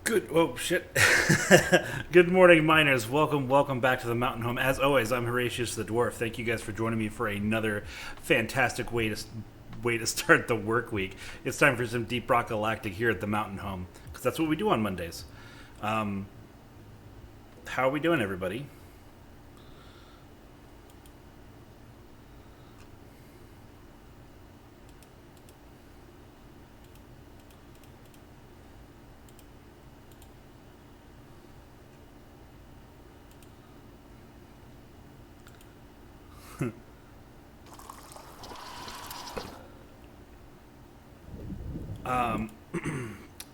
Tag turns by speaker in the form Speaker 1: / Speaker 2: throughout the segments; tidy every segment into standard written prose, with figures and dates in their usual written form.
Speaker 1: Good. Oh shit. Good morning, miners. Welcome back to the Mountain Home. As always, I'm Horatius the Dwarf. Thank you guys for joining me for another fantastic way to start the work week. It's time for some Deep Rock Galactic here at the Mountain Home because that's what we do on Mondays. How are we doing, everybody?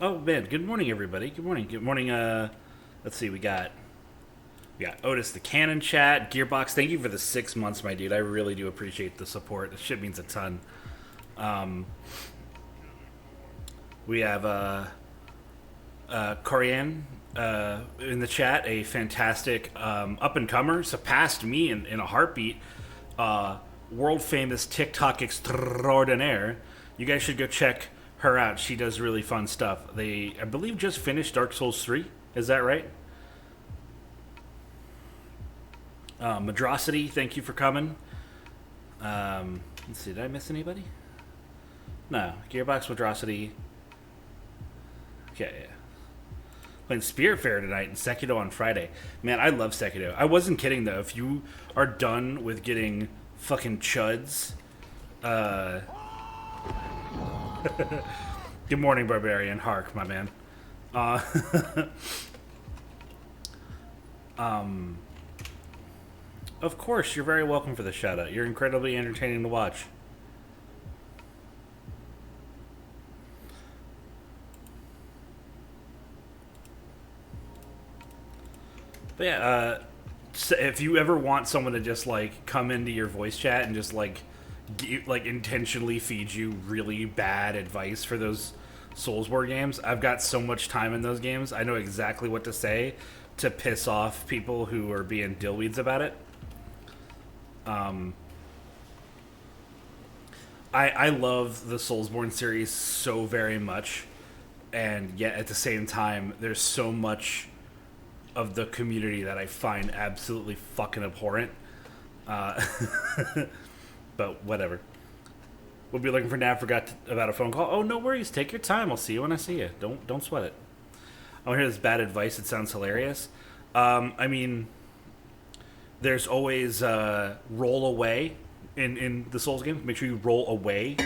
Speaker 1: Oh man, good morning, everybody. Good morning. Good morning. Let's see. We got Otis the Cannon chat. Gearbox, thank you for the 6 months, my dude. I really do appreciate the support. This shit means a ton. We have Corian in the chat, a fantastic up and comer, surpassed me in a heartbeat. World famous TikTok extraordinaire. You guys should go check her out. She does really fun stuff. They, I believe, just finished Dark Souls 3. Is that right? Madrosity, thank you for coming. Let's see, did I miss anybody? No. Gearbox, Madrosity. Okay, yeah. Playing Spirit Fair tonight and Sekiro on Friday. Man, I love Sekiro. I wasn't kidding, though. If you are done with getting fucking chuds, good morning, Barbarian. Hark, my man. Uh, of course, you're very welcome for the shout out. You're incredibly entertaining to watch. But yeah, so if you ever want someone to just like come into your voice chat and just like intentionally feed you really bad advice for those Soulsborne games, I've got so much time in those games. I know exactly what to say to piss off people who are being dillweeds about it. I love the Soulsborne series so very much, and yet at the same time, there's so much of the community that I find absolutely fucking abhorrent. Uh, but whatever. We'll be looking for Nav. Forgot about a phone call. Oh, no worries. Take your time. I'll see you when I see you. Don't sweat it. I want to hear this bad advice. It sounds hilarious. I mean, there's always roll away in the Souls games. Make sure you roll away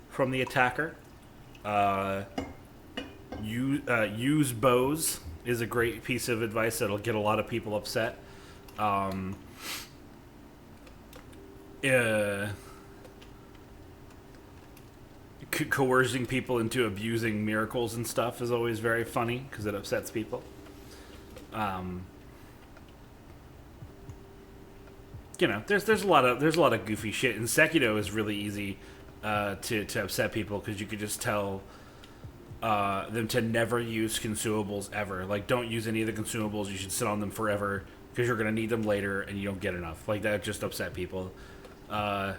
Speaker 1: from the attacker. Use bows is a great piece of advice that'll get a lot of people upset. Coercing people into abusing miracles and stuff is always very funny because it upsets people. You know, there's a lot of goofy shit, and Sekiro is really easy to upset people because you could just tell them to never use consumables ever. Like, don't use any of the consumables. You should sit on them forever because you're gonna need them later, and you don't get enough. Like, that just upset people. Tell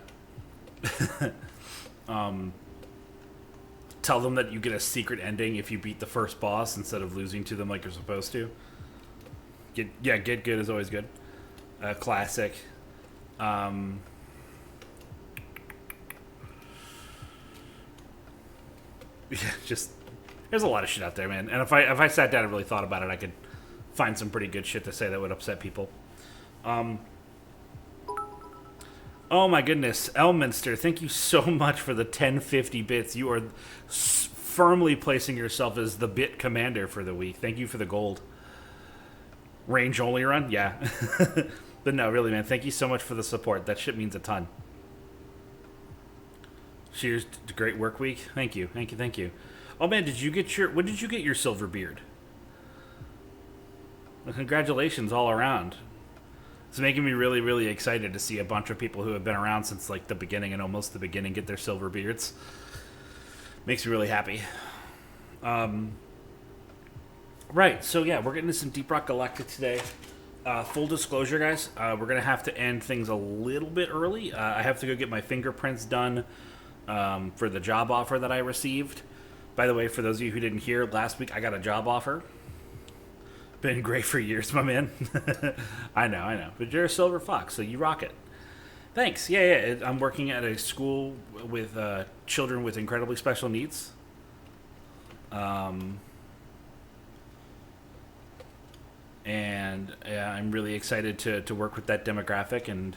Speaker 1: them that you get a secret ending if you beat the first boss instead of losing to them like you're supposed to. Get good is always good. Classic. Just there's a lot of shit out there, man. And if I sat down and really thought about it, I could find some pretty good shit to say that would upset people. Oh my goodness, Elminster, thank you so much for the 1050 bits. You are firmly placing yourself as the bit commander for the week. Thank you for the gold. Range only run? Yeah. But no, really, man, thank you so much for the support. That shit means a ton. Cheers to great work week. Thank you. Oh man, when did you get your silver beard? Well, congratulations all around. It's making me really, really excited to see a bunch of people who have been around since like the beginning and almost the beginning get their silver beards. Makes me really happy. Right, so yeah, we're getting to some Deep Rock Galactic today. Full disclosure, guys, we're going to have to end things a little bit early. I have to go get my fingerprints done for the job offer that I received. By the way, for those of you who didn't hear, last week I got a job offer. Been great for years, my man. I know. But you're a silver fox, so you rock it. Thanks. Yeah. I'm working at a school with children with incredibly special needs. And I'm really excited to work with that demographic and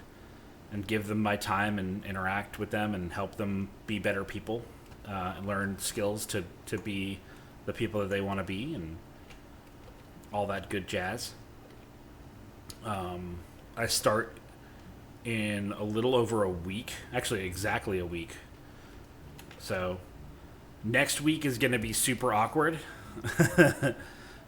Speaker 1: give them my time and interact with them and help them be better people and learn skills to be the people that they want to be and all that good jazz. I start in a little over a week, actually exactly a week. So next week is going to be super awkward.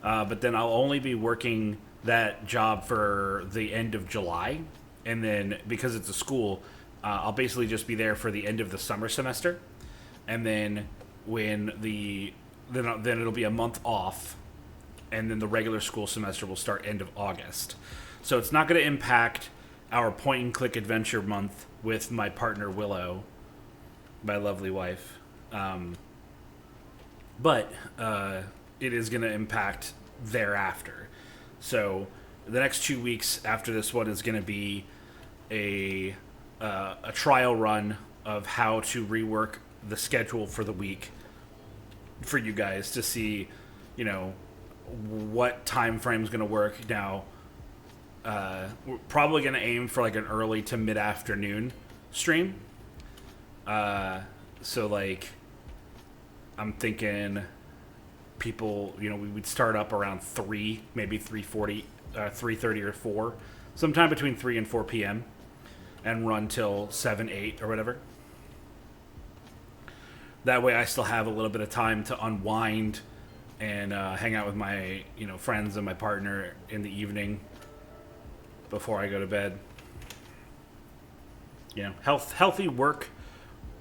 Speaker 1: But then I'll only be working that job for the end of July. And then because it's a school, I'll basically just be there for the end of the summer semester. And then then it'll be a month off. And then the regular school semester will start end of August. So it's not going to impact our point and click adventure month with my partner Willow, my lovely wife. But it is going to impact thereafter. So the next 2 weeks after this one is going to be a trial run of how to rework the schedule for the week for you guys to see, what time frame is going to work. Now, we're probably going to aim for like an early to mid-afternoon stream. So like, I'm thinking people, we would start up around 3, maybe 3:40, 3:30 or 4, sometime between 3 and 4 p.m. and run till 7, 8 or whatever. That way I still have a little bit of time to unwind and hang out with my, friends and my partner in the evening before I go to bed. Healthy work.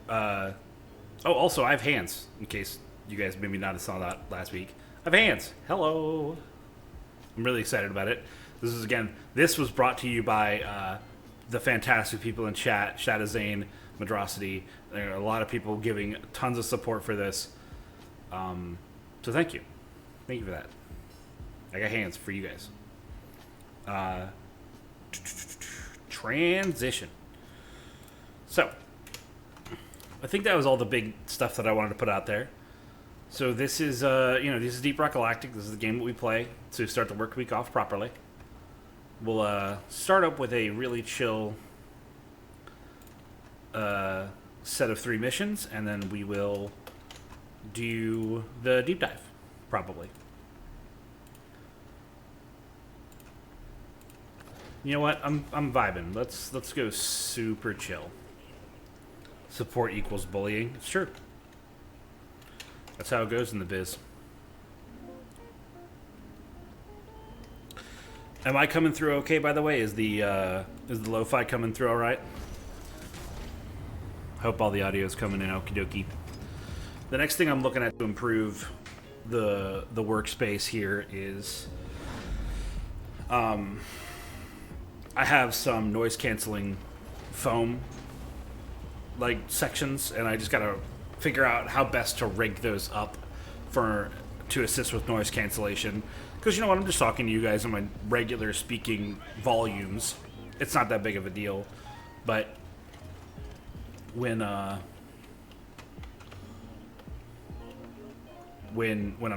Speaker 1: Also, I have hands, in case you guys maybe not saw that last week. I have hands. Hello. I'm really excited about it. This was brought to you by the fantastic people in chat, Shadazane, Madrasity. There are a lot of people giving tons of support for this. So thank you. Thank you for that. I got hands for you guys. Transition. So, I think that was all the big stuff that I wanted to put out there. So this is, this is Deep Rock Galactic. This is the game that we play to start the work week off properly. We'll start up with a really chill set of 3 missions, and then we will do the deep dive, probably. You know what? I'm vibing. Let's go super chill. Support equals bullying. It's true. That's how it goes in the biz. Am I coming through okay, by the way? Is the lo-fi coming through all right? Hope all the audio is coming in okie dokie. The next thing I'm looking at to improve the workspace here is I have some noise canceling foam like sections, and I just gotta figure out how best to rig those up to assist with noise cancellation. Because you know what, I'm just talking to you guys on my regular speaking volumes. It's not that big of a deal, but when I'm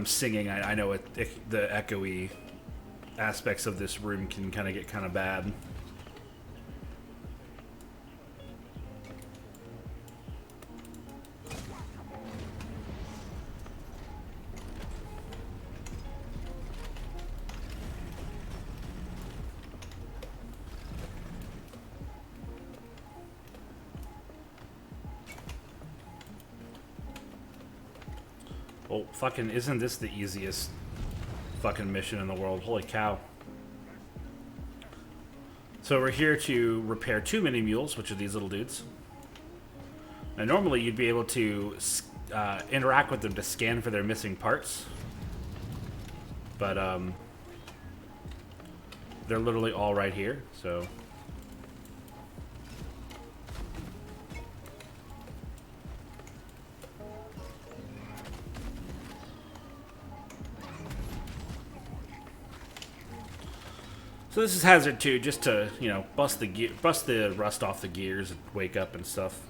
Speaker 1: singing, I know the echoey aspects of this room can kind of get kind of bad. Oh, fucking, isn't this the easiest fucking mission in the world? Holy cow. So we're here to repair 2 mini mules, which are these little dudes. Now normally you'd be able to interact with them to scan for their missing parts. But they're literally all right here, so... So this is Hazard 2, just to, you know, bust the rust off the gears and wake up and stuff.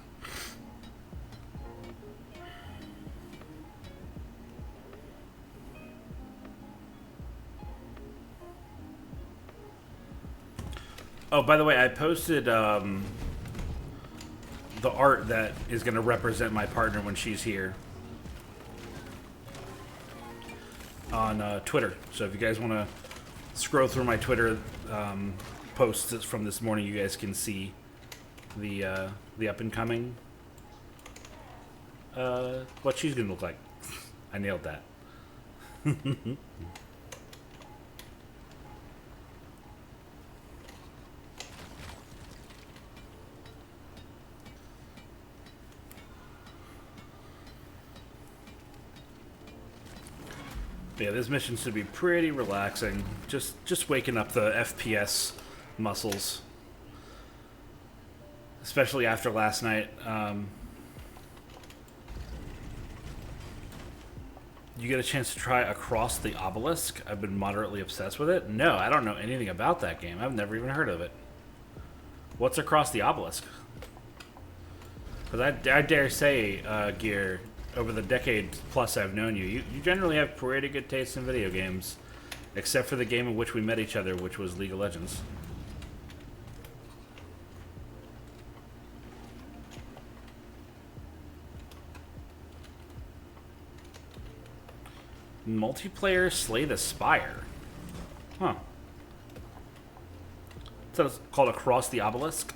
Speaker 1: Oh, by the way, I posted the art that is going to represent my partner when she's here on Twitter. So if you guys want to scroll through my Twitter posts from this morning, you guys can see the up and coming what she's gonna look like. I nailed that. Yeah, this mission should be pretty relaxing. Just waking up the FPS muscles. Especially after last night. You get a chance to try Across the Obelisk? I've been moderately obsessed with it. No, I don't know anything about that game. I've never even heard of it. What's Across the Obelisk? Because I dare say, Gear, over the decade plus I've known you, you generally have pretty good taste in video games. Except for the game in which we met each other, which was League of Legends. Multiplayer Slay the Spire. Huh. So it's called Across the Obelisk.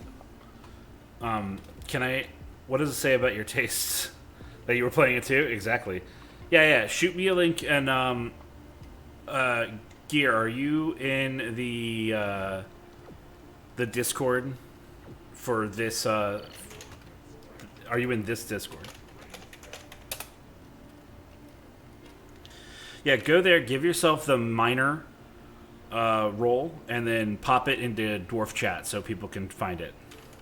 Speaker 1: What does it say about your tastes? That you were playing it too? Exactly. Yeah. Shoot me a link and Gear, are you in the Discord for this? Are you in this Discord? Yeah, go there, give yourself the minor role, and then pop it into Dwarf chat so people can find it.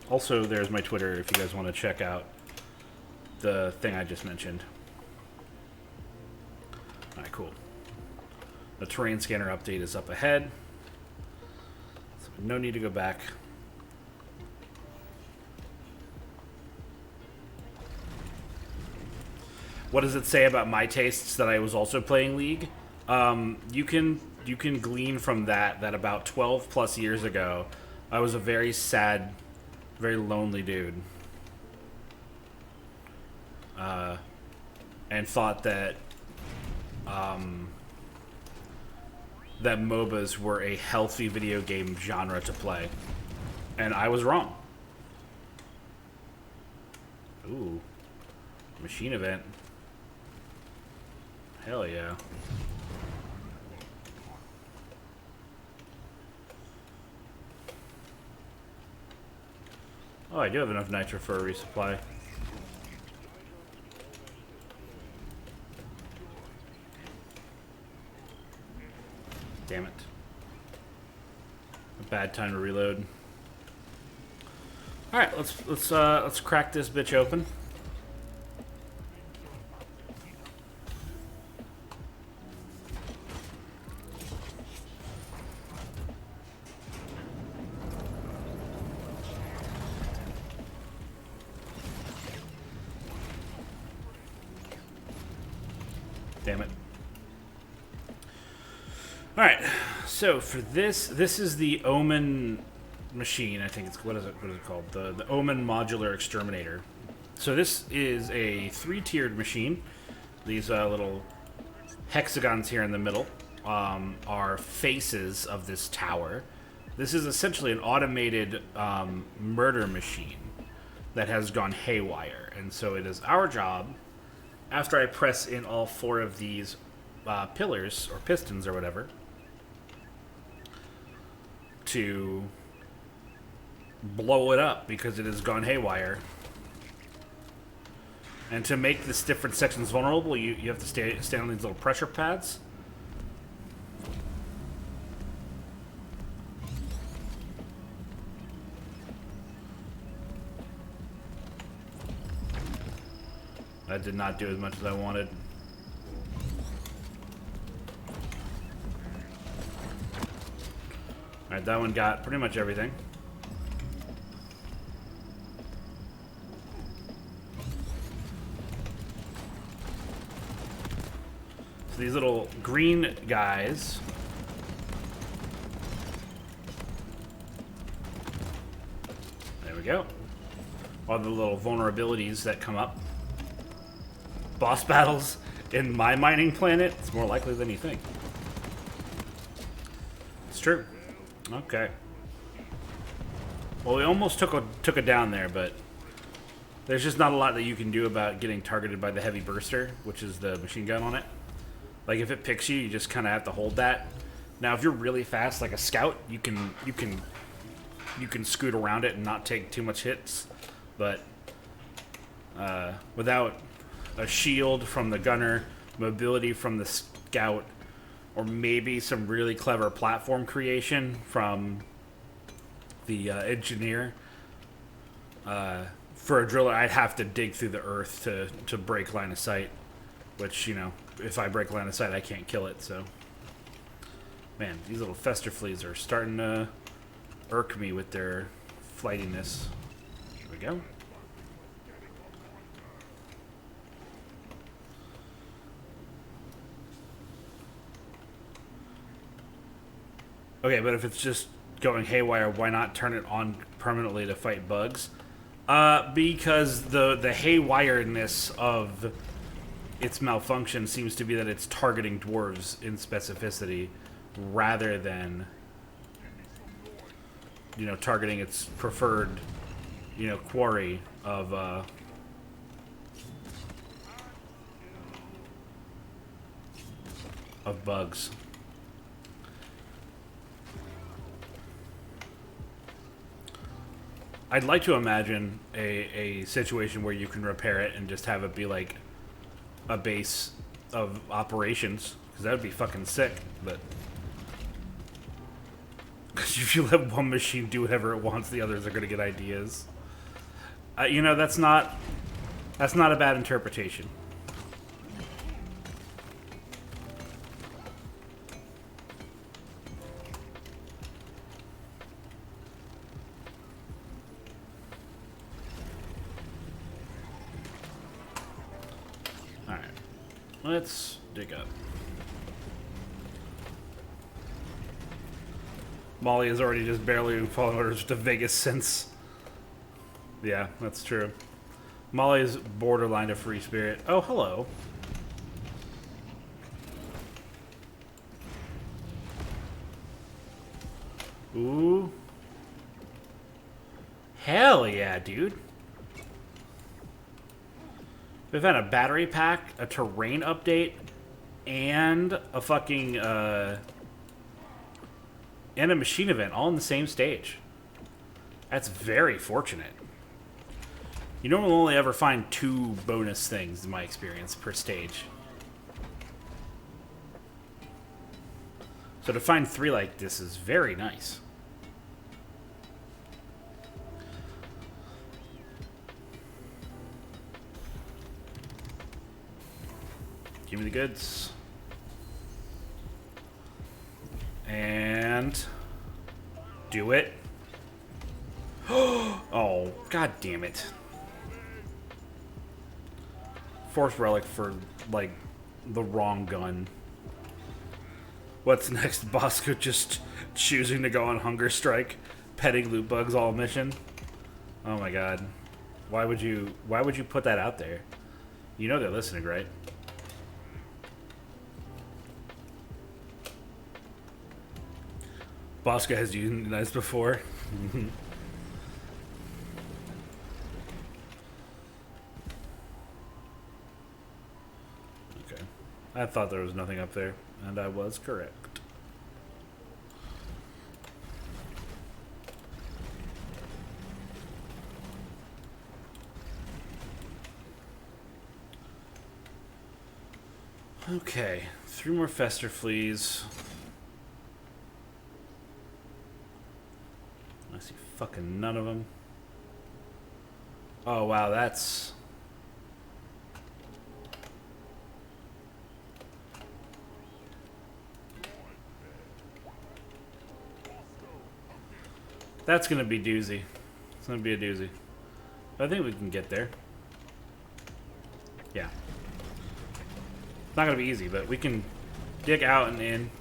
Speaker 1: Also, there's my Twitter if you guys want to check out the thing I just mentioned. Alright, cool. The terrain scanner update is up ahead. So no need to go back. What does it say about my tastes that I was also playing League? You can glean from that about 12 plus years ago, I was a very sad, very lonely dude. And thought that that MOBAs were a healthy video game genre to play. And I was wrong. Ooh. Machine event. Hell yeah. Oh, I do have enough nitro for a resupply. Damn it. A bad time to reload. Alright, let's crack this bitch open. Damn it. Alright, so for this is the Omen machine, I think it's, what is it called? The Omen Modular Exterminator. So this is a 3-tiered machine. These little hexagons here in the middle are faces of this tower. This is essentially an automated murder machine that has gone haywire. And so it is our job, after I press in all 4 of these pillars, or pistons, or whatever, to blow it up because it has gone haywire. And to make this different sections vulnerable, you have to stand on these little pressure pads. That did not do as much as I wanted. Alright, that one got pretty much everything. So these little green guys. There we go. All the little vulnerabilities that come up. Boss battles in my mining planet, it's more likely than you think. It's true. Okay. Well, we almost took it down there, but there's just not a lot that you can do about getting targeted by the heavy burster, which is the machine gun on it. Like if it picks you, you just kind of have to hold that. Now, if you're really fast, like a scout, you can scoot around it and not take too much hits, but without a shield from the gunner, mobility from the scout, or maybe some really clever platform creation from the engineer. For a driller, I'd have to dig through the earth to break line of sight, which, you know, if I break line of sight, I can't kill it, so. Man, these little fester fleas are starting to irk me with their flightiness. Here we go. Okay, but if it's just going haywire, why not turn it on permanently to fight bugs? Because the haywireness of its malfunction seems to be that it's targeting dwarves in specificity rather than, you know, targeting its preferred, you know, quarry of bugs. I'd like to imagine a situation where you can repair it and just have it be like a base of operations, because that would be fucking sick, but because if you let one machine do whatever it wants, the others are going to get ideas. You know, that's not a bad interpretation. Let's dig up. Molly has already just barely been following orders to Vegas since. Yeah, that's true. Molly's borderline a free spirit. Oh, hello. Ooh. Hell yeah, dude. We've had a battery pack, a terrain update, and a fucking, and a machine event all in the same stage. That's very fortunate. You normally only ever find 2 bonus things, in my experience, per stage. So to find 3 like this is very nice. Give me the goods. And do it. Oh, god damn it. Force relic for, like, the wrong gun. What's next? Bosco just choosing to go on hunger strike, petting loot bugs all mission. Oh my god. Why would you put that out there? You know they're listening, right? Bosco has unionized before. Okay. I thought there was nothing up there, and I was correct. Okay. 3 more fester fleas. I see fucking none of them. Oh, wow, that's... That's gonna be doozy. It's gonna be a doozy. But I think we can get there. Yeah. It's not gonna be easy, but we can dig out and in.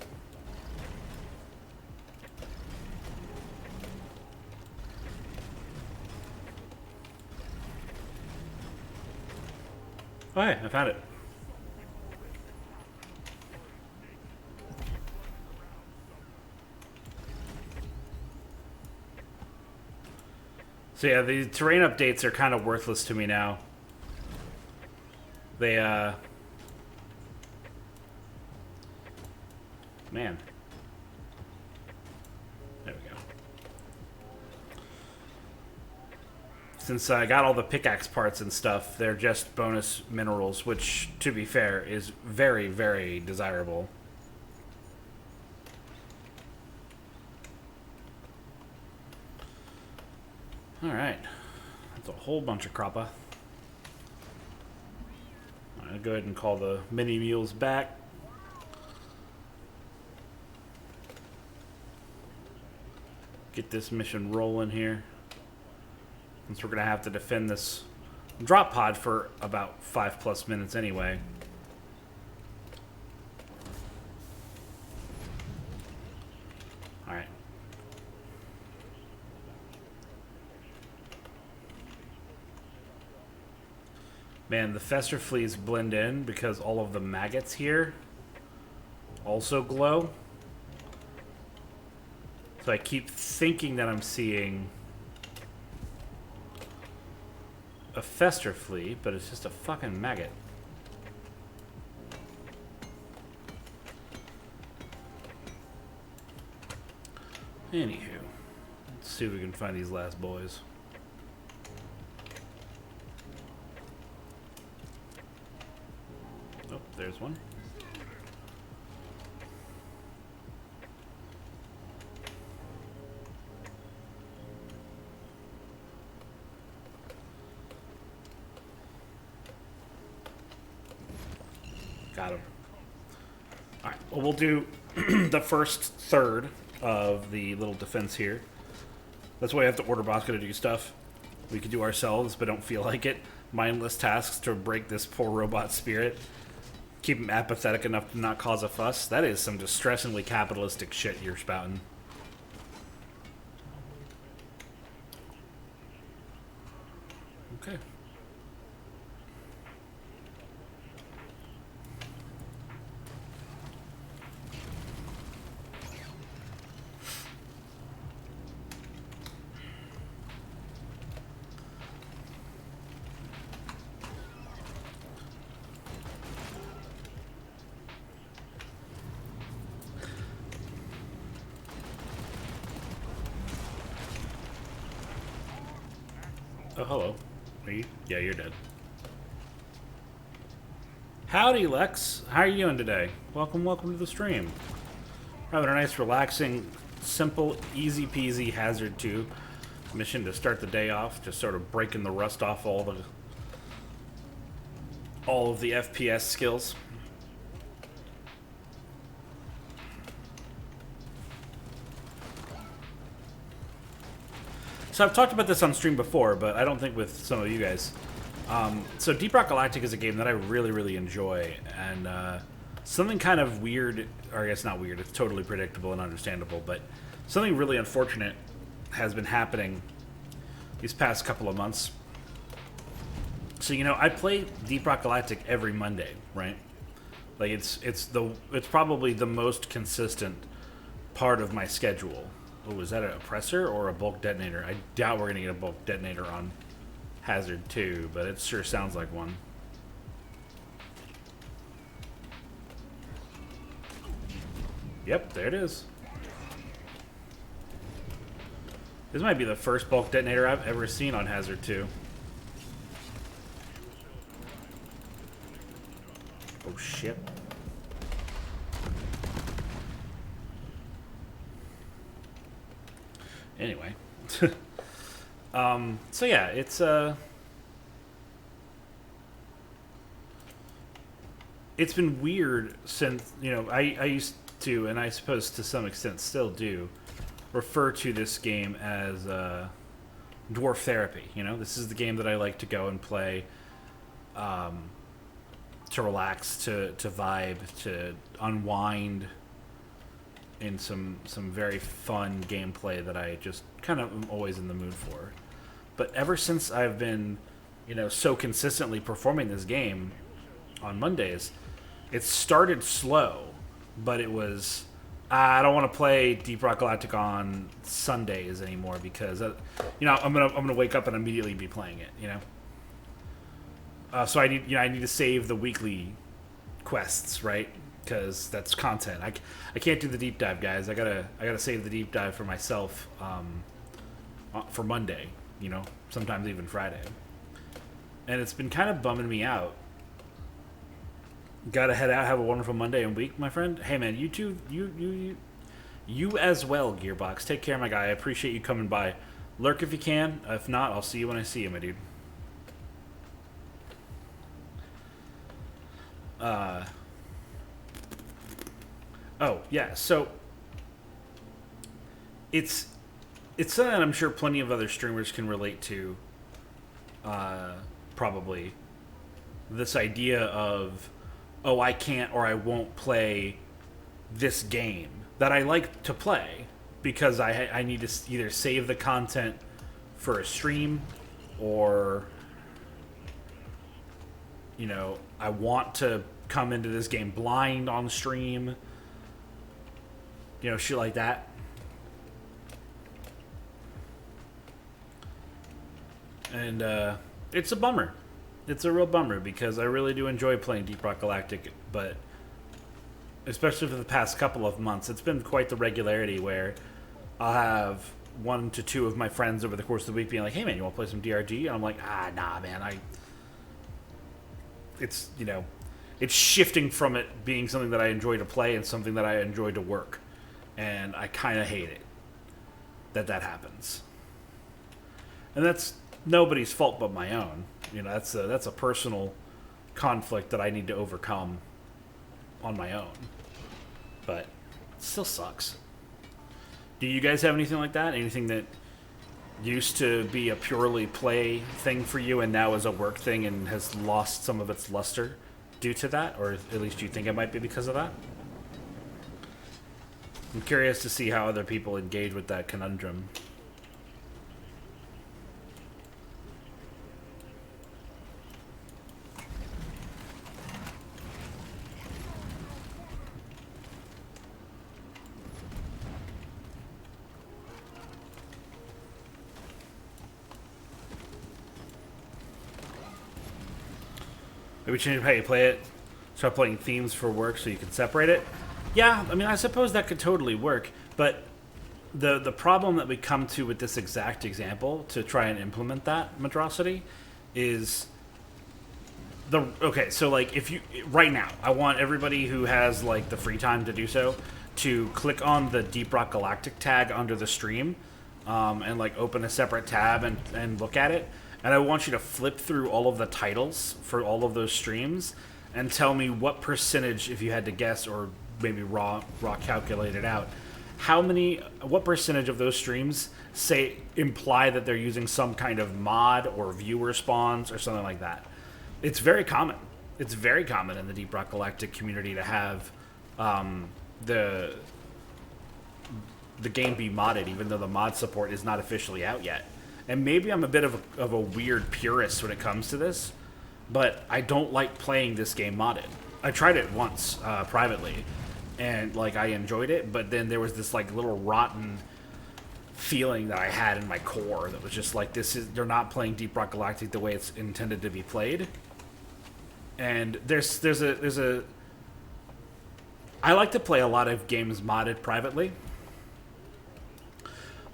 Speaker 1: Oh, hey, I found it. So yeah, the terrain updates are kind of worthless to me now. They, man. There we go. Since I got all the pickaxe parts and stuff, they're just bonus minerals, which, to be fair, is very, very desirable. Alright. That's a whole bunch of crappa. I'll go ahead and call the mini mules back. Get this mission rolling here. Since we're going to have to defend this drop pod for about 5+ minutes anyway. Alright. Man, the fester fleas blend in because all of the maggots here also glow. So I keep thinking that I'm seeing a fester flea, but it's just a fucking maggot. Anywho, let's see if we can find these last boys. Oh, there's one. Got him. Alright, well, we'll do the first third of the little defense here. That's why I have to order Bosco to do stuff we could do ourselves, but don't feel like it. Mindless tasks to break this poor robot spirit. Keep him apathetic enough to not cause a fuss. That is some distressingly capitalistic shit you're spouting. Okay. Oh, hello. Are you? Yeah, you're dead. Howdy, Lex. How are you doing today? Welcome to the stream. Having a nice, relaxing, simple, easy peasy Hazard 2 mission to start the day off. Just sort of breaking the rust off all of the FPS skills. So I've talked about this on stream before, but I don't think with some of you guys. So Deep Rock Galactic is a game that I really, really enjoy, and something kind of weird, or I guess not weird, it's totally predictable and understandable, but something really unfortunate has been happening these past couple of months. So, you know, I play Deep Rock Galactic every Monday, right? Like, it's probably the most consistent part of my schedule. Oh, is that an oppressor or a bulk detonator? I doubt we're going to get a bulk detonator on Hazard 2, but it sure sounds like one. Yep, there it is. This might be the first bulk detonator I've ever seen on Hazard 2. Oh, shit. Anyway. So yeah, it's been weird since, you know, I used to, and I suppose to some extent still do, refer to this game as dwarf therapy. You know, this is the game that I like to go and play to relax, to vibe, to unwind in some very fun gameplay that I just kind of am always in the mood for. But ever since I've been, so consistently performing this game on Mondays, it started slow, but it was, I don't want to play Deep Rock Galactic on Sundays anymore because, I'm gonna wake up and immediately be playing it, So I need to save the weekly quests, right? Because that's content. I can't do the deep dive, guys. I gotta save the deep dive for myself for Monday. Sometimes even Friday. And it's been kind of bumming me out. Gotta head out. Have a wonderful Monday and week, my friend. Hey, man, you too. You as well, Gearbox. Take care, my guy. I appreciate you coming by. Lurk if you can. If not, I'll see you when I see you, my dude. Oh, yeah, so it's something that I'm sure plenty of other streamers can relate to, probably. This idea of, oh, I can't or I won't play this game that I like to play because I need to either save the content for a stream or, I want to come into this game blind on stream. Shit like that. And it's a bummer. It's a real bummer because I really do enjoy playing Deep Rock Galactic, but especially for the past couple of months, it's been quite the regularity where I'll have 1 to 2 of my friends over the course of the week being like, hey man, you want to play some DRG? And I'm like, nah man, it's shifting from it being something that I enjoy to play and something that I enjoy to work. And I kind of hate it that happens. And that's nobody's fault but my own. That's a personal conflict that I need to overcome on my own. But it still sucks. Do you guys have anything like that? Anything that used to be a purely play thing for you and now is a work thing and has lost some of its luster due to that? Or at least you think it might be because of that? I'm curious to see how other people engage with that conundrum. Maybe change how you play it. Start playing themes for work so you can separate it. Yeah, I mean, I suppose that could totally work, but the problem that we come to with this exact example to try and implement that Madrosity is so like if you right now, I want everybody who has like the free time to do so to click on the Deep Rock Galactic tag under the stream and like open a separate tab and look at it, and I want you to flip through all of the titles for all of those streams and tell me what percentage, if you had to guess or maybe raw calculate it out, what percentage of those streams imply that they're using some kind of mod or viewer spawns or something like that. It's very common. It's very common in the Deep Rock Galactic community to have the game be modded, even though the mod support is not officially out yet. And maybe I'm a bit of a weird purist when it comes to this, but I don't like playing this game modded. I tried it once privately, and like I enjoyed it, but then there was this like little rotten feeling that I had in my core that was just like, they're not playing Deep Rock Galactic the way it's intended to be played. And there's a I like to play a lot of games modded privately,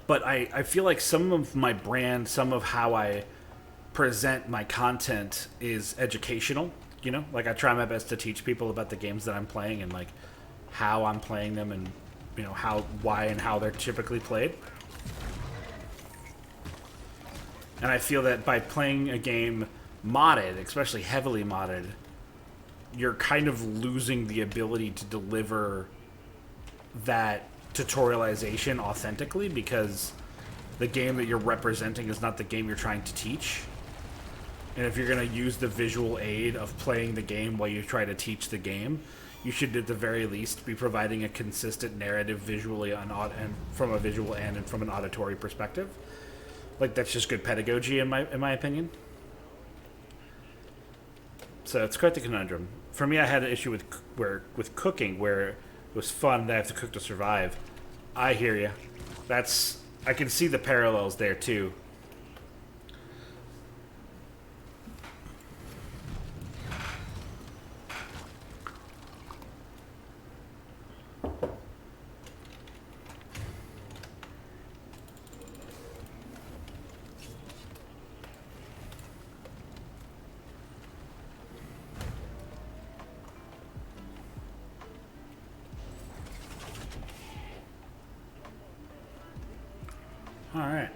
Speaker 1: but I feel like some of my brand, some of how I present my content is educational. Like I try my best to teach people about the games that I'm playing and like how I'm playing them and why and how they're typically played. And I feel that by playing a game modded, especially heavily modded, you're kind of losing the ability to deliver that tutorialization authentically, because the game that you're representing is not the game you're trying to teach. And if you're going to use the visual aid of playing the game while you try to teach the game, you should at the very least be providing a consistent narrative visually and from a visual and from an auditory perspective. Like, that's just good pedagogy in my opinion. So it's quite the conundrum. For me, I had an issue with cooking, where it was fun that I have to cook to survive. I hear you. I can see the parallels there too. All right.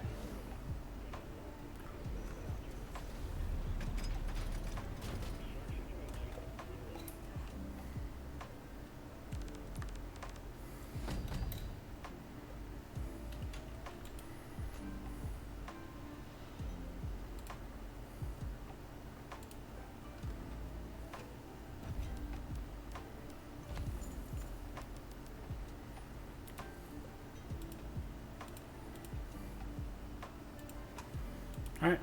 Speaker 1: All right.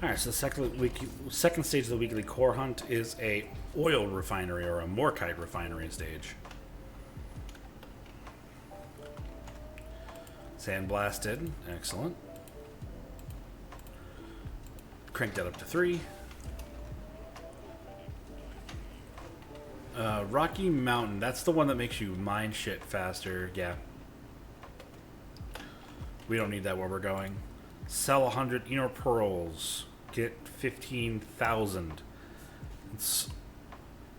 Speaker 1: All right. So the second stage of the weekly core hunt is a oil refinery, or a morkite refinery stage. Sandblasted, excellent. Crank that up to 3. Rocky Mountain, that's the one that makes you mine shit faster. Yeah. We don't need that where we're going. Sell 100 inner pearls. Get 15,000.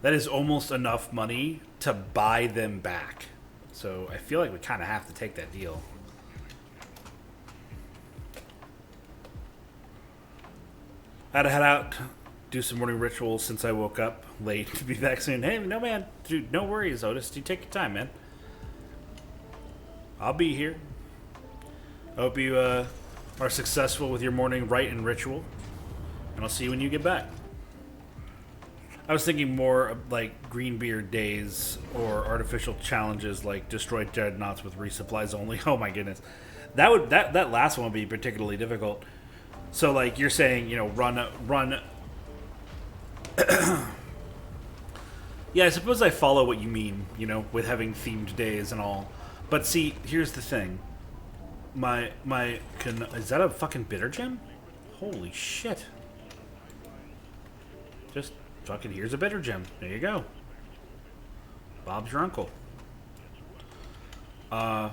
Speaker 1: That is almost enough money to buy them back. So I feel like we kind of have to take that deal. I had to head out, do some morning rituals since I woke up late to be back soon. Hey, no man, dude, no worries, Otis. You take your time, man. I'll be here. I hope you are successful with your morning rite and ritual, and I'll see you when you get back. I was thinking more of like Greenbeard days or artificial challenges like destroy dreadnoughts with resupplies only. Oh my goodness, that last one would be particularly difficult. So like you're saying, you know, run. Yeah, I suppose I follow what you mean, you know, with having themed days and all. But see, here's the thing. Is that a fucking bitter gem? Holy shit. Just fucking, here's a bitter gem. There you go. Bob's your uncle. And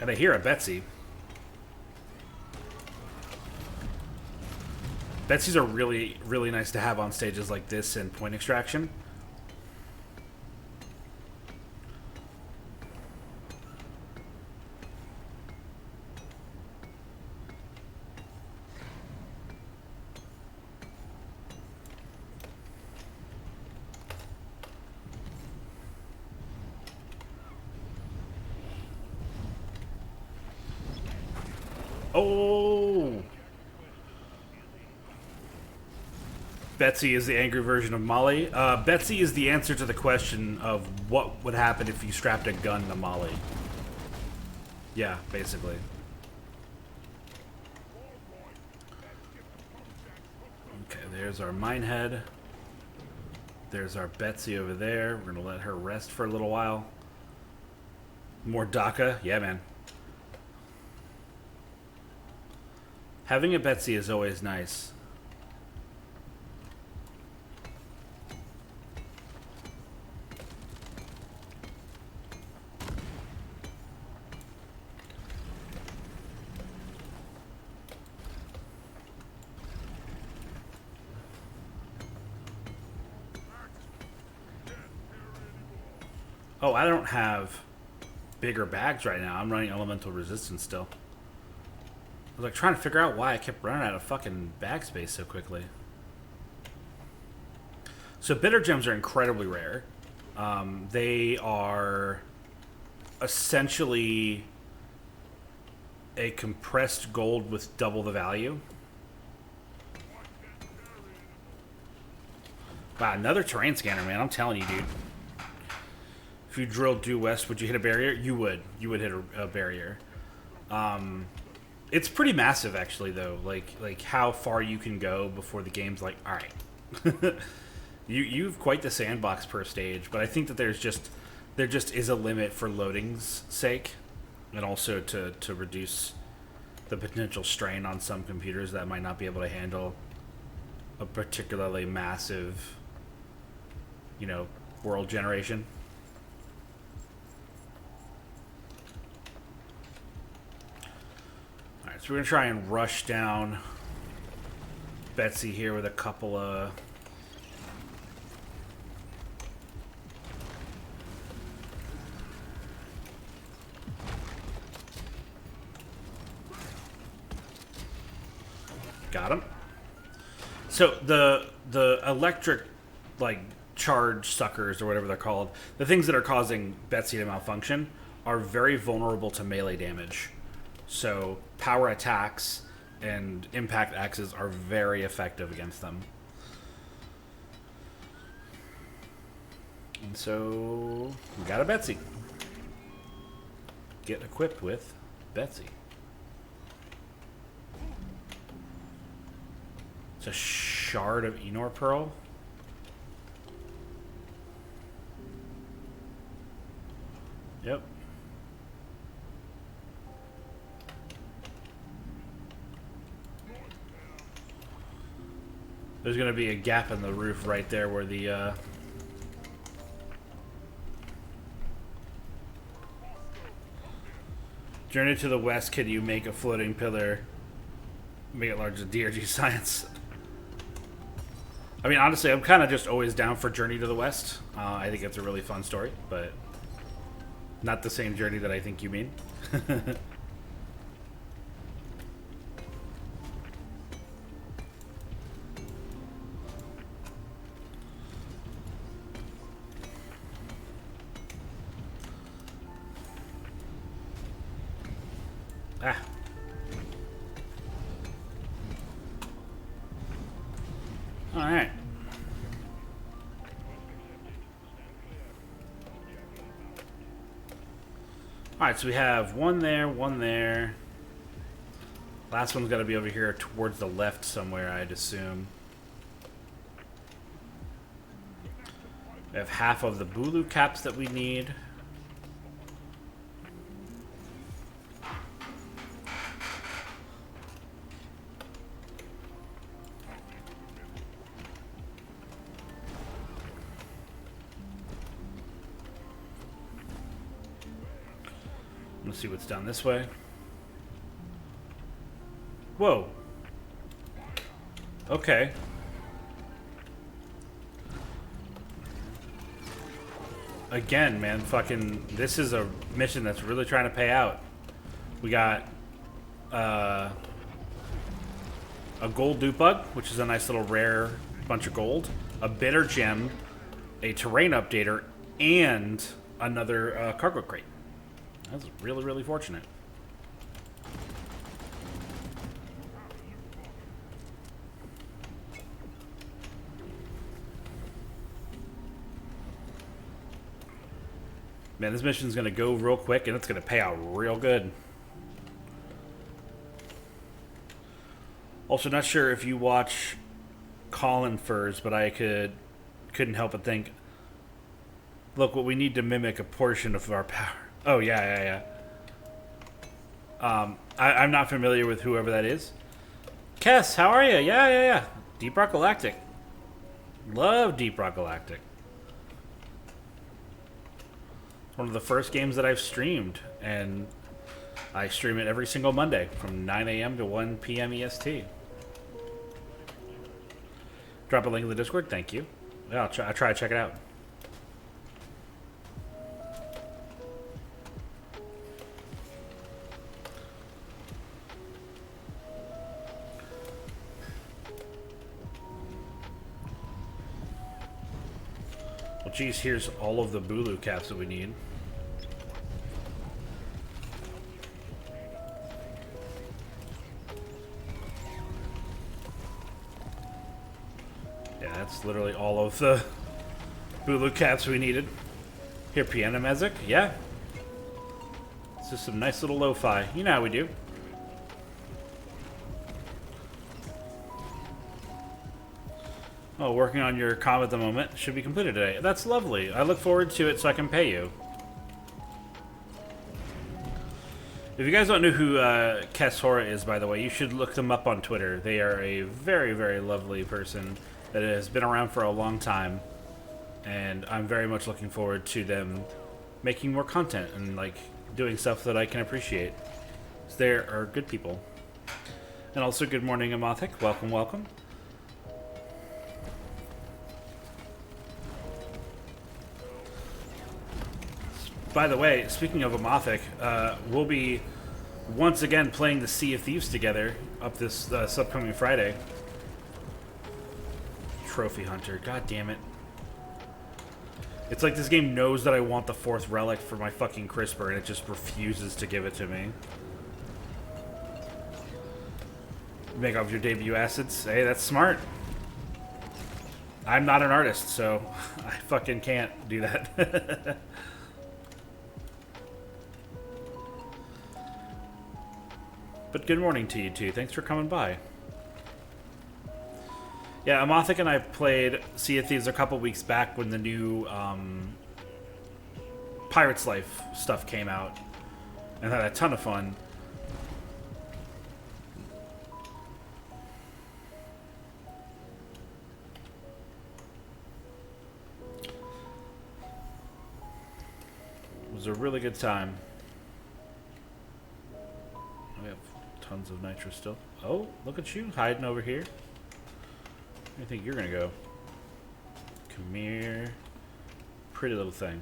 Speaker 1: I hear a Betsy. Betsy's are really, really nice to have on stages like this and point extraction. Oh! Betsy is the angry version of Molly. Betsy is the answer to the question of what would happen if you strapped a gun to Molly. Yeah, basically. Okay, there's our minehead. There's our Betsy over there. We're gonna let her rest for a little while. More DACA? Yeah, man. Having a Betsy is always nice. Oh, I don't have bigger bags right now. I'm running elemental resistance still. I was like trying to figure out why I kept running out of fucking bag space so quickly. So bitter gems are incredibly rare. They are essentially a compressed gold with double the value. Wow, another terrain scanner, man. I'm telling you, dude. If you drilled due west, would you hit a barrier? You would. You would hit a barrier. It's pretty massive, actually, though. Like how far you can go before the game's like, all right. You've quite the sandbox per stage, but I think that there just is a limit for loading's sake, and also to reduce the potential strain on some computers that might not be able to handle a particularly massive, world generation. All right, so we're gonna try and rush down Betsy here with a couple of. Got him. So the electric, like, charge suckers or whatever they're called, the things that are causing Betsy to malfunction are very vulnerable to melee damage. So power attacks and impact axes are very effective against them. And so we got a Betsy. Get equipped with Betsy. A shard of Enor Pearl. Yep. There's going to be a gap in the roof right there where the journey to the west. Can you make a floating pillar? Make it larger. DRG science. I mean, honestly, I'm kind of just always down for Journey to the West. I think it's a really fun story, but not the same journey that I think you mean. Ah. All right. All right, so we have one there, one there. Last one's got to be over here towards the left somewhere, I'd assume. We have half of the Bulu caps that we need. Let's see what's down this way. Whoa. Okay. Again, man, fucking, this is a mission that's really trying to pay out. We got a gold dupe bug, which is a nice little rare bunch of gold, a bitter gem, a terrain updater, and another cargo crate. That's really, really fortunate. Man, this mission's going to go real quick, and it's going to pay out real good. Also, not sure if you watch Colin Furs, but I couldn't help but think, look, what we need to mimic a portion of our power. Oh, yeah. I'm not familiar with whoever that is. Kess, how are you? Yeah. Deep Rock Galactic. Love Deep Rock Galactic. One of the first games that I've streamed, and I stream it every single Monday from 9 a.m. to 1 p.m. EST. Drop a link in the Discord. Thank you. Yeah, I'll try to check it out. Well, geez, here's all of the Bulu caps that we need. Yeah, that's literally all of the Bulu caps we needed. Here, piano music? Yeah. It's just some nice little lo-fi. You know how we do. Oh, working on your comm at the moment. Should be completed today. That's lovely. I look forward to it so I can pay you. If you guys don't know who Kess Hora is, by the way, you should look them up on Twitter. They are a very, very lovely person that has been around for a long time. And I'm very much looking forward to them making more content and, like, doing stuff that I can appreciate. So they are good people. And also, good morning, Amothic. Welcome, welcome. By the way, speaking of Amothic, we'll be once again playing the Sea of Thieves together up this upcoming Friday. Trophy Hunter, god damn it. It's like this game knows that I want the 4th relic for my fucking CRISPR and it just refuses to give it to me. Make off your debut assets. Hey, that's smart. I'm not an artist, so I fucking can't do that. But good morning to you two. Thanks for coming by. Yeah, Amothic and I played Sea of Thieves a couple weeks back when the new Pirate's Life stuff came out. And had a ton of fun. It was a really good time. We have tons of nitro still. Oh, look at you hiding over here. Where do you think you're gonna go? Come here. Pretty little thing.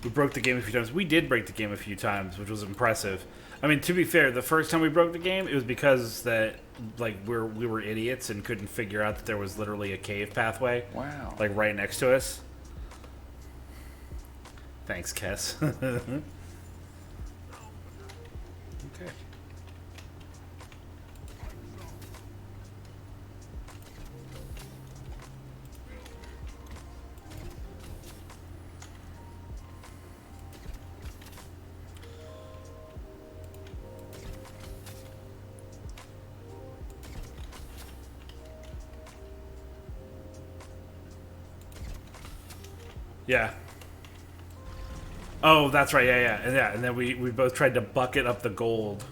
Speaker 1: We broke the game a few times. We did break the game a few times, which was impressive. I mean, to be fair, the first time we broke the game, it was because that, like, we were idiots and couldn't figure out that there was literally a cave pathway.
Speaker 2: Wow.
Speaker 1: Like, right next to us. Thanks, Kess. Okay. Yeah. Oh, that's right. Yeah. And then we both tried to bucket up the gold.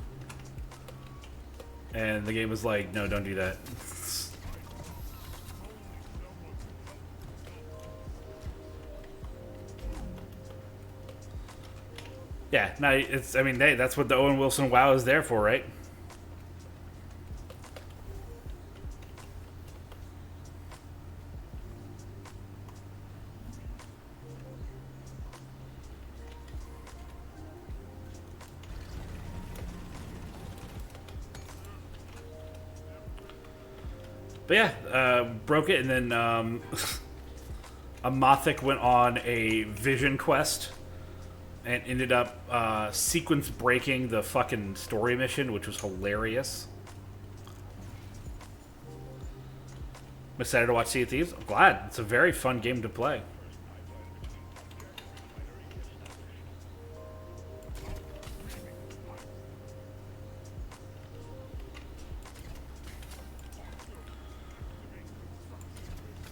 Speaker 1: And the game was like, no, don't do that. Yeah, no, it's, I mean, hey, that's what the Owen Wilson WoW is there for, right? But yeah, broke it, and then Amothic went on a vision quest and ended up sequence breaking the fucking story mission, which was hilarious. I'm excited to watch Sea of Thieves. I'm glad. It's a very fun game to play.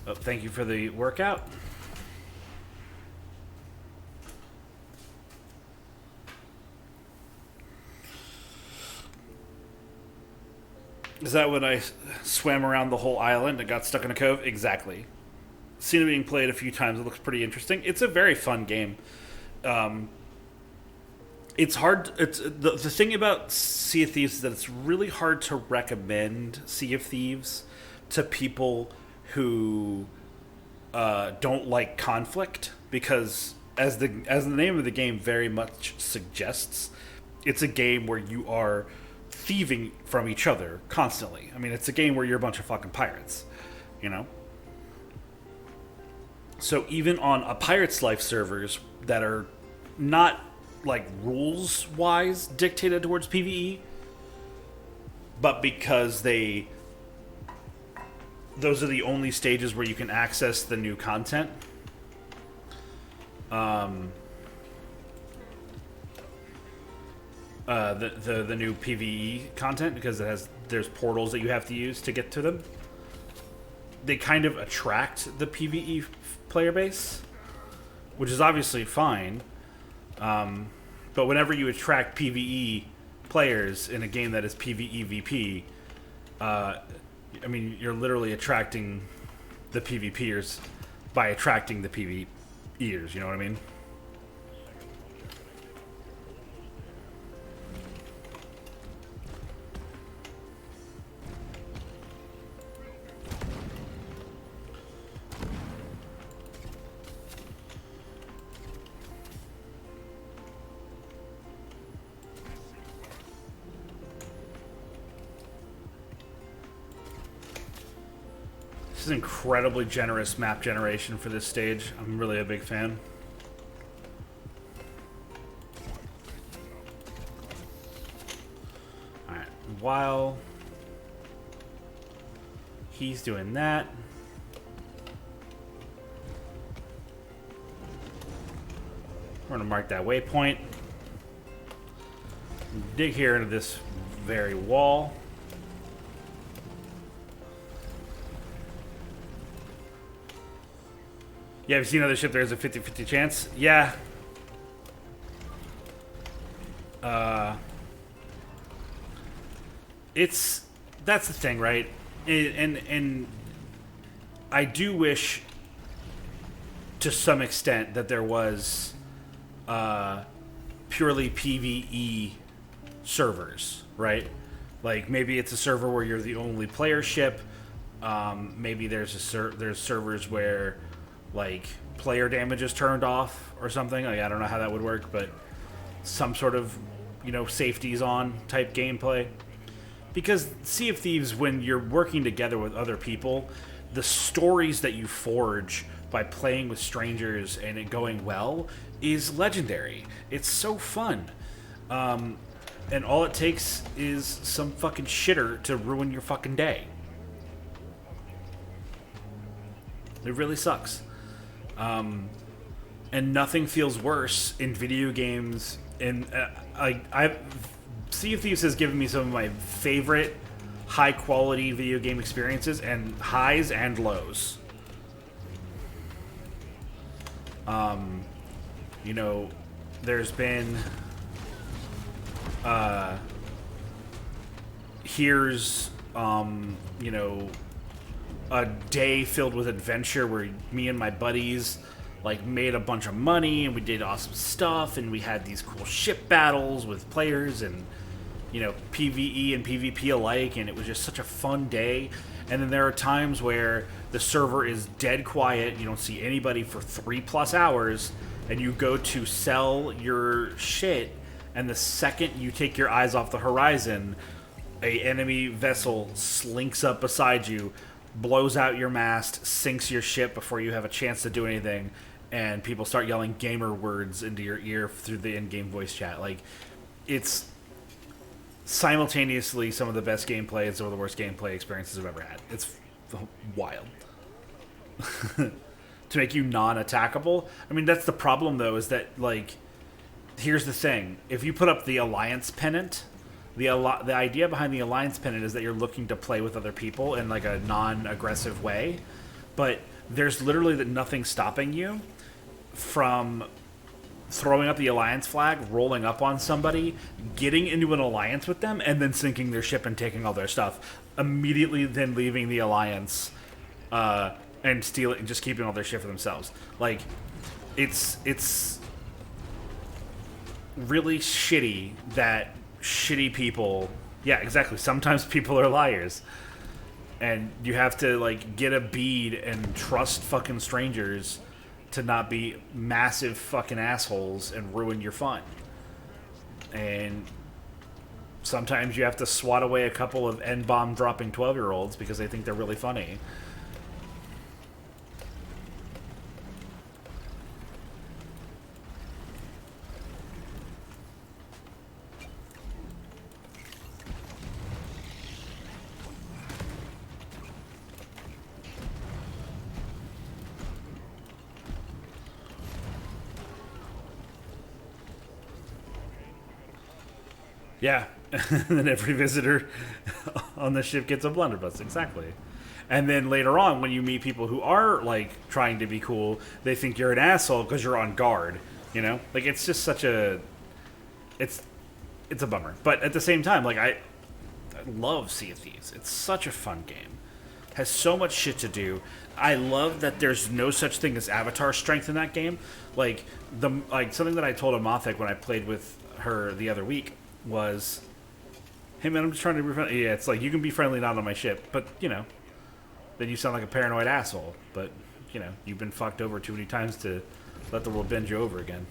Speaker 1: Oh, thank you for the workout. Is that when I swam around the whole island and got stuck in a cove? Exactly. Seen it being played a few times. It looks pretty interesting. It's a very fun game. It's hard. It's the thing about Sea of Thieves is that it's really hard to recommend Sea of Thieves to people who don't like conflict, because as the name of the game very much suggests, it's a game where you are thieving from each other constantly. I mean, it's a game where you're a bunch of fucking pirates, you know? So even on a Pirate's Life servers that are not, like, rules-wise dictated towards PvE, but because those are the only stages where you can access the new content. The new PvE content, because there's portals that you have to use to get to them. They kind of attract the PvE player base, which is obviously fine. But whenever you attract PvE players in a game that is PvEVP, I mean, you're literally attracting the PvPers by attracting the PvEers, you know what I mean? This is incredibly generous map generation for this stage. I'm really a big fan. Alright, while he's doing that, we're going to mark that waypoint. Dig here into this very wall. Yeah, have you seen another ship? There's a 50-50 chance. Yeah. That's the thing, right? And I do wish, to some extent, that there was purely PvE servers, right? Like maybe it's a server where you're the only player ship. Maybe there's servers where like player damage is turned off or something. Like I don't know how that would work, but some sort of, you know, safeties on type gameplay. Because Sea of Thieves, when you're working together with other people, the stories that you forge by playing with strangers and it going well is legendary. It's so fun. And all it takes is some fucking shitter to ruin your fucking day. It really sucks. And nothing feels worse in video games. Sea of Thieves has given me some of my favorite high-quality video game experiences, and highs and lows. You know, there's been here's you know, a day filled with adventure where me and my buddies like made a bunch of money and we did awesome stuff and we had these cool ship battles with players and, you know, PvE and PvP alike, and it was just such a fun day. And then there are times where the server is dead quiet, you don't see anybody for 3+ hours, and you go to sell your shit, and the second you take your eyes off the horizon, a enemy vessel slinks up beside you, blows out your mast, sinks your ship before you have a chance to do anything, and people start yelling gamer words into your ear through the in-game voice chat. Like, it's simultaneously some of the best gameplay and some of the worst gameplay experiences I've ever had. It's wild. To make you non-attackable. I mean, that's the problem, though, is that, like, here's the thing. If you put up the Alliance pennant, the idea behind the Alliance pennant is that you're looking to play with other people in, like, a non-aggressive way. But there's literally nothing stopping you from throwing up the Alliance flag, rolling up on somebody, getting into an alliance with them, and then sinking their ship and taking all their stuff. Immediately then leaving the Alliance and stealing, just keeping all their shit for themselves. Like, it's really shitty that shitty people... Yeah, exactly. Sometimes people are liars. And you have to, like, get a bead and trust fucking strangers to not be massive fucking assholes and ruin your fun. And Sometimes you have to swat away a couple of N-bomb dropping 12-year-olds because they think they're really funny. Yeah, and then every visitor on the ship gets a blunderbuss, exactly. And then later on, when you meet people who are, like, trying to be cool, they think you're an asshole because you're on guard, you know? Like, it's just such a... It's a bummer. But at the same time, like, I love Sea of Thieves. It's such a fun game. Has so much shit to do. I love that there's no such thing as avatar strength in that game. Like, something that I told Amathek when I played with her the other week was, hey man, I'm just trying to be friendly. Yeah, it's like, you can be friendly not on my ship, but, you know, then you sound like a paranoid asshole. But, you know, you've been fucked over too many times to let the world bend you over again.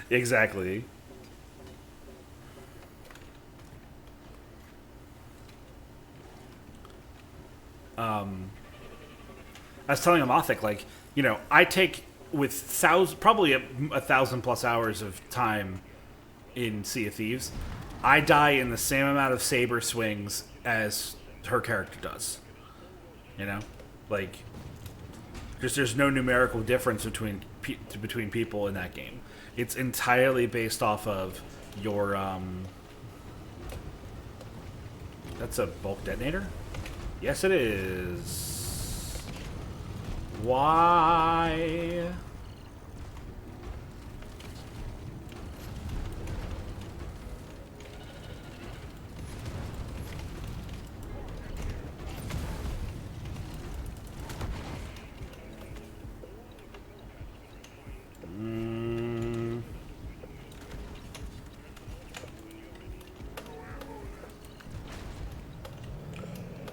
Speaker 1: Exactly. I was telling Amathek, like, you know, I take with probably a 1,000+ hours of time in Sea of Thieves, I die in the same amount of saber swings as her character does. You know, like, just there's no numerical difference between people in that game. It's entirely based off of your That's a bulk detonator? Yes, it is. Why?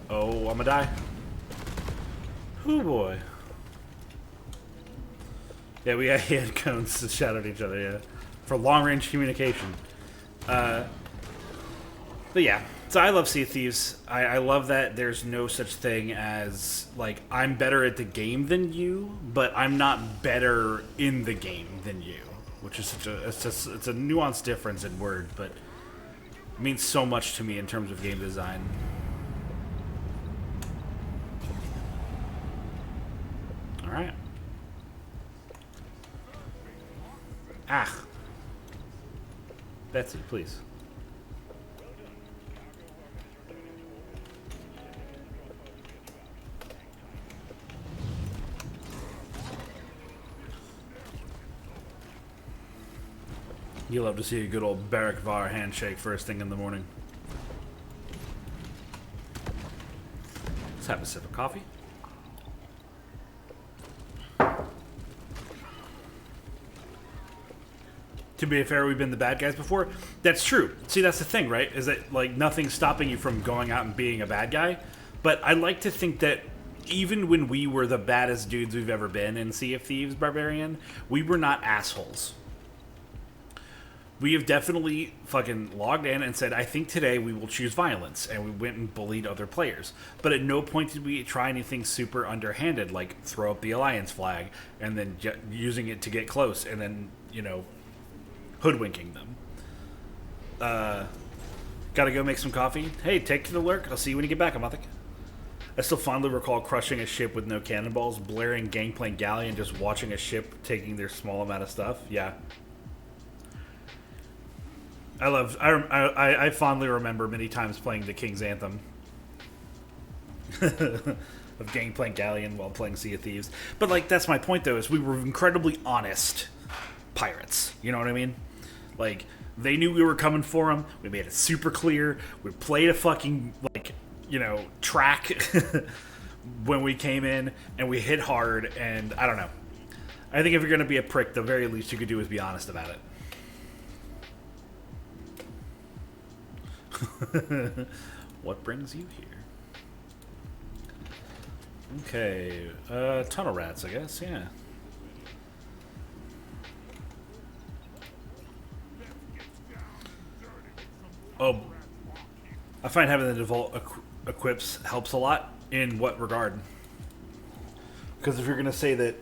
Speaker 1: Oh, I'm gonna die. Oh boy. Yeah, we had cones to shout at each other, yeah. For long-range communication. But yeah, so I love Sea of Thieves. I love that there's no such thing as, like, I'm better at the game than you, but I'm not better in the game than you. Which is such a, it's a nuanced difference in word, but it means so much to me in terms of game design. Alright. Ah. Betsy, please. You love to see a good old Barack Var handshake first thing in the morning. Let's have a sip of coffee. To be fair, we've been the bad guys before. That's true. See, that's the thing, right? Is that, like, nothing's stopping you from going out and being a bad guy. But I like to think that even when we were the baddest dudes we've ever been in Sea of Thieves Barbarian, we were not assholes. We have definitely fucking logged in and said, I think today we will choose violence. And we went and bullied other players. But at no point did we try anything super underhanded, like throw up the Alliance flag and then using it to get close and then, you know, hoodwinking them. Gotta go make some coffee. Hey, take the lurk. I'll see you when you get back, Amathek. I still fondly recall crushing a ship with no cannonballs, blaring Gangplank Galley, and just watching a ship taking their small amount of stuff. Yeah. I fondly remember many times playing the King's Anthem of Gangplank Galleon while playing Sea of Thieves. But, like, that's my point, though, is we were incredibly honest pirates. You know what I mean? Like, they knew we were coming for them. We made it super clear. We played a fucking, like, you know, track when we came in, and we hit hard, and I don't know. I think if you're going to be a prick, the very least you could do is be honest about it. What brings you here? Okay, tunnel rats, I guess, yeah. Oh, I find having the default equips helps a lot. In what regard? Because if you're gonna say that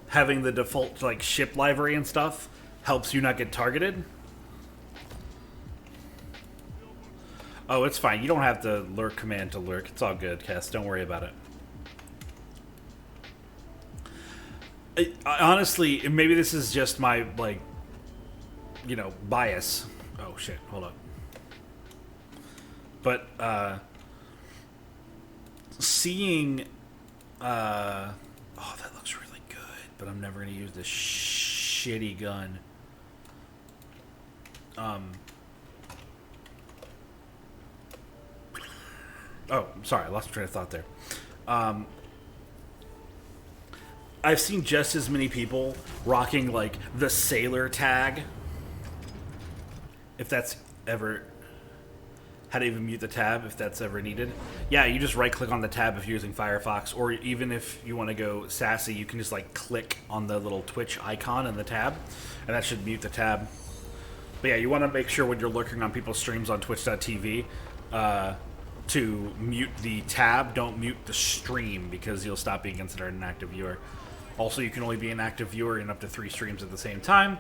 Speaker 1: having the default like ship livery and stuff helps you not get targeted. Oh, it's fine. You don't have the lurk command to lurk. It's all good, Cass. Don't worry about it. Honestly, maybe this is just my, like, you know, bias. Oh, shit. Hold up. But, seeing, oh, that looks really good, but I'm never going to use this shitty gun. Oh, sorry, I lost my train of thought there. I've seen just as many people rocking, like, the sailor tag. If that's ever... How to even mute the tab, if that's ever needed. Yeah, you just right-click on the tab if you're using Firefox, or even if you want to go sassy, you can just, like, click on the little Twitch icon in the tab, and that should mute the tab. But yeah, you want to make sure when you're lurking on people's streams on twitch.tv, to mute the tab, don't mute the stream, because you'll stop being considered an active viewer. Also, you can only be an active viewer in up to 3 streams at the same time.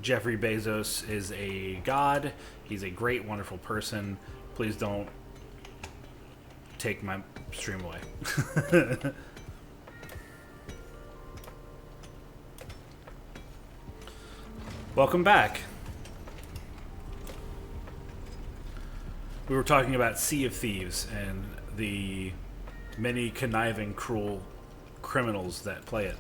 Speaker 1: Jeffrey Bezos is a god. He's a great, wonderful person. Please don't take my stream away. Welcome back. We were talking about Sea of Thieves and the many conniving, cruel criminals that play it.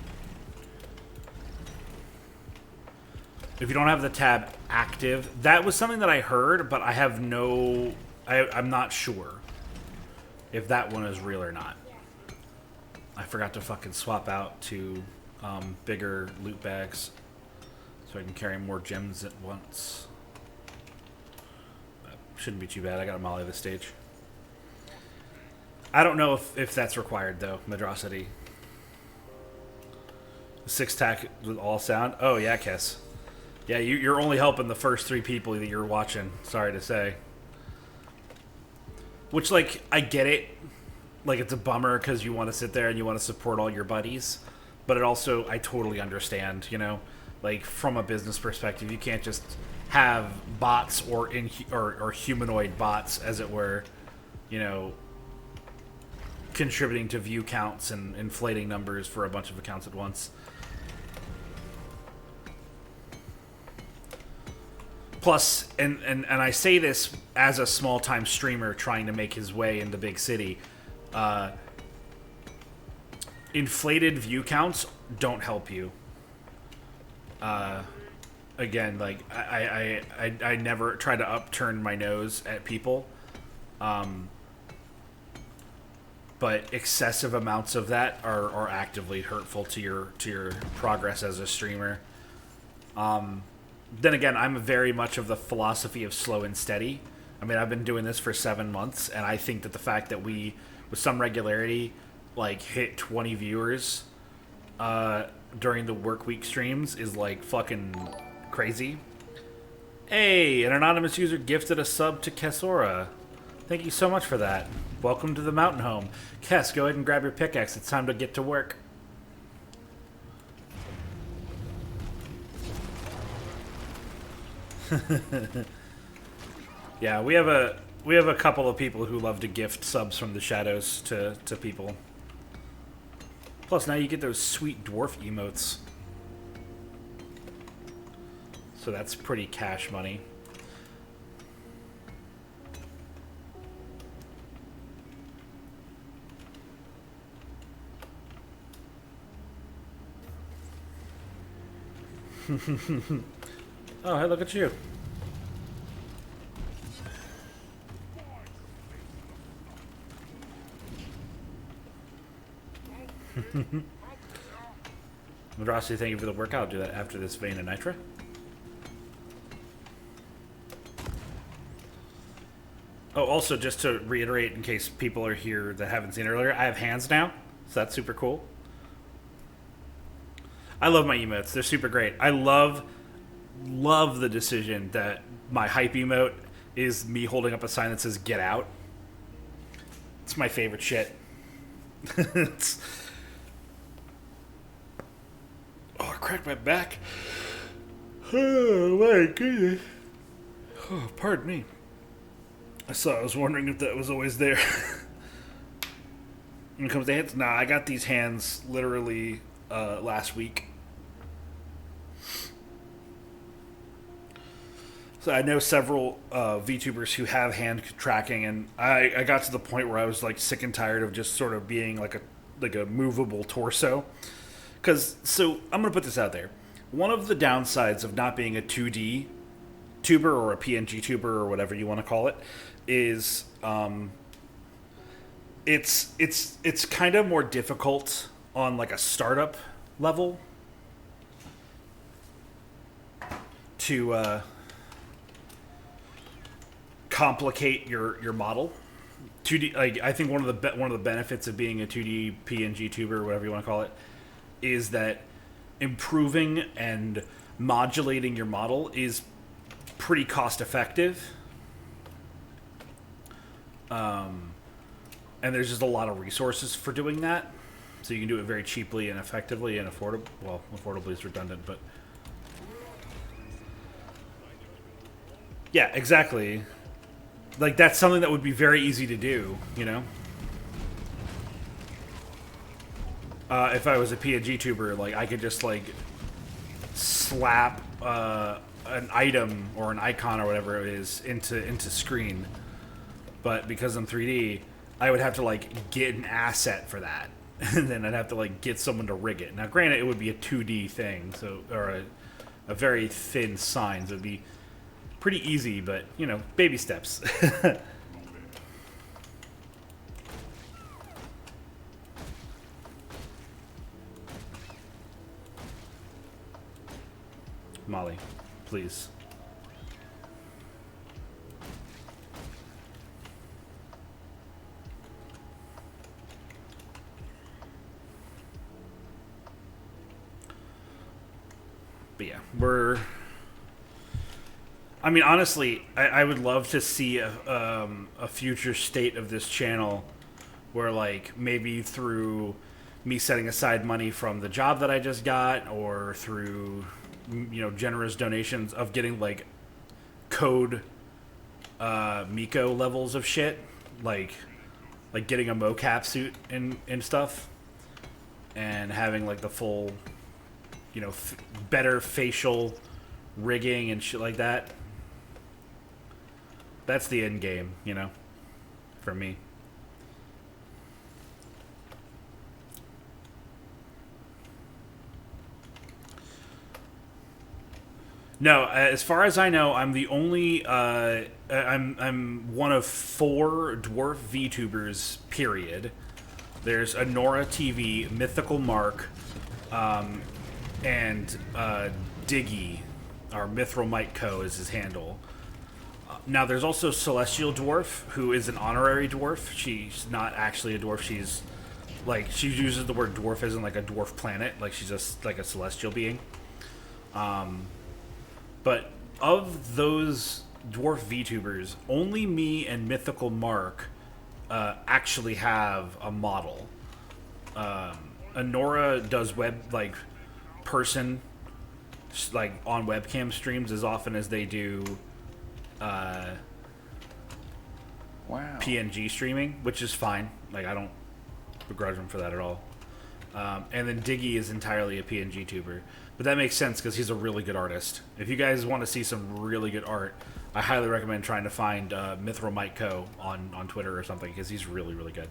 Speaker 1: If you don't have the tab active, that was something that I heard, but I have no... I'm not sure if that one is real or not. I forgot to fucking swap out to bigger loot bags so I can carry more gems at once. Shouldn't be too bad. I got a molly this stage. I don't know if that's required, though, Madrasity. 6-tack with all sound? Oh, yeah, Kess. Yeah, you're only helping the first 3 people that you're watching. Sorry to say. Which, like, I get it. Like, it's a bummer because you want to sit there and you want to support all your buddies. But it also, I totally understand, you know? Like, from a business perspective, you can't just have bots or humanoid bots, as it were, you know, contributing to view counts and inflating numbers for a bunch of accounts at once. Plus, and I say this as a small-time streamer trying to make his way in the big city, inflated view counts don't help you. Again, like, I never try to upturn my nose at people, but excessive amounts of that are actively hurtful to your progress as a streamer. Then again, I'm very much of the philosophy of slow and steady. I mean, I've been doing this for 7 months, and I think that the fact that we, with some regularity, like, hit 20 viewers during the work week streams is, like, fucking crazy. Hey, an anonymous user gifted a sub to Kessora. Thank you so much for that. Welcome to the mountain home. Kess, go ahead and grab your pickaxe. It's time to get to work. Yeah, we have a couple of people who love to gift subs from the shadows to people. Plus, now you get those sweet dwarf emotes. So that's pretty cash money. Oh, hey, look at you. Madrassi, thank you for the workout. I'll do that after this vein of nitra. Oh, also, just to reiterate, in case people are here that haven't seen earlier, I have hands now, so that's super cool. I love my emotes. They're super great. I love love the decision that my hype emote is me holding up a sign that says "Get out." It's my favorite shit. It's... Oh, I cracked my back. Oh my goodness. Oh, pardon me. I was wondering if that was always there. When it comes to hands, nah, I got these hands literally last week. So I know several VTubers who have hand tracking, and I got to the point where I was like sick and tired of just sort of being like a movable torso. So I'm gonna put this out there. One of the downsides of not being a 2D tuber or a PNG tuber or whatever you want to call it is it's kind of more difficult on like a startup level to complicate your model. 2D, like, I think one of the benefits of being a 2D PNG tuber or whatever you want to call it is that improving and modulating your model is pretty cost effective. And there's just a lot of resources for doing that. So you can do it very cheaply and effectively and affordable. Well, affordably is redundant, but yeah, exactly. Like, that's something that would be very easy to do, you know? If I was a PNG tuber, like, I could just, like, slap an item or an icon or whatever it is into screen. But because I'm 3D, I would have to, like, get an asset for that. And then I'd have to, like, get someone to rig it. Now, granted, it would be a 2D thing, so, or a very thin sign, so it'd be pretty easy, but, you know, baby steps. Molly, please. But yeah, I mean, honestly, I would love to see a future state of this channel where, like, maybe through me setting aside money from the job that I just got, or through, you know, generous donations, of getting, like, code Miko levels of shit, like getting a mocap suit and stuff, and having, like, the full, you know, better facial rigging and shit like that. That's the end game, you know, for me. No, as far as I know, I'm the only. I'm one of 4 Dwarf VTubers. Period. There's Anora TV, Mythical Mark, and Diggy, or Mithril Might Co. is his handle. Now, there's also Celestial Dwarf, who is an honorary dwarf. She's not actually a dwarf. She's, like, she uses the word dwarf as in, like, a dwarf planet. Like, she's just, like, a celestial being. But of those dwarf VTubers, only me and Mythical Mark actually have a model. Anora does person, like, on webcam streams as often as they do
Speaker 2: wow.
Speaker 1: PNG streaming, which is fine. Like, I don't begrudge him for that at all. And then Diggy is entirely a PNG tuber. But that makes sense because he's a really good artist. If you guys want to see some really good art, I highly recommend trying to find Mithril Might Co. on Twitter or something, because he's really, really good.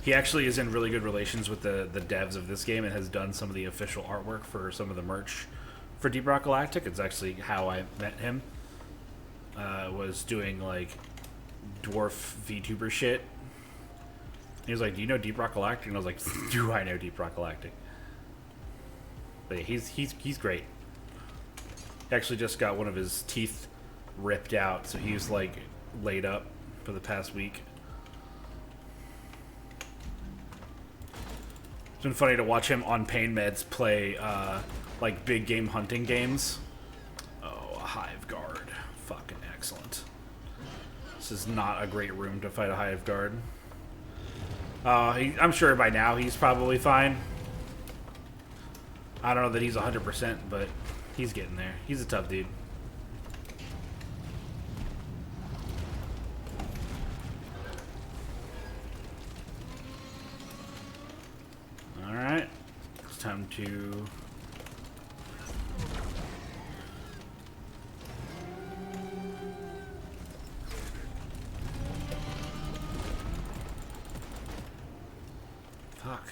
Speaker 1: He actually is in really good relations with the devs of this game and has done some of the official artwork for some of the merch for Deep Rock Galactic. It's actually how I met him. Was doing, like, dwarf VTuber shit. He was like, "Do you know Deep Rock Galactic?" And I was like, "Do I know Deep Rock Galactic?" But yeah, he's great. He actually just got one of his teeth ripped out, so he's, like, laid up for the past week. It's been funny to watch him on pain meds play like big game hunting games. Oh, a hive guard. Fucking excellent. This is not a great room to fight a hive guard. I'm sure by now he's probably fine. I don't know that he's 100%, but he's getting there. He's a tough dude. Alright. It's time to... Fuck.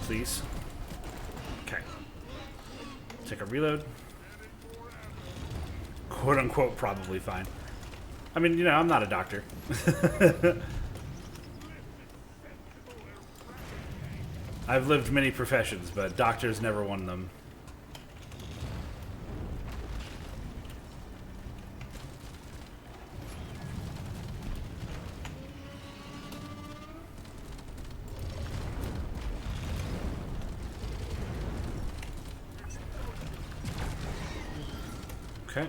Speaker 1: Please. Okay. Take a reload. Quote unquote, probably fine. I mean, you know, I'm not a doctor. I've lived many professions, but doctor's never one of them. Okay.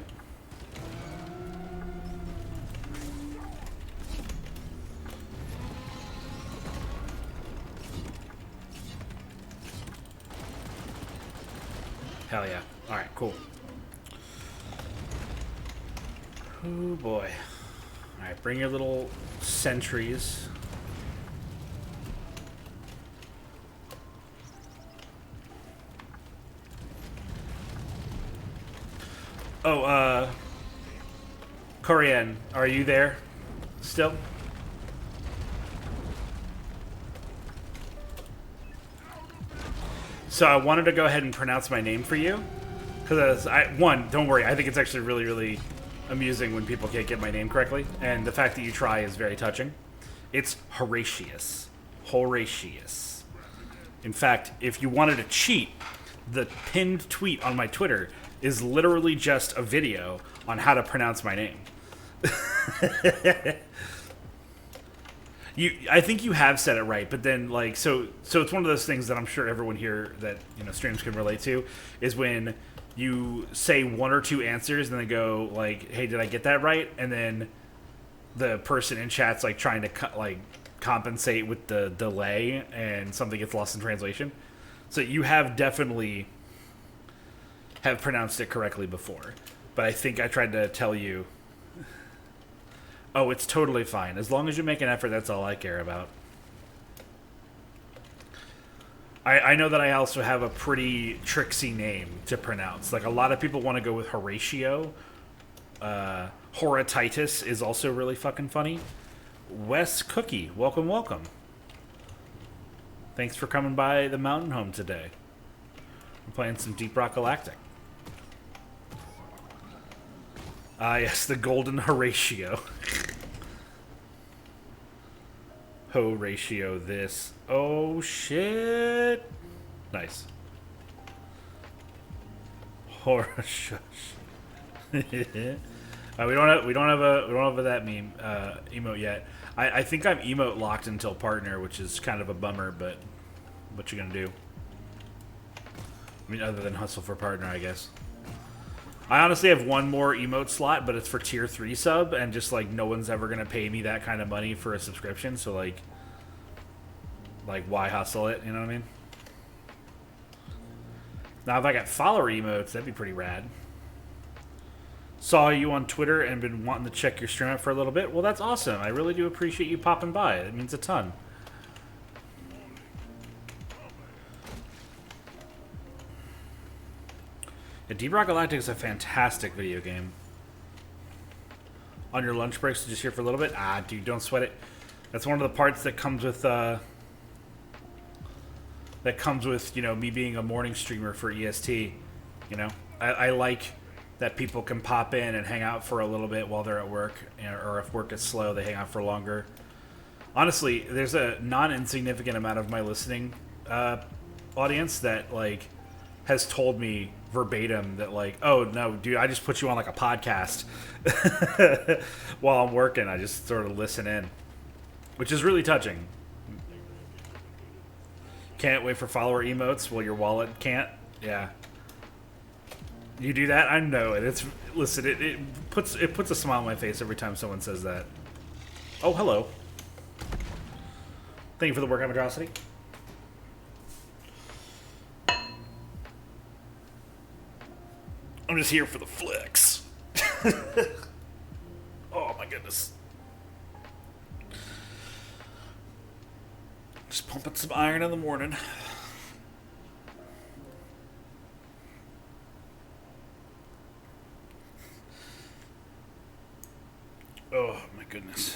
Speaker 1: Hell yeah. Alright, cool. Oh boy. Alright, bring your little sentries. Oh, Corian, are you there still? So I wanted to go ahead and pronounce my name for you. Because, one, don't worry, I think it's actually really, really amusing when people can't get my name correctly. And the fact that you try is very touching. It's Horatius. Horatius. In fact, if you wanted to cheat, the pinned tweet on my Twitter is literally just a video on how to pronounce my name. I think you have said it right, but then like so it's one of those things that I'm sure everyone here that streams can relate to is when you say one or two answers and they go like, "Hey, did I get that right?" And then the person in chat's like trying to compensate with the delay and something gets lost in translation. So you have definitely have pronounced it correctly before, but I think I tried to tell you, oh, it's totally fine. As long as you make an effort, that's all I care about. I know that I also have a pretty tricksy name to pronounce. Like, a lot of people want to go with Horatio. Horatitis is also really fucking funny. Wes Cookie, welcome, welcome. Thanks for coming by the mountain home today. We're playing some Deep Rock Galactic. Yes, the golden Horatio. Horatio this. Oh shit. Nice. Horatio. We don't have that meme emote yet. I think I'm emote locked until partner, which is kind of a bummer, but what you gonna do? I mean, other than hustle for partner, I guess. I honestly have one more emote slot, but it's for tier 3 sub, and just like no one's ever gonna pay me that kind of money for a subscription, so like why hustle it, you know what I mean? Now if I got follower emotes, that'd be pretty rad. Saw you on Twitter and been wanting to check your stream out for a little bit. Well, that's awesome. I really do appreciate you popping by. It means a ton. Yeah, Deep Rock Galactic is a fantastic video game. On your lunch breaks, just here for a little bit? Ah, dude, don't sweat it. That's one of the parts that comes with, me being a morning streamer for EST. You know, I like that people can pop in and hang out for a little bit while they're at work, or if work is slow, they hang out for longer. Honestly, there's a non-insignificant amount of my listening audience that, like, has told me verbatim that like, oh no, dude, I just put you on like a podcast while I'm working. I just sort of listen in, which is really touching. Can't wait for follower emotes. Well, your wallet can't. Yeah. You do that? I know it. It's listen. It puts a smile on my face every time someone says that. Oh, hello. Thank you for the work, Amadrosity. I'm just here for the flicks. Oh my goodness. Just pumping some iron in the morning. Oh my goodness.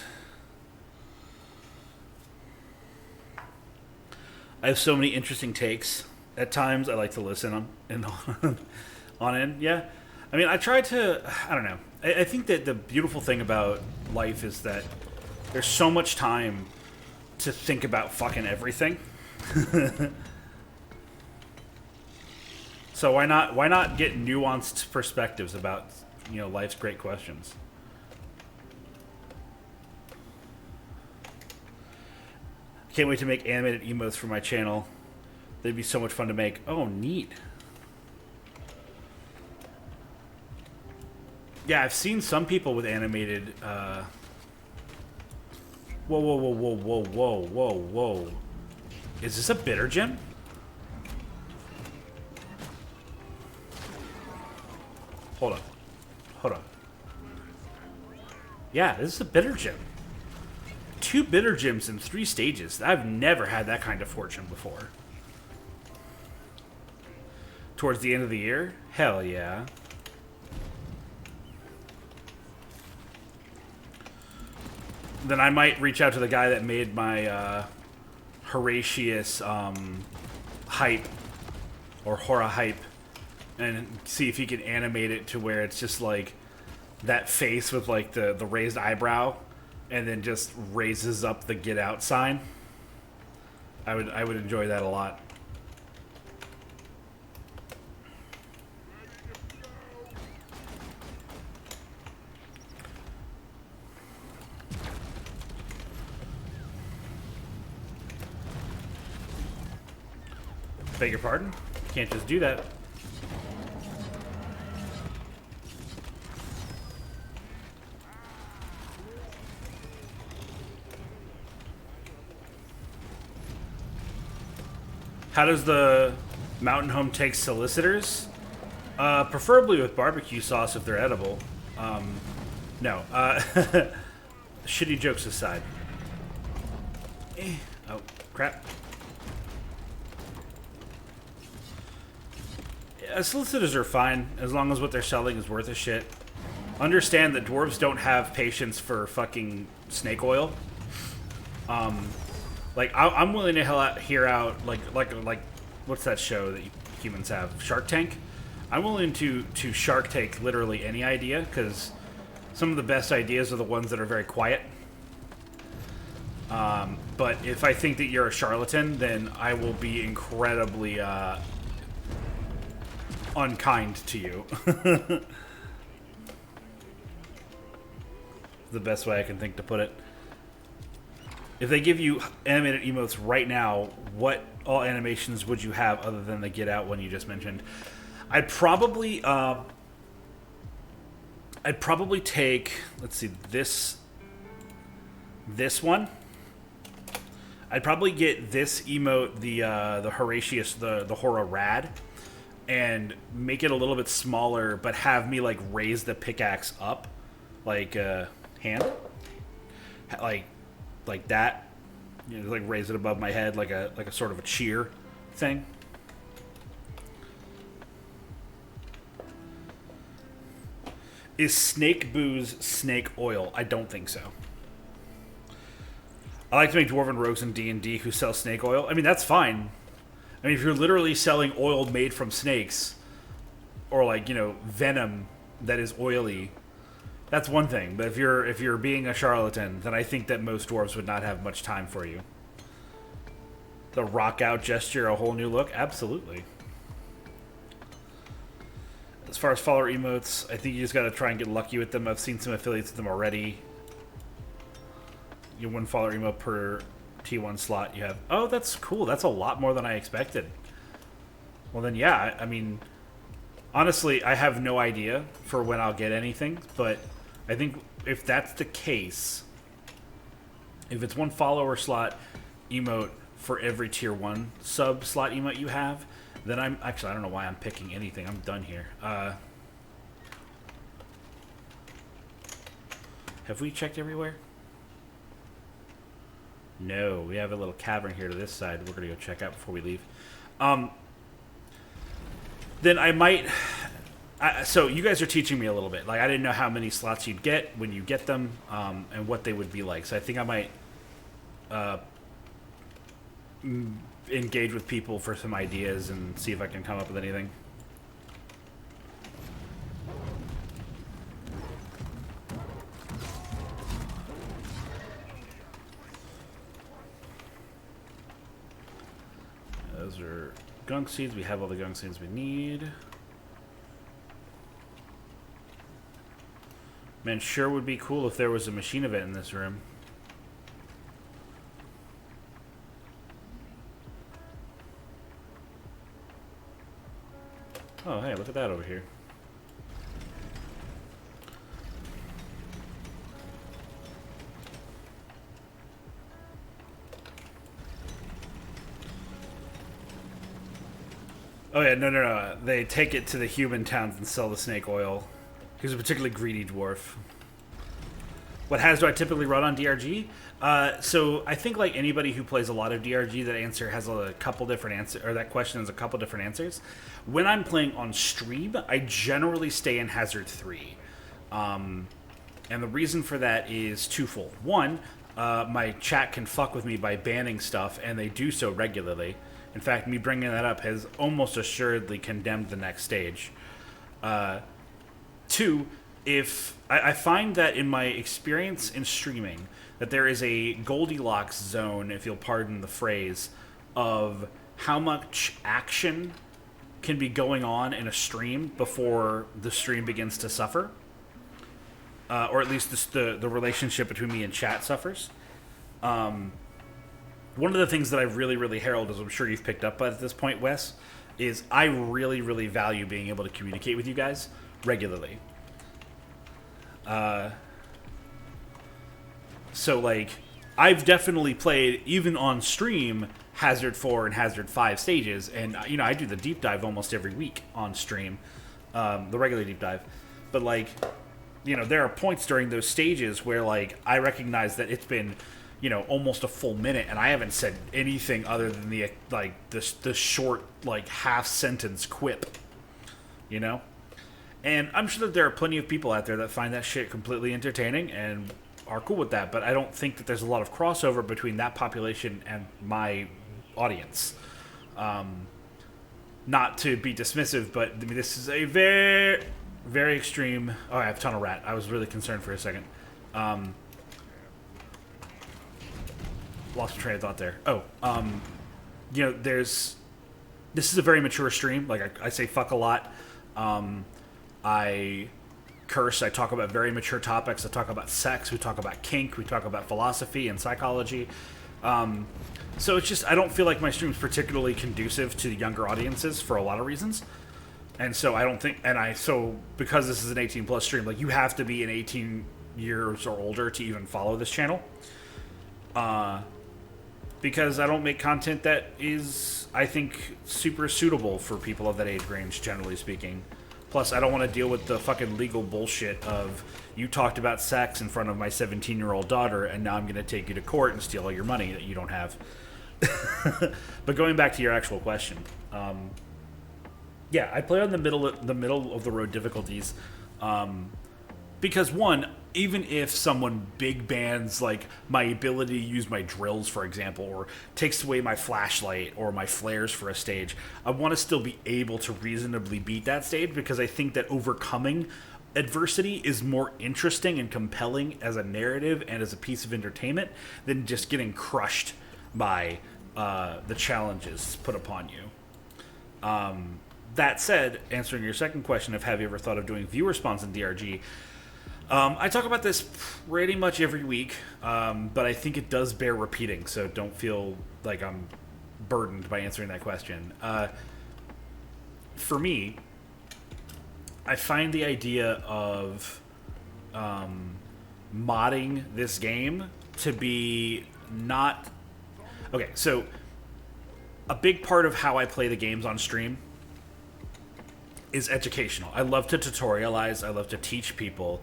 Speaker 1: I have so many interesting takes. At times, I like to listen on in. Yeah, I mean, I try to. I don't know. I think that the beautiful thing about life is that there's so much time to think about fucking everything. So why not get nuanced perspectives about life's great questions? Can't wait to make animated emotes for my channel. They'd be so much fun to make. Oh, neat. Yeah, I've seen some people with animated. Whoa, whoa, whoa, whoa, whoa, whoa, whoa, whoa. Is this a bitter gem? Hold on. Hold on. Yeah, this is a bitter gem. 2 bitter gems in 3 stages. I've never had that kind of fortune before. Towards the end of the year? Hell yeah. Then I might reach out to the guy that made my Horatius hype or Hora hype and see if he can animate it to where it's just like that face with like the raised eyebrow and then just raises up the get out sign. I would enjoy that a lot. Beg your pardon? Can't just do that. How does the mountain home take solicitors? Preferably with barbecue sauce if they're edible. No. Shitty jokes aside. Oh, crap. Yeah, solicitors are fine as long as what they're selling is worth a shit. Understand that dwarves don't have patience for fucking snake oil. Like I'm willing to hear out like what's that show that humans have? Shark Tank. I'm willing to Shark Tank literally any idea because some of the best ideas are the ones that are very quiet. But if I think that you're a charlatan, then I will be incredibly unkind to you. The best way I can think to put it. If they give you animated emotes right now, what all animations would you have other than the get out one you just mentioned? I'd probably take, let's see, this one. I'd probably get this emote, the Horatius, the Hora Rad, and make it a little bit smaller, but have me like raise the pickaxe up, like hand, like that, like raise it above my head, like a sort of a cheer thing. Is snake booze snake oil? I don't think so. I like to make dwarven rogues in D&D who sell snake oil. I mean, that's fine. I mean, if you're literally selling oil made from snakes, or like, venom that is oily, that's one thing. But if you're being a charlatan, then I think that most dwarves would not have much time for you. The rock out gesture, a whole new look? Absolutely. As far as follower emotes, I think you just got to try and get lucky with them. I've seen some affiliates with them already. You one follower emote per T1 slot you have. Oh, that's cool. That's a lot more than I expected. Well, then, yeah. I mean, honestly, I have no idea for when I'll get anything. But I think if that's the case, if it's one follower slot emote for every tier 1 sub slot emote you have, then I'm... Actually, I don't know why I'm picking anything. I'm done here. Have we checked everywhere? No, we have a little cavern here to this side we're going to go check out before we leave. Then I might... so you guys are teaching me a little bit. Like, I didn't know how many slots you'd get when you get them, and what they would be like. So I think I might engage with people for some ideas and see if I can come up with anything. Those are gunk seeds. We have all the gunk seeds we need. Man, sure would be cool if there was a machine event in this room. Oh, hey, look at that over here. Oh yeah, no. They take it to the human towns and sell the snake oil. He's a particularly greedy dwarf. What has do I typically run on DRG? So I think like anybody who plays a lot of DRG, that answer has a couple different answers, or that question has a couple different answers. When I'm playing on stream, I generally stay in Hazard 3. And the reason for that is twofold. One, my chat can fuck with me by banning stuff, and they do so regularly. In fact, me bringing that up has almost assuredly condemned the next stage. Two, if I find that in my experience in streaming, that there is a Goldilocks zone, if you'll pardon the phrase, of how much action can be going on in a stream before the stream begins to suffer. Or at least the relationship between me and chat suffers. One of the things that I really, really herald, as I'm sure you've picked up at this point, Wes, is I really, really value being able to communicate with you guys regularly. So, like, I've definitely played, even on stream, Hazard 4 and Hazard 5 stages, and, you know, I do the deep dive almost every week on stream, the regular deep dive. But, like, you know, there are points during those stages where, like, I recognize that it's been, you know, almost a full minute, and I haven't said anything other than the, like, the short, like, half-sentence quip, you know? And I'm sure that there are plenty of people out there that find that shit completely entertaining and are cool with that, but I don't think that there's a lot of crossover between that population and my audience. Not to be dismissive, but I mean, this is a very, very extreme... Oh, I have a ton of rat. I was really concerned for a second. Lost my train of thought there. Oh, you know, this is a very mature stream. Like, I say fuck a lot. I curse. I talk about very mature topics. I talk about sex. We talk about kink. We talk about philosophy and psychology. So it's just, I don't feel like my stream is particularly conducive to younger audiences for a lot of reasons. And so I don't think, so because this is an 18 plus stream, like, you have to be an 18 years or older to even follow this channel. Because I don't make content that is, I think, super suitable for people of that age range, generally speaking. Plus, I don't want to deal with the fucking legal bullshit of, you talked about sex in front of my 17-year-old daughter, and now I'm going to take you to court and steal all your money that you don't have. But going back to your actual question, yeah, I play on the middle of the road difficulties, because one, even if someone big bans, like, my ability to use my drills, for example, or takes away my flashlight or my flares for a stage, I want to still be able to reasonably beat that stage, because I think that overcoming adversity is more interesting and compelling as a narrative and as a piece of entertainment than just getting crushed by the challenges put upon you. That said, answering your second question of have you ever thought of doing viewer spawns in DRG, I talk about this pretty much every week, but I think it does bear repeating, so don't feel like I'm burdened by answering that question. For me, I find the idea of modding this game to be not... Okay, so a big part of how I play the games on stream is educational. I love to tutorialize. I love to teach people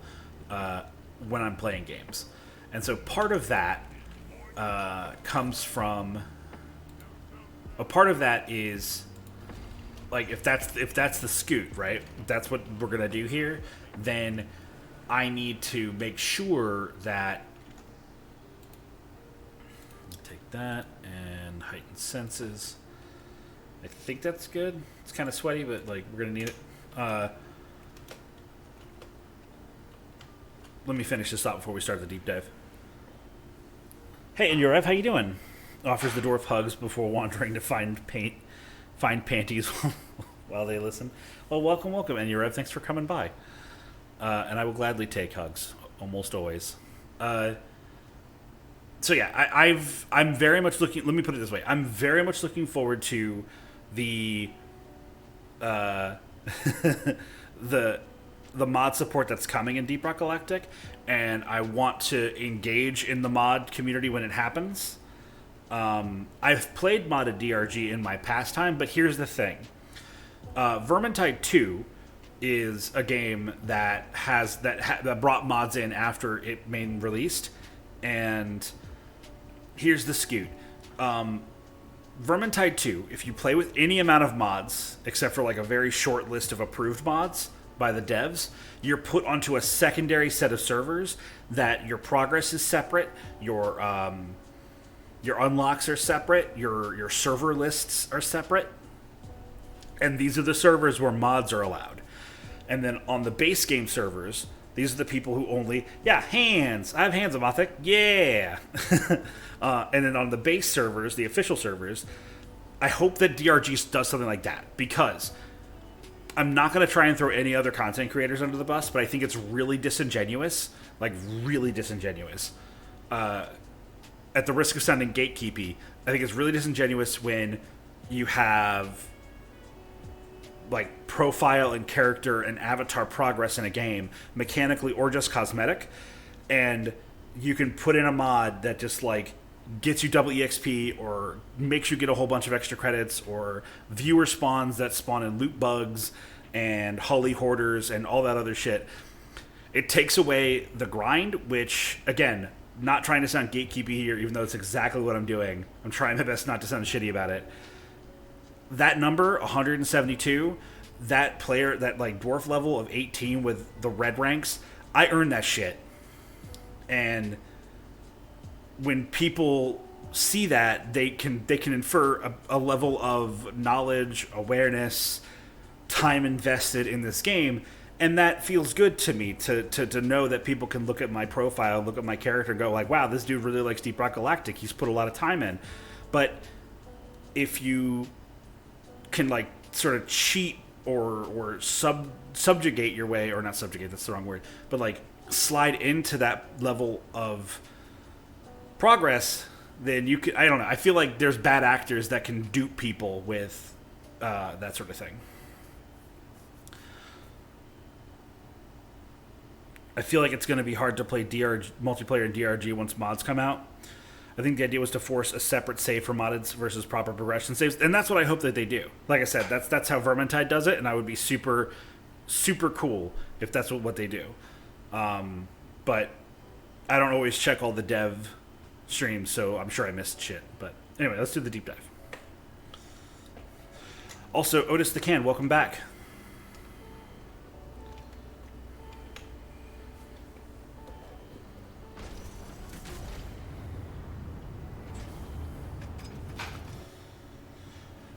Speaker 1: when I'm playing games. And so part of that comes from... A part of that is... Like, if that's the scoot, right? If that's what we're going to do here, then I need to make sure that... Take that and heighten senses. I think that's good. It's kind of sweaty, but, like, we're going to need it. Let me finish this thought before we start the deep dive. Hey, ENVtuber, how you doing? Offers the dwarf hugs before wandering to find panties while they listen. Well, welcome, ENVtuber. Thanks for coming by. And I will gladly take hugs, almost always. So yeah, I'm very much looking. Let me put it this way: I'm very much looking forward to the the mod support that's coming in Deep Rock Galactic, and I want to engage in the mod community when it happens. I've played modded DRG in my pastime, but here's the thing: Vermintide 2 is a game that that brought mods in after it main released, and here's the scoot. Vermintide 2, if you play with any amount of mods, except for like a very short list of approved mods by the devs, you're put onto a secondary set of servers that your progress is separate, your unlocks are separate, your server lists are separate, and these are the servers where mods are allowed. And then on the base game servers, these are the people who only, hands. I have hands on Mothic. Yeah. And then on the base servers, the official servers, I hope that DRG does something like that, because I'm not going to try and throw any other content creators under the bus, but I think it's really disingenuous, like really disingenuous. At the risk of sounding gatekeepy, I think it's really disingenuous when you have like profile and character and avatar progress in a game, mechanically or just cosmetic, and you can put in a mod that just like gets you double EXP or makes you get a whole bunch of extra credits, or viewer spawns that spawn in loot bugs and Holly hoarders and all that other shit. It takes away the grind, which, again, not trying to sound gatekeepy here, even though it's exactly what I'm doing. I'm trying my best not to sound shitty about it. That number, 172, that player, that like dwarf level of 18 with the red ranks, I earned that shit. And when people see that, they can infer a level of knowledge, awareness, time invested in this game, and that feels good to me to know that people can look at my profile, look at my character, and go like, wow, this dude really likes Deep Rock Galactic. He's put a lot of time in. But if you can like sort of cheat or subjugate your way, or not subjugate, that's the wrong word, but like slide into that level of progress, then you can, I don't know, I feel like there's bad actors that can dupe people with that sort of thing. I feel like it's going to be hard to play DRG, multiplayer in DRG once mods come out. I think the idea was to force a separate save for modded versus proper progression saves, and that's what I hope that they do. Like I said, that's how Vermintide does it, and I would be super, super cool if that's what they do. But I don't always check all the dev streams, so I'm sure I missed shit. But anyway, let's do the deep dive. Also, Otis the Can, welcome back.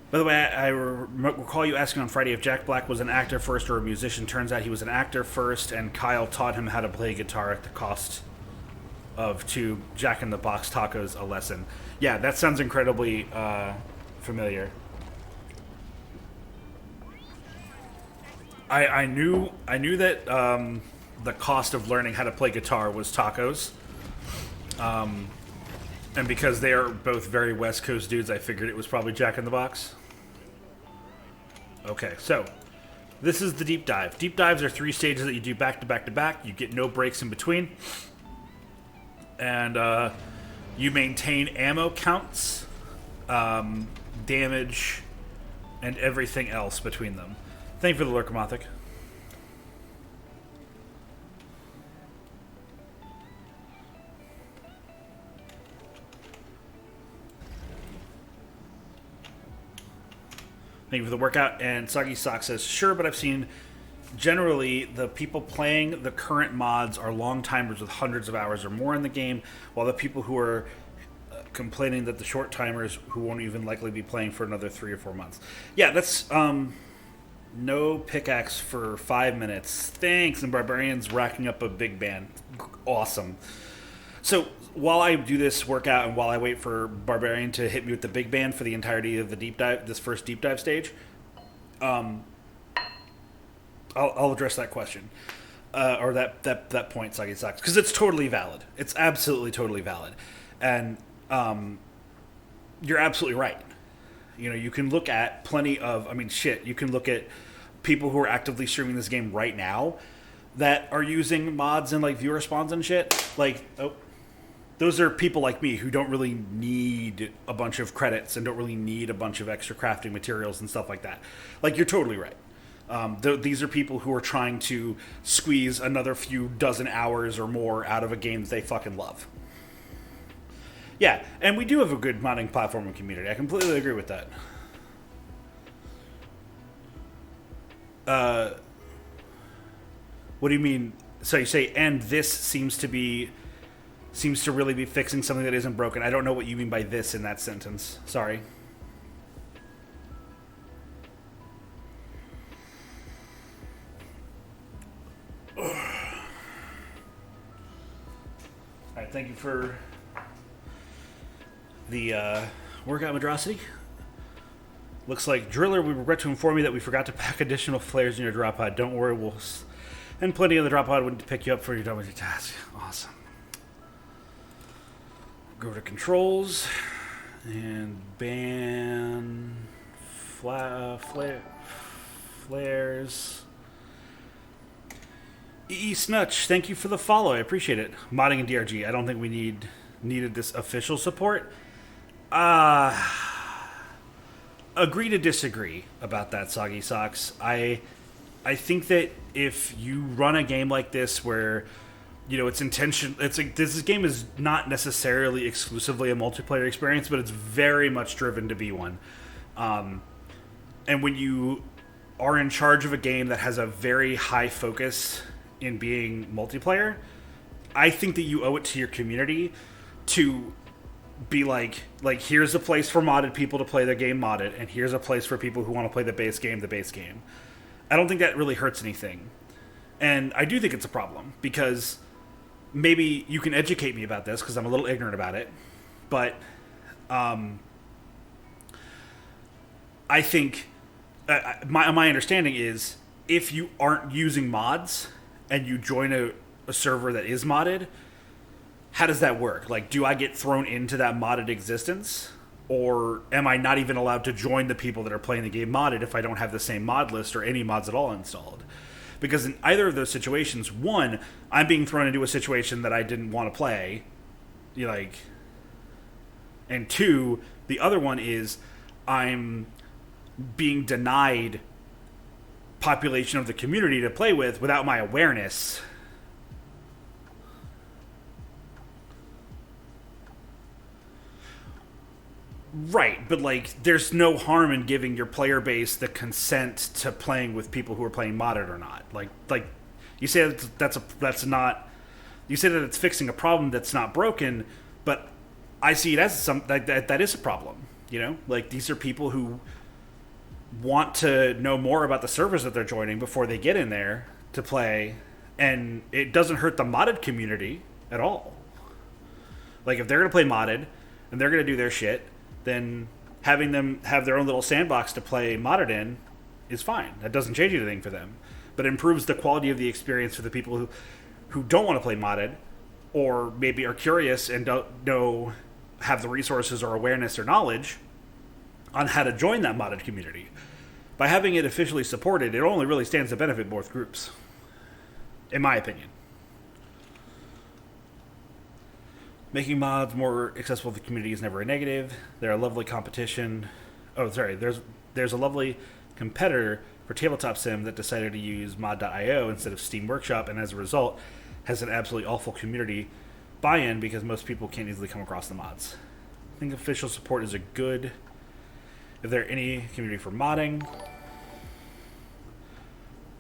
Speaker 1: By the way, I recall you asking on Friday if Jack Black was an actor first or a musician. Turns out he was an actor first, and Kyle taught him how to play guitar at the cost of 2 Jack in the Box tacos a lesson. Yeah, that sounds incredibly familiar. I knew that the cost of learning how to play guitar was tacos, and because they are both very West Coast dudes, I figured it was probably Jack in the Box. Okay, so this is the deep dive. Deep dives are 3 stages that you do back to back to back. You get no breaks in between, and you maintain ammo counts, damage, and everything else between them. Thank you for the lurk, Mothic. Thank you for the workout. And Soggy Sock says, sure, but I've seen generally the people playing the current mods are long timers with hundreds of hours or more in the game, while the people who are complaining that the short timers who won't even likely be playing for another 3 or 4 months. Yeah, that's no pickaxe for 5 minutes. Thanks. And Barbarian's racking up a big band. Awesome. So while I do this workout and while I wait for Barbarian to hit me with the big band for the entirety of the deep dive, this first deep dive stage, I'll address that question or that point, Soggy Socks, because it's totally valid. It's absolutely totally valid, and you're absolutely right. You know, you can look at plenty of, I mean, shit. You can look at people who are actively streaming this game right now that are using mods and like viewer spawns and shit. Like, those are people like me who don't really need a bunch of credits and don't really need a bunch of extra crafting materials and stuff like that. Like, you're totally right. These are people who are trying to squeeze another few dozen hours or more out of a game that they fucking love. Yeah, and we do have a good modding platform and community. I completely agree with that. What do you mean? So you say, and this seems to really be fixing something that isn't broken. I don't know what you mean by this in that sentence. Sorry. All right, thank you for the workout, Madrosity. Looks like Driller, we regret to inform you that we forgot to pack additional flares in your drop pod. Don't worry, we'll and plenty of the drop pod to pick you up for you're done with your task. Awesome. Go to controls and ban flares. Snutch, thank you for the follow. I appreciate it. Modding in DRG. I don't think we needed this official support. Agree to disagree about that, Soggy Socks. I think that if you run a game like this where, you know, it's intention, it's like this game is not necessarily exclusively a multiplayer experience, but it's very much driven to be one. And when you are in charge of a game that has a very high focus in being multiplayer, I think that you owe it to your community to be like here's a place for modded people to play the game modded, and here's a place for people who want to play the base game. I don't think that really hurts anything. And I do think it's a problem, because maybe you can educate me about this, because I'm a little ignorant about it. But I think my understanding is if you aren't using mods and you join a server that is modded, how does that work? Like, do I get thrown into that modded existence? Or am I not even allowed to join the people that are playing the game modded if I don't have the same mod list or any mods at all installed? Because in either of those situations, one, I'm being thrown into a situation that I didn't want to play. And two, the other one is I'm being denied population of the community to play with without my awareness. Right, but like, there's no harm in giving your player base the consent to playing with people who are playing modded or not. Like you say that's not. You say that it's fixing a problem that's not broken, but I see it as that is a problem. You know, like, these are people who want to know more about the servers that they're joining before they get in there to play, and it doesn't hurt the modded community at all. Like, if they're going to play modded and they're going to do their shit, then having them have their own little sandbox to play modded in is fine. That doesn't change anything for them. but improves the quality of the experience for the people who don't want to play modded, or maybe are curious and don't know, have the resources or awareness or knowledge on how to join that modded community. By having it officially supported, it only really stands to benefit both groups, in my opinion. Making mods more accessible to the community is never a negative. They're a lovely competition. Oh, sorry. There's a lovely competitor for tabletop sim that decided to use mod.io instead of Steam Workshop, and as a result, has an absolutely awful community buy-in because most people can't easily come across the mods. I think official support is a good. If there any community for modding,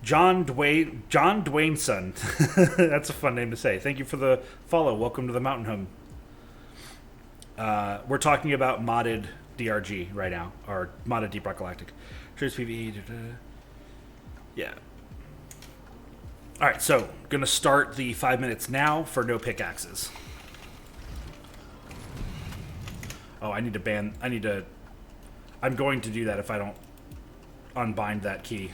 Speaker 1: John Dwayneson. That's a fun name to say. Thank you for the follow. Welcome to the Mountain Home. We're talking about modded DRG right now, or modded Deep Rock Galactic. Trace PvE. Yeah. All right, so gonna start the 5 minutes now for no pickaxes. Oh, I'm going to do that if I don't unbind that key.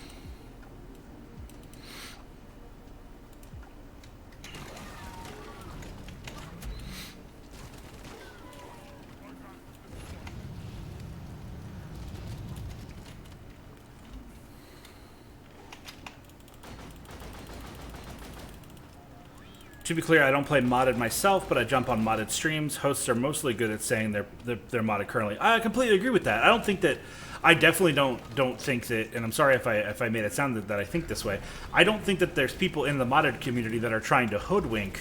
Speaker 1: To be clear, I don't play modded myself, but I jump on modded streams. Hosts are mostly good at saying they're modded currently. I completely agree with that. I don't think that. I definitely don't think that, and I'm sorry if I made it sound that I think this way. I don't think that there's people in the modded community that are trying to hoodwink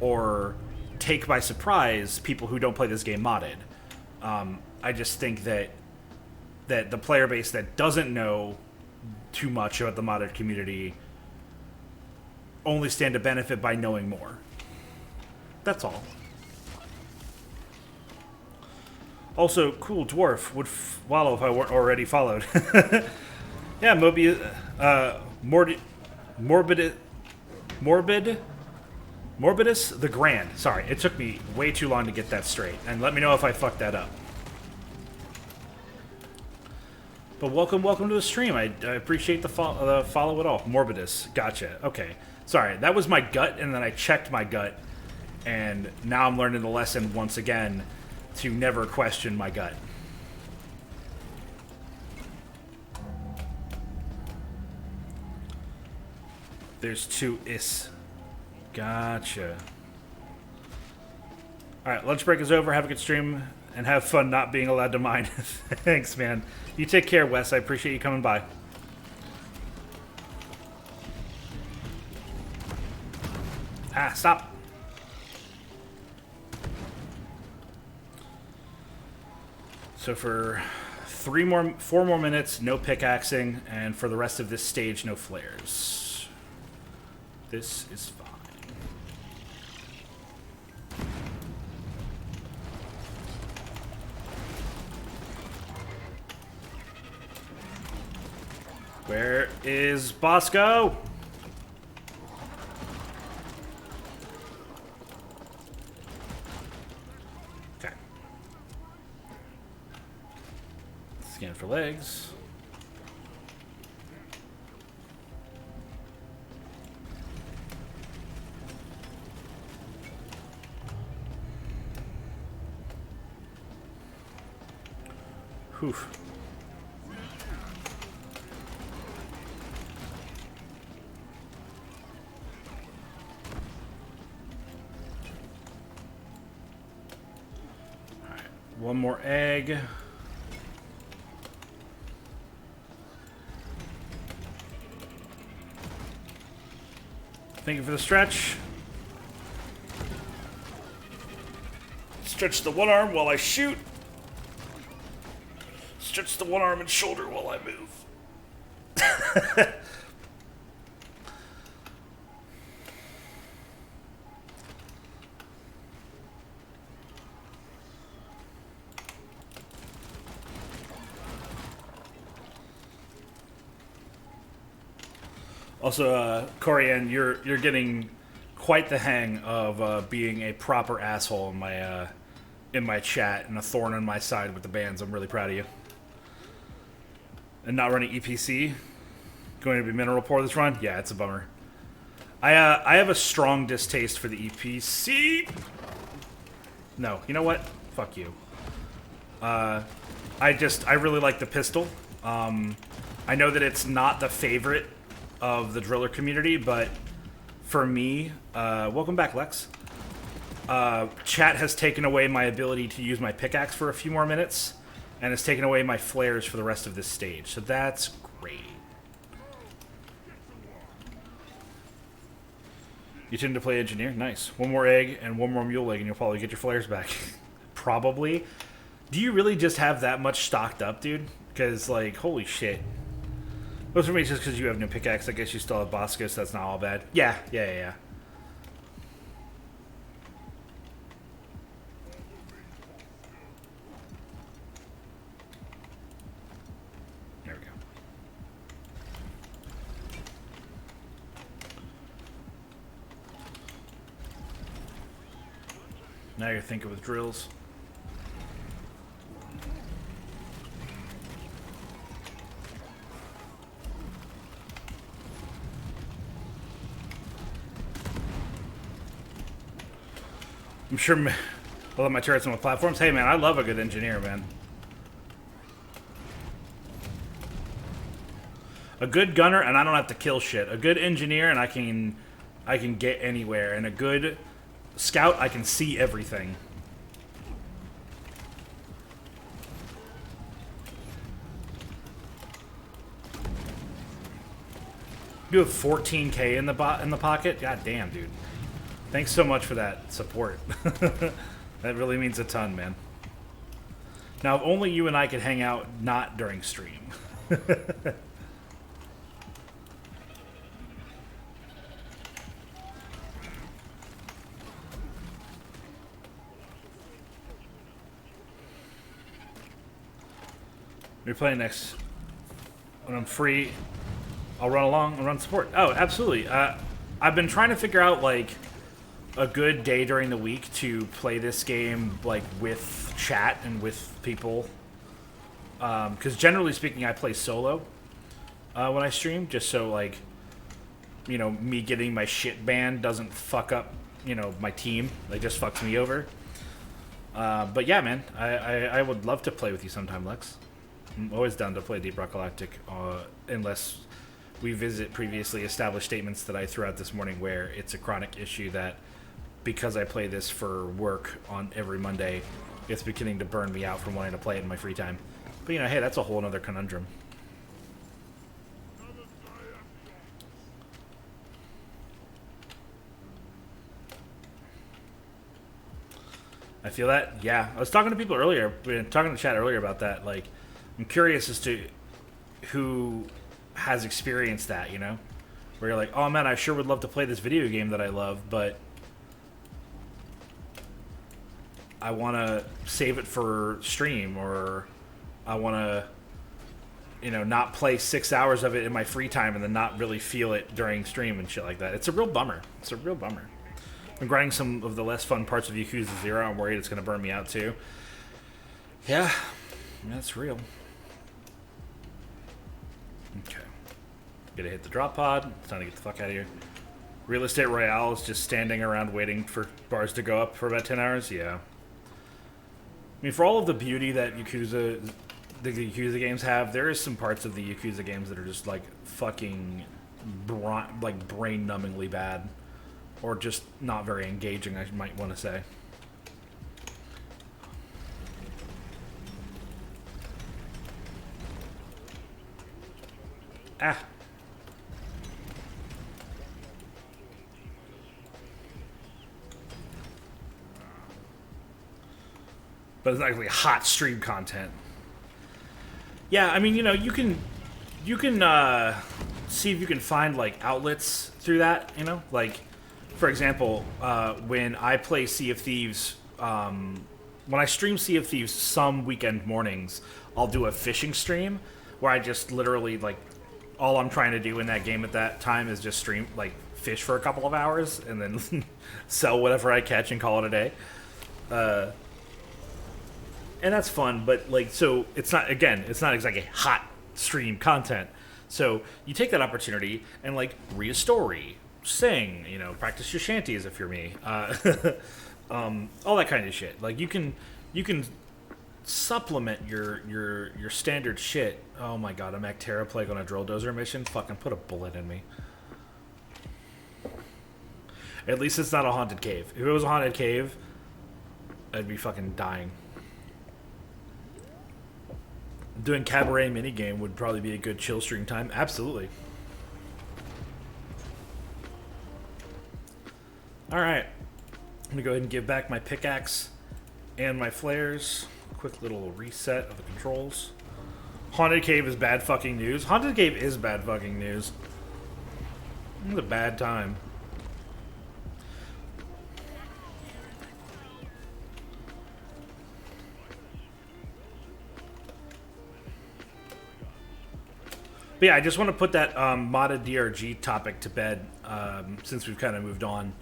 Speaker 1: or take by surprise people who don't play this game modded. I just think that the player base that doesn't know too much about the modded community only stand to benefit by knowing more. That's all. Also, cool Dwarf would follow if I weren't already followed. Yeah, Morbidus the Grand. Sorry, it took me way too long to get that straight. And let me know if I fucked that up. But welcome to the stream. I appreciate the follow at all. Morbidus. Gotcha. Okay. Sorry, that was my gut, and then I checked my gut, and now I'm learning the lesson once again to never question my gut. There's two is. Gotcha. Alright, lunch break is over. Have a good stream, and have fun not being allowed to mine. Thanks, man. You take care, Wes. I appreciate you coming by. Ah, stop. So for 4 more minutes, no pickaxing, and for the rest of this stage, no flares. This is fine. Where is Bosco? Scan for legs. Whew. All right, one more egg. Thank you for the stretch. Stretch the one arm while I shoot. Stretch the one arm and shoulder while I move. Also, Corian, you're getting quite the hang of being a proper asshole in my chat and a thorn on my side with the bans. I'm really proud of you. And not running EPC. Going to be mineral pour this run? Yeah, it's a bummer. I have a strong distaste for the EPC. No, you know what? Fuck you. I really like the pistol. I know that it's not the favorite of the driller community, but for me, welcome back, Lex. Chat has taken away my ability to use my pickaxe for a few more minutes, and has taken away my flares for the rest of this stage. So that's great. You tend to play engineer? Nice. One more egg and one more mule egg and you'll probably get your flares back. Probably. Do you really just have that much stocked up, dude? Because, like, holy shit. Most for me, it's just because you have no pickaxe. I guess you still have Bosco, so that's not all bad. Yeah. There we go. Now you're thinking with drills. I'm sure I'll let my turrets on the platforms. Hey, man, I love a good engineer, man. A good gunner, and I don't have to kill shit. A good engineer, and I can get anywhere. And a good scout, I can see everything. You have 14K in the pocket? God damn, dude. Thanks so much for that support. That really means a ton, man. Now, if only you and I could hang out not during stream. We're playing next. When I'm free, I'll run along and run support. Oh, absolutely. I've been trying to figure out, like, a good day during the week to play this game, like, with chat and with people. Because generally speaking, I play solo when I stream, just so, like, you know, me getting my shit banned doesn't fuck up, you know, my team. Like, just fucks me over. But yeah, man, I would love to play with you sometime, Lex. I'm always down to play Deep Rock Galactic, unless we visit previously established statements that I threw out this morning where it's a chronic issue that because I play this for work on every Monday, it's beginning to burn me out from wanting to play it in my free time. But, you know, hey, that's a whole other conundrum. I feel that. Yeah. I was talking to people earlier, talking to chat earlier about that. Like, I'm curious as to who has experienced that, you know? Where you're like, oh man, I sure would love to play this video game that I love, but I want to save it for stream, or I want to, you know, not play 6 hours of it in my free time and then not really feel it during stream and shit like that. It's a real bummer. It's a real bummer. I'm grinding some of the less fun parts of Yakuza 0. I'm worried it's going to burn me out too. Yeah, that's real. Okay. Gotta hit the drop pod. It's time to get the fuck out of here. Real Estate Royale is just standing around waiting for bars to go up for about 10 hours? Yeah. I mean, for all of the beauty that the Yakuza games have, there is some parts of the Yakuza games that are just, like, fucking, like, brain-numbingly bad. Or just not very engaging, I might want to say. Ah. But it's not actually hot stream content. Yeah, I mean, you know, you can see if you can find, like, outlets through that, you know? Like, for example, when I play Sea of Thieves, when I stream Sea of Thieves some weekend mornings, I'll do a fishing stream where I just literally, like, all I'm trying to do in that game at that time is just stream, like, fish for a couple of hours and then sell whatever I catch and call it a day. And that's fun, but, like, so it's not, again, it's not exactly hot stream content. So you take that opportunity and like read a story, sing, you know, practice your shanties if you're me, all that kind of shit. Like you can supplement your standard shit. Oh my god, a Mactera plague on a drill dozer mission? Fucking put a bullet in me. At least it's not a haunted cave. If it was a haunted cave, I'd be fucking dying. Doing cabaret minigame would probably be a good chill stream time. Absolutely. Alright. I'm gonna go ahead and give back my pickaxe and my flares. Quick little reset of the controls. Haunted cave is bad fucking news. Haunted cave is bad fucking news. It's a bad time. But yeah, I just want to put that modded DRG topic to bed since we've kind of moved on.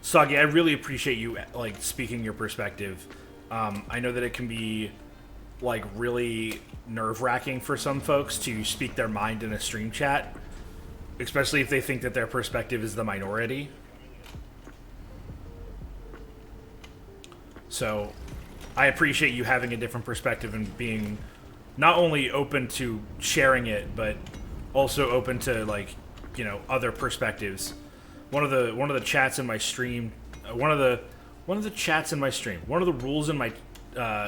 Speaker 1: Soggy, I really appreciate you like speaking your perspective. I know that it can be like really nerve-wracking for some folks to speak their mind in a stream chat, especially if they think that their perspective is the minority. So I appreciate you having a different perspective and being not only open to sharing it, but also open to, like, you know, other perspectives. One of the chats in my stream, one of the rules in my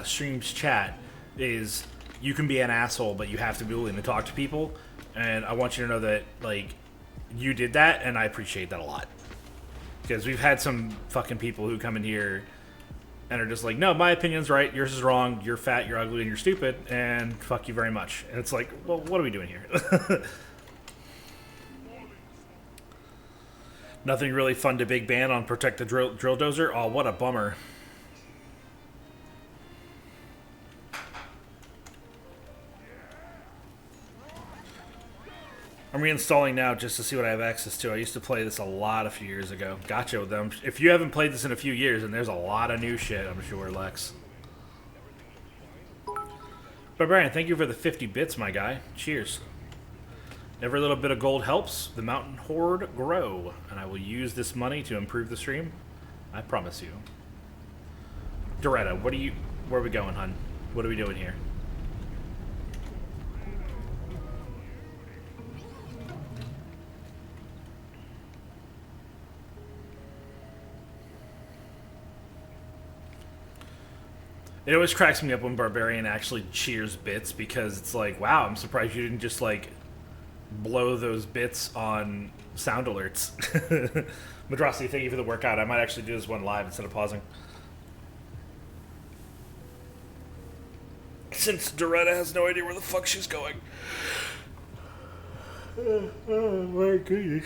Speaker 1: stream's chat is you can be an asshole, but you have to be willing to talk to people. And I want you to know that, like, you did that, and I appreciate that a lot. Because we've had some fucking people who come in here and are just like, no, my opinion's right, yours is wrong, you're fat, you're ugly, and you're stupid, and fuck you very much. And it's like, well, what are we doing here? Nothing really fun to big ban on Protect the Drill Dozer? Oh, what a bummer. I'm reinstalling now just to see what I have access to. I used to play this a lot a few years ago. Gotcha with them. If you haven't played this in a few years, and there's a lot of new shit, I'm sure, Lex. Barbarian, thank you for the 50 bits, my guy. Cheers. Every little bit of gold helps the mountain horde grow, and I will use this money to improve the stream. I promise you. Doretta, where are we going, hun? What are we doing here? It always cracks me up when Barbarian actually cheers bits, because it's like, wow, I'm surprised you didn't just, like, blow those bits on sound alerts. Madrasi, thank you for the workout. I might actually do this one live instead of pausing. Since Doretta has no idea where the fuck she's going. Oh my goodness.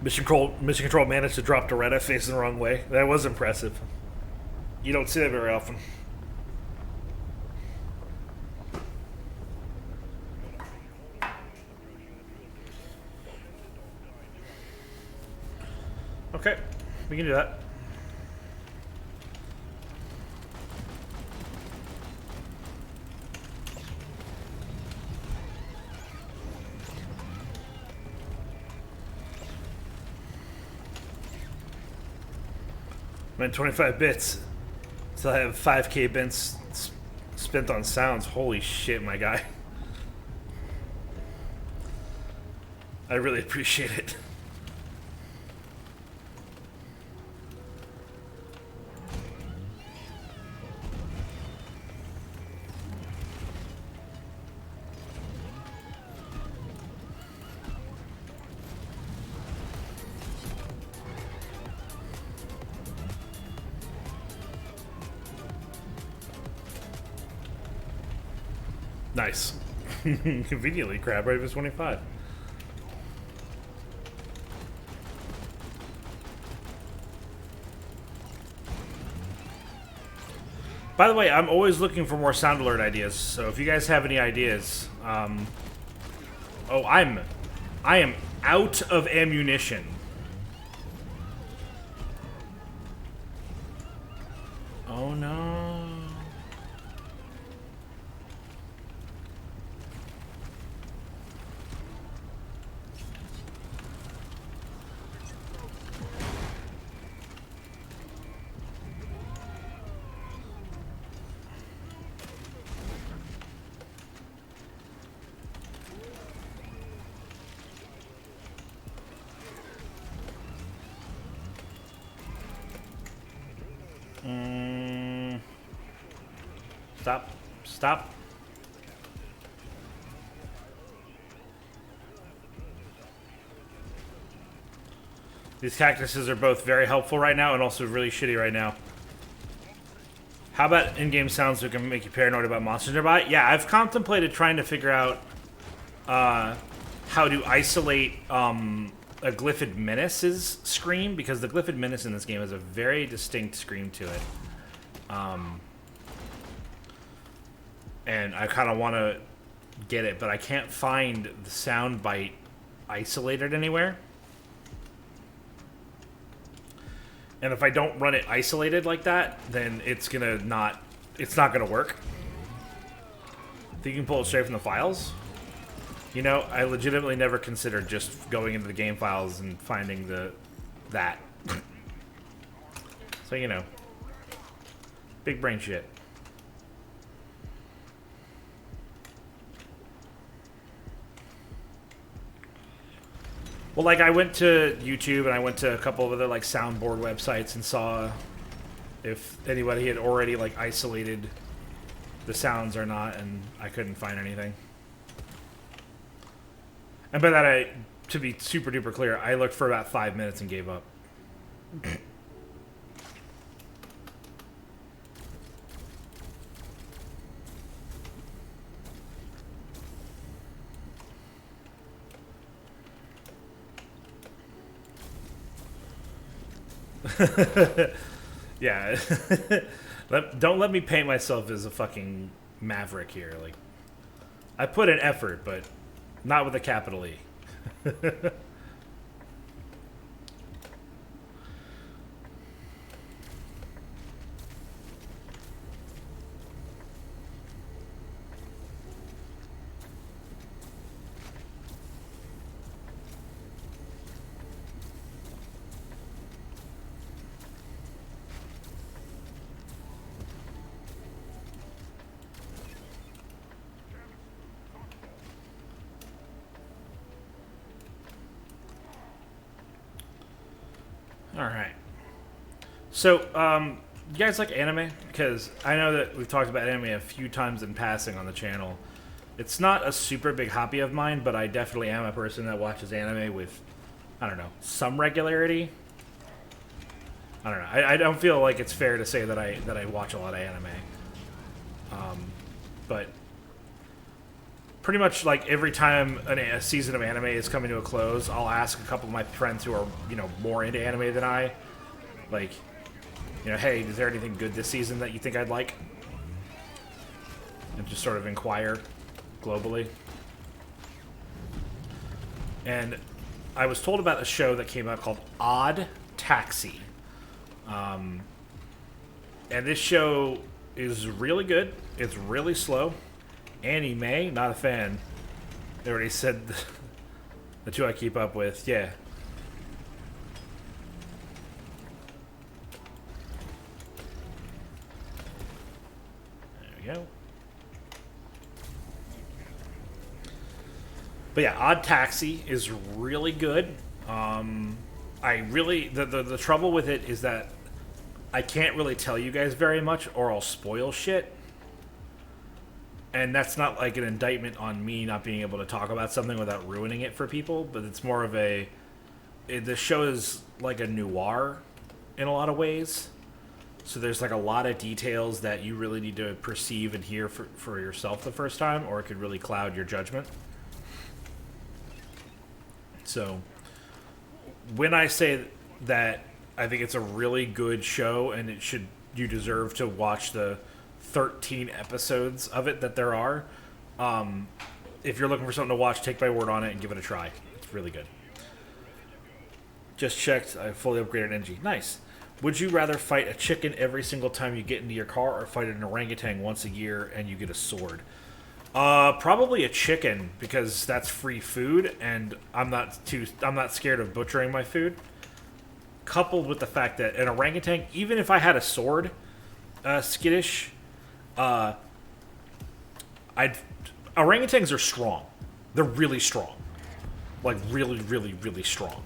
Speaker 1: Mission Control managed to drop Doretta facing the wrong way. That was impressive. You don't see that very often. Okay, we can do that. I'm at 25 bits. So I have 5k bits spent on sounds. Holy shit, my guy. I really appreciate it. Nice. Conveniently, crab rate was 25. By the way, I'm always looking for more sound alert ideas, so if you guys have any ideas, oh, I am out of ammunition. Oh no. Stop. Stop. These cactuses are both very helpful right now and also really shitty right now. How about in-game sounds that can make you paranoid about monsters nearby? Yeah, I've contemplated trying to figure out how to isolate a Glyphid Menace's scream, because the Glyphid Menace in this game has a very distinct scream to it. And I kind of want to get it, but I can't find the sound bite isolated anywhere. And if I don't run it isolated like that, then it's not gonna work. Think you can pull it straight from the files? You know, I legitimately never considered just going into the game files and finding that. So, you know, big brain shit. Well, like, I went to YouTube and I went to a couple of other, like, soundboard websites and saw if anybody had already, like, isolated the sounds or not, and I couldn't find anything. And by that, to be super duper clear, I looked for about 5 minutes and gave up. Yeah. Don't let me paint myself as a fucking maverick here. Like, I put in effort, but not with a capital E. Alright. So, you guys like anime? Because I know that we've talked about anime a few times in passing on the channel. It's not a super big hobby of mine, but I definitely am a person that watches anime with, I don't know, some regularity. I don't know. I don't feel like it's fair to say that I watch a lot of anime. But pretty much like every time a season of anime is coming to a close, I'll ask a couple of my friends who are, you know, more into anime than I, like, you know, hey, is there anything good this season that you think I'd like? And just sort of inquire globally. And I was told about a show that came out called Odd Taxi. And this show is really good. It's really slow. Anime, not a fan. They already said the two I keep up with. Yeah. There we go. But yeah, Odd Taxi is really good. I really the trouble with it is that I can't really tell you guys very much or I'll spoil shit. And that's not like an indictment on me not being able to talk about something without ruining it for people, but it's more of the show is like a noir in a lot of ways. So there's like a lot of details that you really need to perceive and hear for yourself the first time, or it could really cloud your judgment. So when I say that I think it's a really good show and you deserve to watch the 13 episodes of it that there are. If you're looking for something to watch, take my word on it and give it a try. It's really good. Just checked. I fully upgraded NG. Nice. Would you rather fight a chicken every single time you get into your car, or fight an orangutan once a year and you get a sword? Probably a chicken, because that's free food, and I'm not scared of butchering my food. Coupled with the fact that an orangutan, even if I had a sword, skittish, orangutans are strong. They're really strong, like really, really, really strong.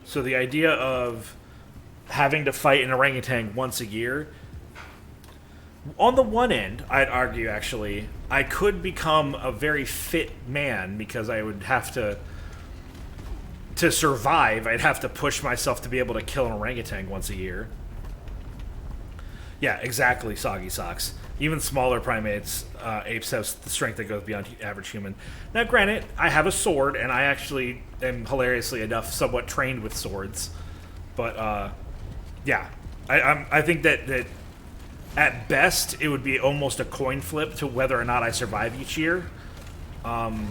Speaker 1: So the idea of having to fight an orangutan once a year, on the one end, I'd argue actually, I could become a very fit man, because I would have to survive, I'd have to push myself to be able to kill an orangutan once a year. Yeah, exactly, Soggy Socks. Even smaller primates, apes, have the strength that goes beyond average human. Now, granted, I have a sword, and I actually am, hilariously enough, somewhat trained with swords. But, yeah. I think that at best, it would be almost a coin flip to whether or not I survive each year. And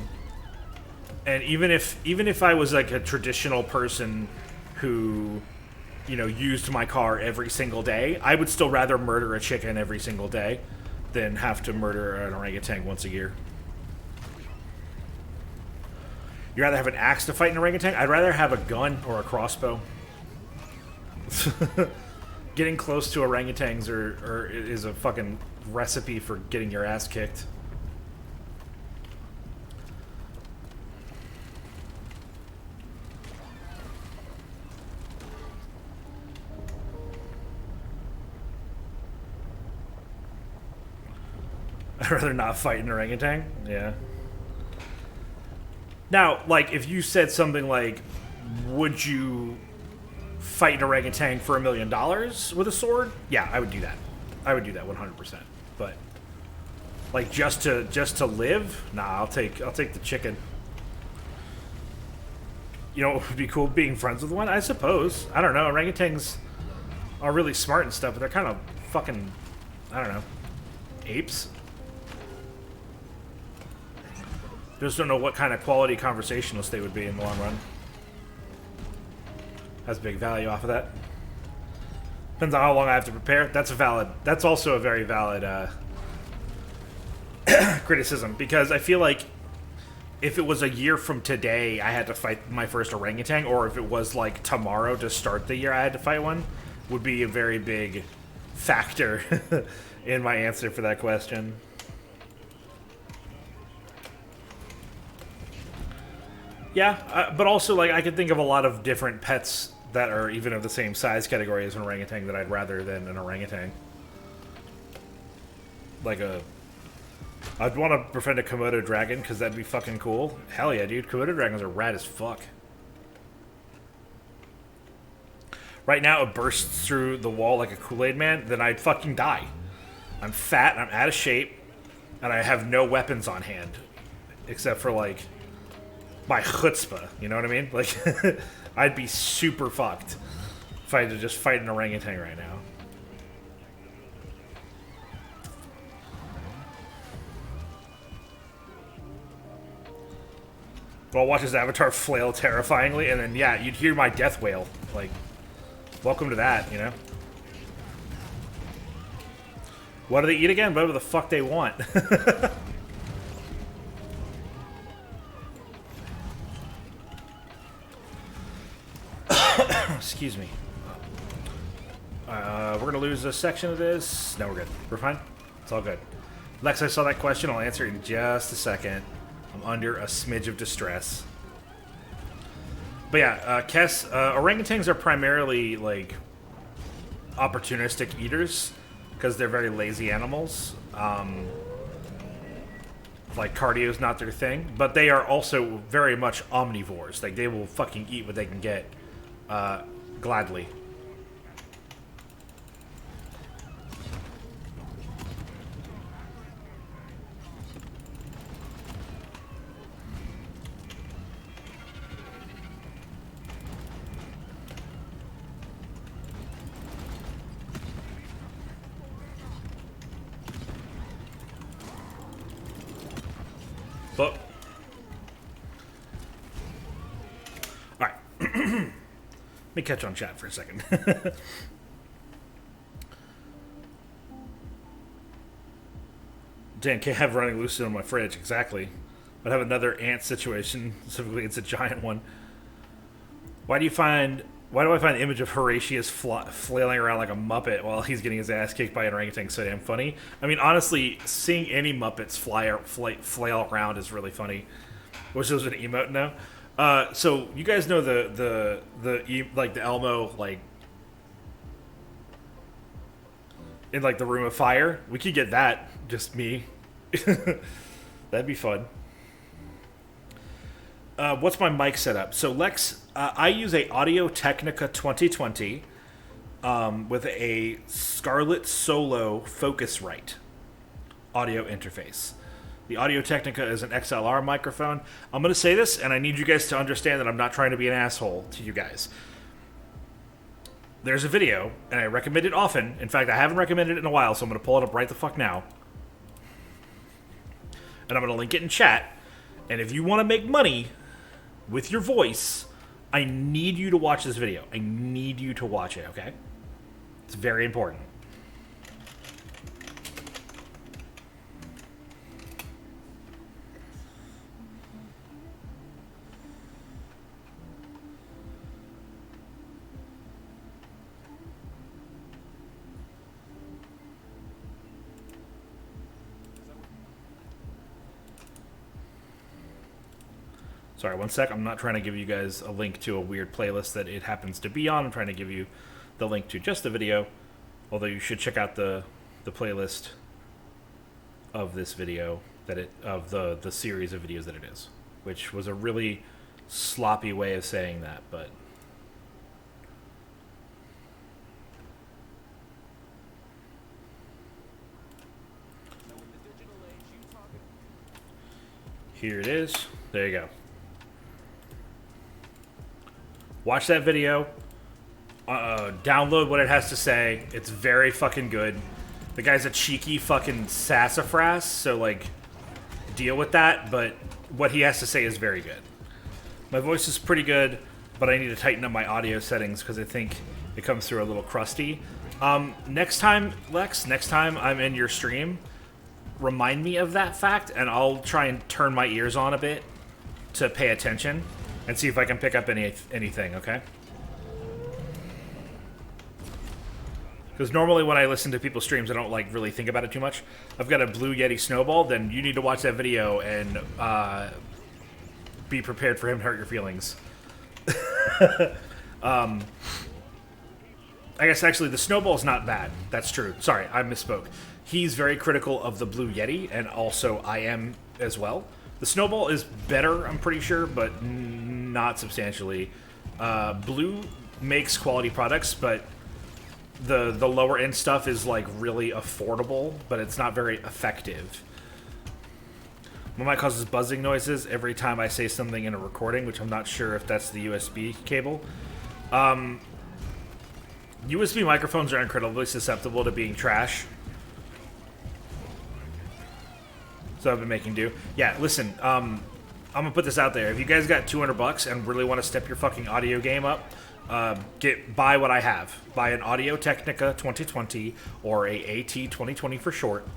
Speaker 1: even if I was like a traditional person who, used my car every single day, I would still rather murder a chicken every single day than have to murder an orangutan once a year. You'd rather have an axe to fight an orangutan? I'd rather have a gun or a crossbow. Getting close to orangutans is a fucking recipe for getting your ass kicked. I'd rather not fight an orangutan. Yeah. Now, like, if you said something like, would you fight an orangutan for $1 million with a sword? Yeah, I would do that. I would do that 100%. But, like, just to live? Nah, I'll take the chicken. You know what would be cool? Being friends with one? I suppose. I don't know. Orangutans are really smart and stuff, but they're kind of fucking, I don't know, apes. Just don't know what kind of quality conversationalist they would be in the long run. Has big value off of that. Depends on how long I have to prepare. That's also a very valid criticism, because I feel like if it was a year from today I had to fight my first orangutan, or if it was like tomorrow to start the year I had to fight one, would be a very big factor in my answer for that question. Yeah, but also, like, I could think of a lot of different pets that are even of the same size category as an orangutan that I'd rather than an orangutan. Like I'd want to befriend a Komodo dragon, because that'd be fucking cool. Hell yeah, dude. Komodo dragons are rad as fuck. Right now, it bursts through the wall like a Kool-Aid man, then I'd fucking die. I'm fat, I'm out of shape, and I have no weapons on hand. Except for, like, my chutzpah, you know what I mean? Like, I'd be super fucked if I had to just fight an orangutan right now. Well, I'll watch his avatar flail terrifyingly, and then, yeah, you'd hear my death wail. Like, welcome to that, you know? What do they eat again? Whatever the fuck they want. Excuse me. We're gonna lose a section of this. No, we're good. We're fine. It's all good. Lex, I saw that question. I'll answer it in just a second. I'm under a smidge of distress. But yeah, Kess, orangutans are primarily, like, opportunistic eaters, because they're very lazy animals. Like, cardio's not their thing, but they are also very much omnivores. Like, they will fucking eat what they can get, gladly. But, alright. me catch on chat for a second. Dan, can't have running loose on my fridge. Exactly. I'd have another ant situation. Specifically, it's a giant one. Why do I find the image of Horatius flailing around like a Muppet while he's getting his ass kicked by an orangutan so damn funny? I mean, honestly, seeing any Muppets flail around is really funny. Which was an emote now. So you guys know the Elmo like in like the Room of Fire. We could get that. Just me. That'd be fun. What's my mic setup? So Lex, I use a Audio Technica 2020 with a Scarlett Solo Focusrite audio interface. The Audio Technica is an XLR microphone. I'm going to say this, and I need you guys to understand that I'm not trying to be an asshole to you guys. There's a video, and I recommend it often. In fact, I haven't recommended it in a while, so I'm going to pull it up right the fuck now. And I'm going to link it in chat. And if you want to make money with your voice, I need you to watch this video. I need you to watch it, okay? It's very important. Sorry, one sec. I'm not trying to give you guys a link to a weird playlist that it happens to be on. I'm trying to give you the link to just the video. Although you should check out the playlist of this video of the series of videos that it is, which was a really sloppy way of saying that, but here it is. There you go. Watch that video. Download what it has to say. It's very fucking good. The guy's a cheeky fucking sassafras, so, like, deal with that, but what he has to say is very good. My voice is pretty good, but I need to tighten up my audio settings because I think it comes through a little crusty. Next time, Lex, next time I'm in your stream, remind me of that fact, and I'll try and turn my ears on a bit to pay attention and see if I can pick up anything, okay? Because normally when I listen to people's streams, I don't like really think about it too much. I've got a Blue Yeti Snowball, then you need to watch that video and be prepared for him to hurt your feelings. I guess actually the Snowball's not bad. That's true. Sorry, I misspoke. He's very critical of the Blue Yeti, and also I am as well. The Snowball is better, I'm pretty sure, but not substantially. Blue makes quality products, but the lower end stuff is like really affordable, but it's not very effective. My mic causes buzzing noises every time I say something in a recording, which I'm not sure if that's the USB cable. USB microphones are incredibly susceptible to being trash. So I've been making do. Yeah, listen, I'm gonna put this out there. If you guys got $200 and really want to step your fucking audio game up, buy what I have. Buy an Audio Technica 2020 or a AT 2020 for short,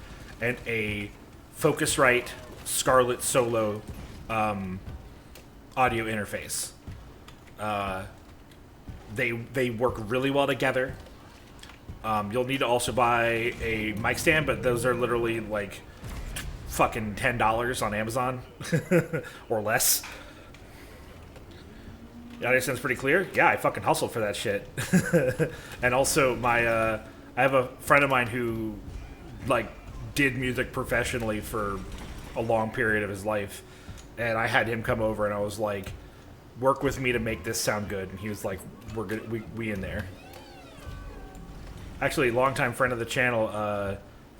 Speaker 1: and a Focusrite Scarlett Solo audio interface. They work really well together. You'll need to also buy a mic stand, but those are literally like fucking $10 on Amazon or less. The audio sounds pretty clear. Yeah, I fucking hustled for that shit. And also, I have a friend of mine who like did music professionally for a long period of his life, and I had him come over, and I was like, "Work with me to make this sound good." And he was like, "We're good. We in there." Actually, longtime friend of the channel,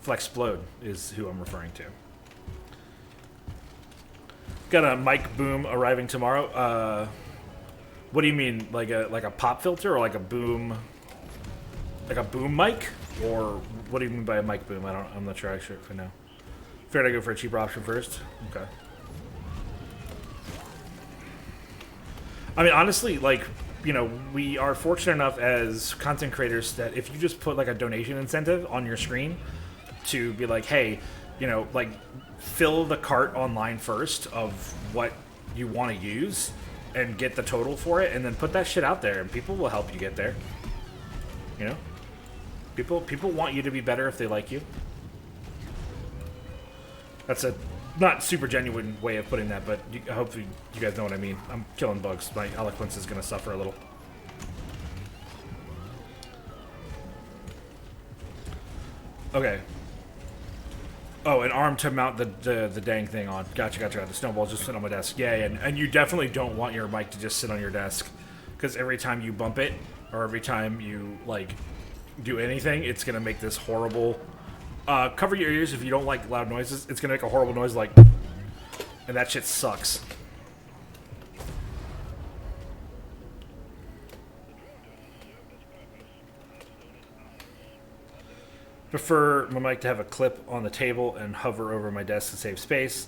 Speaker 1: Flexplode is who I'm referring to. Got a mic boom arriving tomorrow. What do you mean, like a pop filter or like a boom mic, or what do you mean by a mic boom? I'm not sure actually for now. Fair to go for a cheaper option first. Okay. I mean, honestly, like we are fortunate enough as content creators that if you just put like a donation incentive on your screen to be like, hey, like fill the cart online first of what you want to use and get the total for it, and then put that shit out there, and people will help you get there. People want you to be better if they like you. That's a not super genuine way of putting that, but hopefully you guys know what I mean. I'm killing bugs. My eloquence is going to suffer a little. Okay. Oh, an arm to mount the dang thing on. Gotcha. The snowball's just sitting on my desk. Yeah, and you definitely don't want your mic to just sit on your desk, because every time you bump it, or every time you, like, do anything, it's going to make this horrible... cover your ears if you don't like loud noises. It's going to make a horrible noise like... And that shit sucks. Prefer my mic to have a clip on the table and hover over my desk to save space.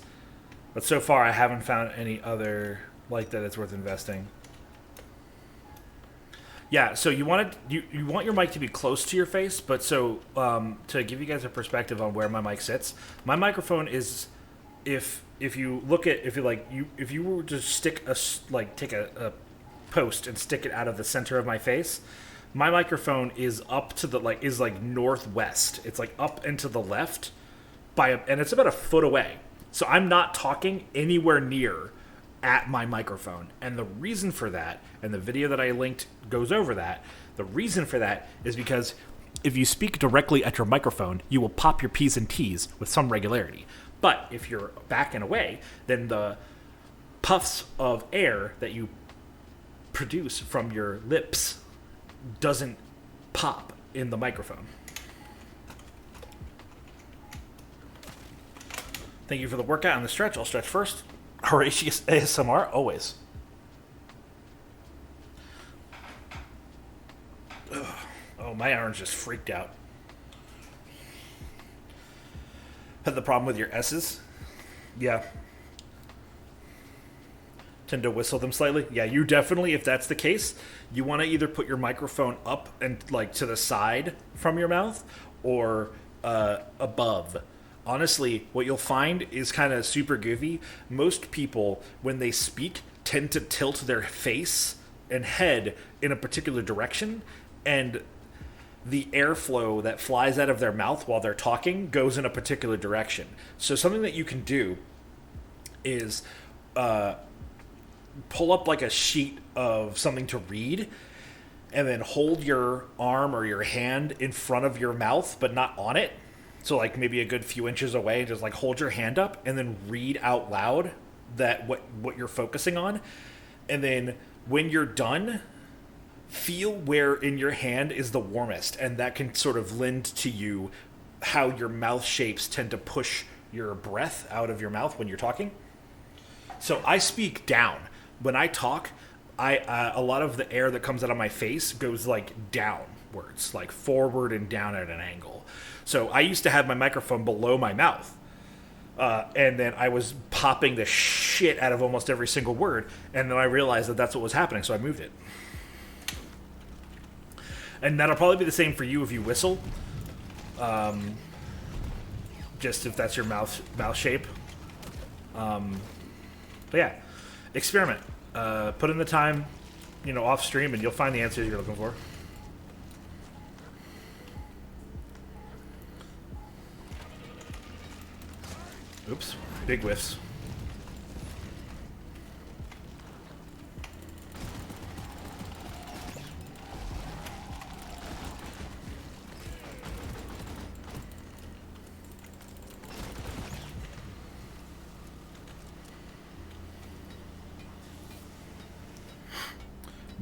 Speaker 1: But so far I haven't found any other like that that's worth investing. Yeah, so you want your mic to be close to your face, but so to give you guys a perspective on where my mic sits, my microphone is if you were to take a post and stick it out of the center of my face, my microphone is up to the northwest. It's like up and to the left and it's about a foot away. So I'm not talking anywhere near at my microphone. And the reason for that, and the video that I linked goes over that, the reason for that is because if you speak directly at your microphone, you will pop your P's and T's with some regularity. But if you're back and away, then the puffs of air that you produce from your lips doesn't pop in the microphone. Thank you for the workout and the stretch. I'll stretch first. Horatius ASMR, always. Ugh. Oh, my arm's just freaked out. Had the problem with your S's? Yeah. Tend to whistle them slightly? Yeah, you definitely, if that's the case, you want to either put your microphone up and like to the side from your mouth or above. Honestly, what you'll find is kind of super goofy. Most people, when they speak, tend to tilt their face and head in a particular direction, and the airflow that flies out of their mouth while they're talking goes in a particular direction. So something that you can do is pull up like a sheet of something to read, and then hold your arm or your hand in front of your mouth, but not on it. So like maybe a good few inches away, just like hold your hand up and then read out loud that what you're focusing on. And then when you're done, feel where in your hand is the warmest, and that can sort of lend to you how your mouth shapes tend to push your breath out of your mouth when you're talking. So I speak down. When I talk, a lot of the air that comes out of my face goes like downwards, like forward and down at an angle. So I used to have my microphone below my mouth, and then I was popping the shit out of almost every single word, and then I realized that that's what was happening, so I moved it. And that'll probably be the same for you if you whistle, just if that's your mouth shape. But yeah, experiment. Put in the time, off stream, and you'll find the answers you're looking for. Oops, big whiffs.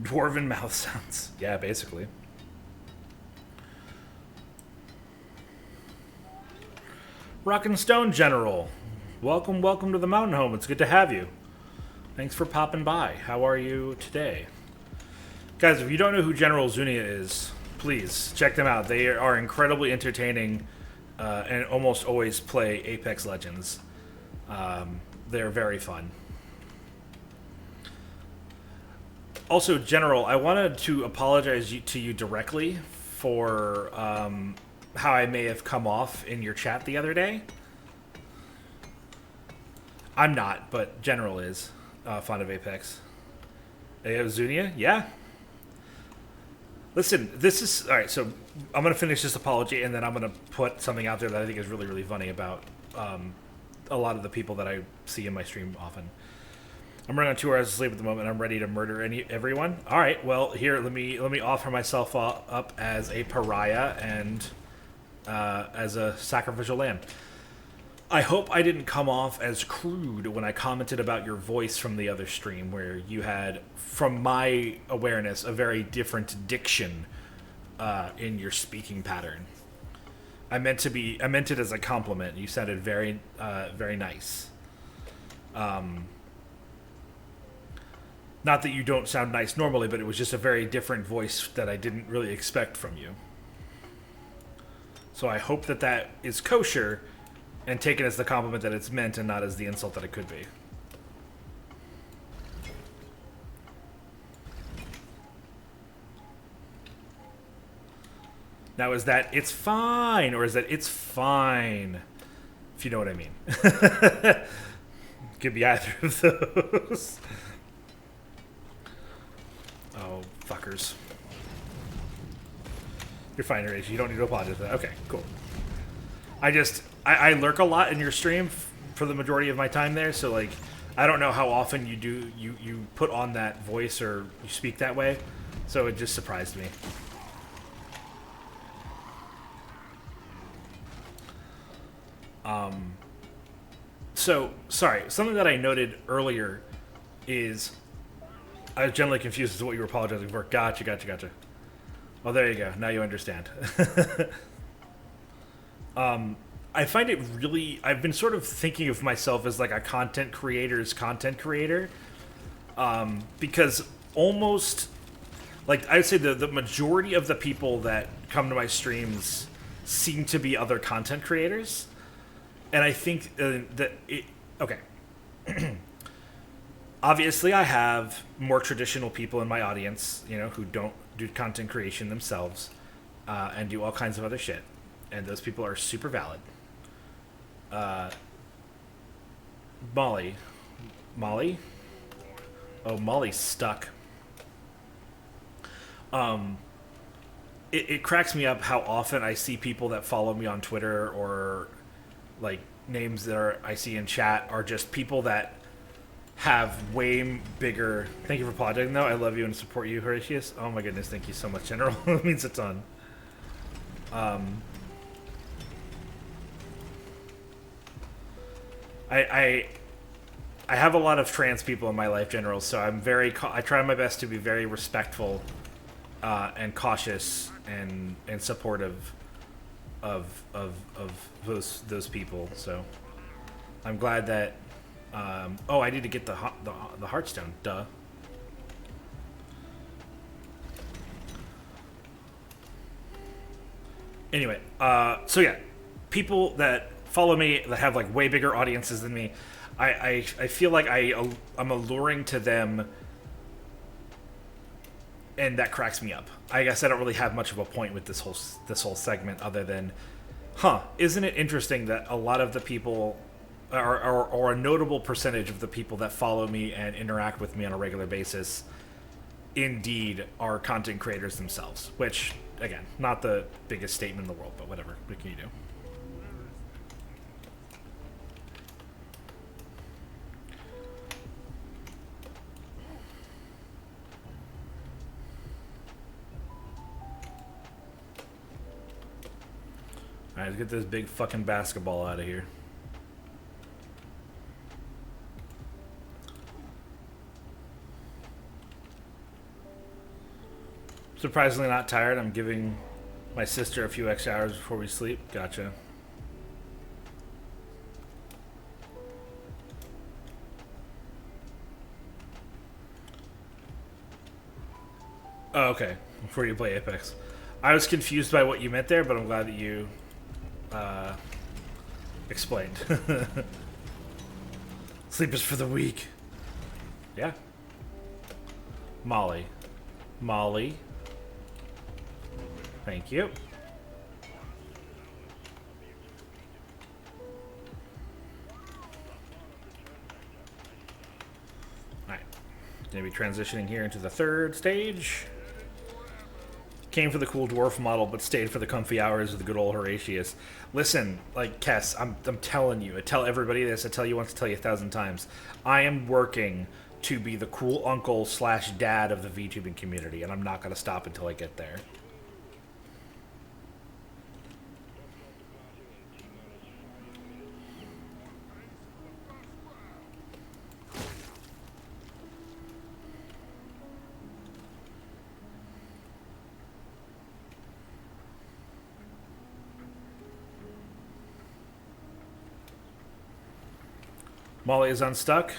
Speaker 1: Dwarven mouth sounds. Yeah, basically. Rockin' Stone General. Welcome to the Mountain Home. It's good to have you. Thanks for popping by. How are you today? Guys, if you don't know who General Zunia is, please check them out. They are incredibly entertaining and almost always play Apex Legends. They're very fun. Also, General, I wanted to apologize to you directly for how I may have come off in your chat the other day. I'm not, but General is fond of Apex. Hey, Zunia? Yeah. Listen, this is... Alright, so I'm going to finish this apology, and then I'm going to put something out there that I think is really, really funny about a lot of the people that I see in my stream often. I'm running on 2 hours of sleep at the moment. I'm ready to murder everyone. Alright, well, here, let me offer myself up as a pariah and as a sacrificial lamb. I hope I didn't come off as crude when I commented about your voice from the other stream, where you had, from my awareness, a very different diction in your speaking pattern. I meant it as a compliment. You sounded very, very nice. Not that you don't sound nice normally, but it was just a very different voice that I didn't really expect from you. So I hope that that is kosher and taken as the compliment that it's meant and not as the insult that it could be. Now, is that it's fine, or is that it's fine? If you know what I mean. Could be either of those. Oh, fuckers. You're fine, Rage. You don't need to apologize for that. Okay, cool. I lurk a lot in your stream for the majority of my time there, so, like, I don't know how often you put on that voice or you speak that way, so it just surprised me. So, sorry, something that I noted earlier is I was generally confused as to what you were apologizing for. Gotcha. Well, there you go. Now you understand. I find it really... I've been sort of thinking of myself as like a content creator's content creator. Because almost... Like, I'd say the majority of the people that come to my streams seem to be other content creators. And I think that it... Okay. Obviously, I have more traditional people in my audience, you know, who don't do content creation themselves and do all kinds of other shit. And those people are super valid. Molly? Oh, Molly's stuck. It cracks me up how often I see people that follow me on Twitter or, like, names that I see in chat are just people that have way bigger... Thank you for apologizing, though. I love you and support you, Horatius. Oh my goodness, thank you so much, General. It means a ton. I have a lot of trans people in my life, General, so I try my best to be very respectful and cautious and supportive of those people. So I'm glad that... oh, I need to get the Heartstone. Duh. Anyway, so yeah, people that follow me that have like way bigger audiences than me, I feel like I'm alluring to them, and that cracks me up. I guess I don't really have much of a point with this whole segment other than, isn't it interesting that a lot of the people... Or a notable percentage of the people that follow me and interact with me on a regular basis indeed are content creators themselves. Which, again, not the biggest statement in the world, but whatever. What can you do? Alright, let's get this big fucking basketball out of here. Surprisingly not tired. I'm giving my sister a few extra hours before we sleep. Gotcha. Oh, okay. Before you play Apex. I was confused by what you meant there, but I'm glad that you explained. Sleep is for the weak. Yeah. Molly. Molly. Thank you. Alright. Gonna be transitioning here into the third stage. Came for the cool dwarf model, but stayed for the comfy hours of the good old Horatius. Listen, like, Kess, I'm telling you, I tell everybody this, I tell you once, I tell you 1,000 times. I am working to be the cool uncle slash dad of the VTubing community, and I'm not going to stop until I get there. Molly is unstuck?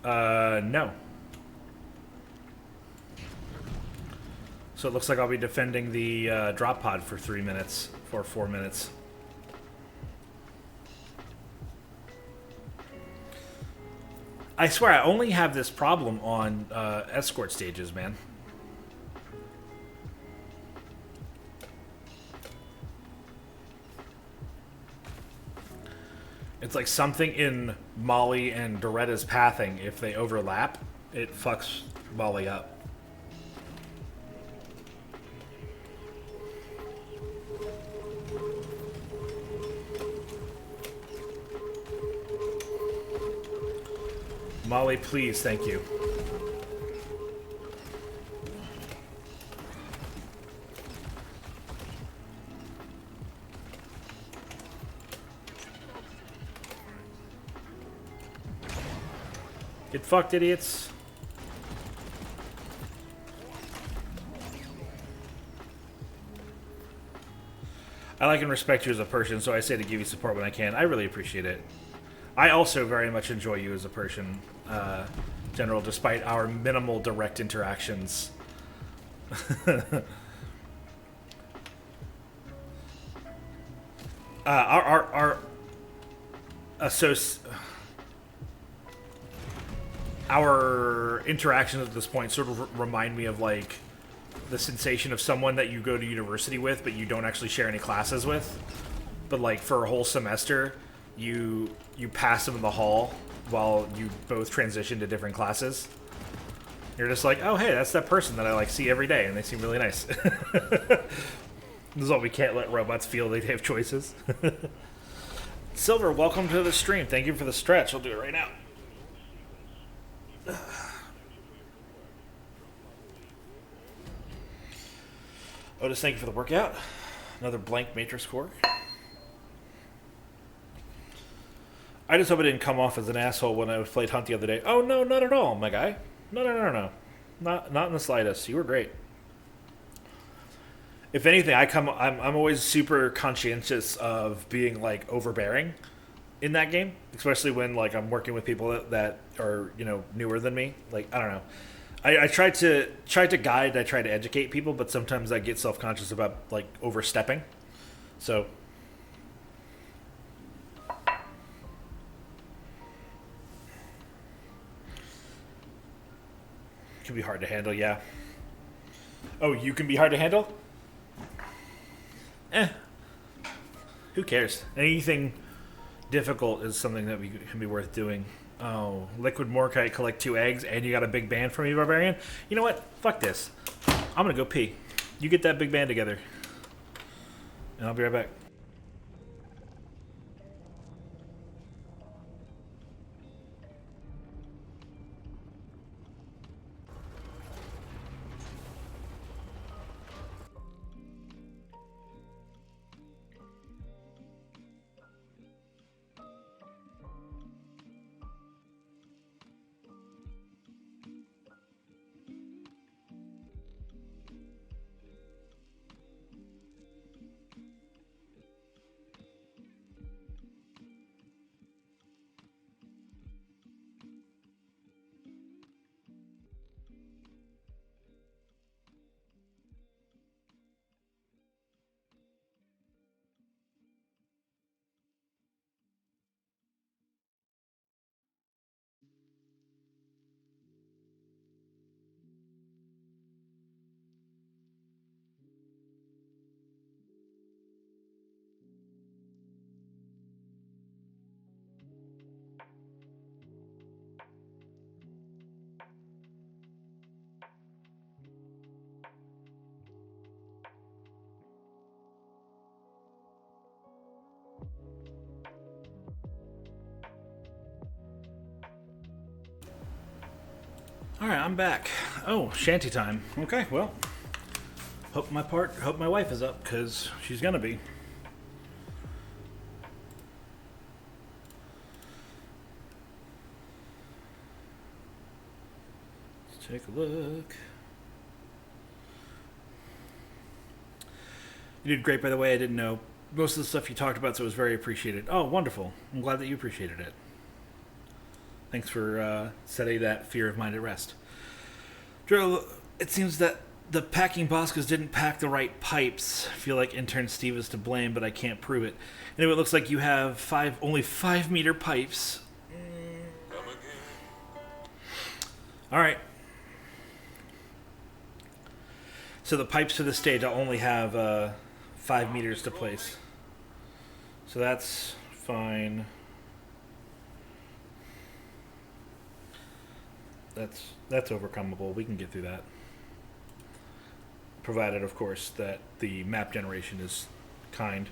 Speaker 1: No. So it looks like I'll be defending the drop pod for 3 minutes, for 4 minutes. I swear, I only have this problem on escort stages, man. It's like something in Molly and Doretta's pathing, if they overlap, it fucks Molly up. Molly, please, thank you. Get fucked, idiots. I like and respect you as a person, so I say to give you support when I can. I really appreciate it. I also very much enjoy you as a person, General, despite our minimal direct interactions. Our interactions at this point sort of remind me of, like, the sensation of someone that you go to university with, but you don't actually share any classes with. But, like, for a whole semester, you pass them in the hall while you both transition to different classes. You're just like, oh, hey, that's that person that I, like, see every day, and they seem really nice. This is why we can't let robots feel they have choices. Silver, welcome to the stream. Thank you for the stretch. I'll do it right now. Otis, thank you for the workout. Another blank matrix core. I just hope I didn't come off as an asshole when I played Hunt the other day. Oh, no, not at all, my guy. No. Not in the slightest. You were great. If anything, I'm always super conscientious of being, like, overbearing in that game, especially when, like, I'm working with people that are, you know, newer than me. Like, I don't know. I try to guide, I try to educate people, but sometimes I get self-conscious about, like, overstepping. So it can be hard to handle, yeah. Oh, you can be hard to handle? Who cares? Anything difficult is something that can be worth doing. Oh, Liquid Morkite, collect 2 eggs, and you got a big band for me, Barbarian? You know what? Fuck this. I'm gonna go pee. You get that big band together. And I'll be right back. Alright, I'm back. Oh, shanty time. Okay, well. Hope my wife is up, because she's gonna be. Let's take a look. You did great, by the way. I didn't know most of the stuff you talked about, so it was very appreciated. Oh, wonderful. I'm glad that you appreciated it. Thanks for setting that fear of mine at rest. Drill, it seems that the packing Boscos didn't pack the right pipes. I feel like intern Steve is to blame, but I can't prove it. Anyway, it looks like you have only 5 meter pipes. Alright. So the pipes for the stage I'll only have 5 meters to place. So that's fine. That's overcomable. We can get through that. Provided, of course, that the map generation is kind.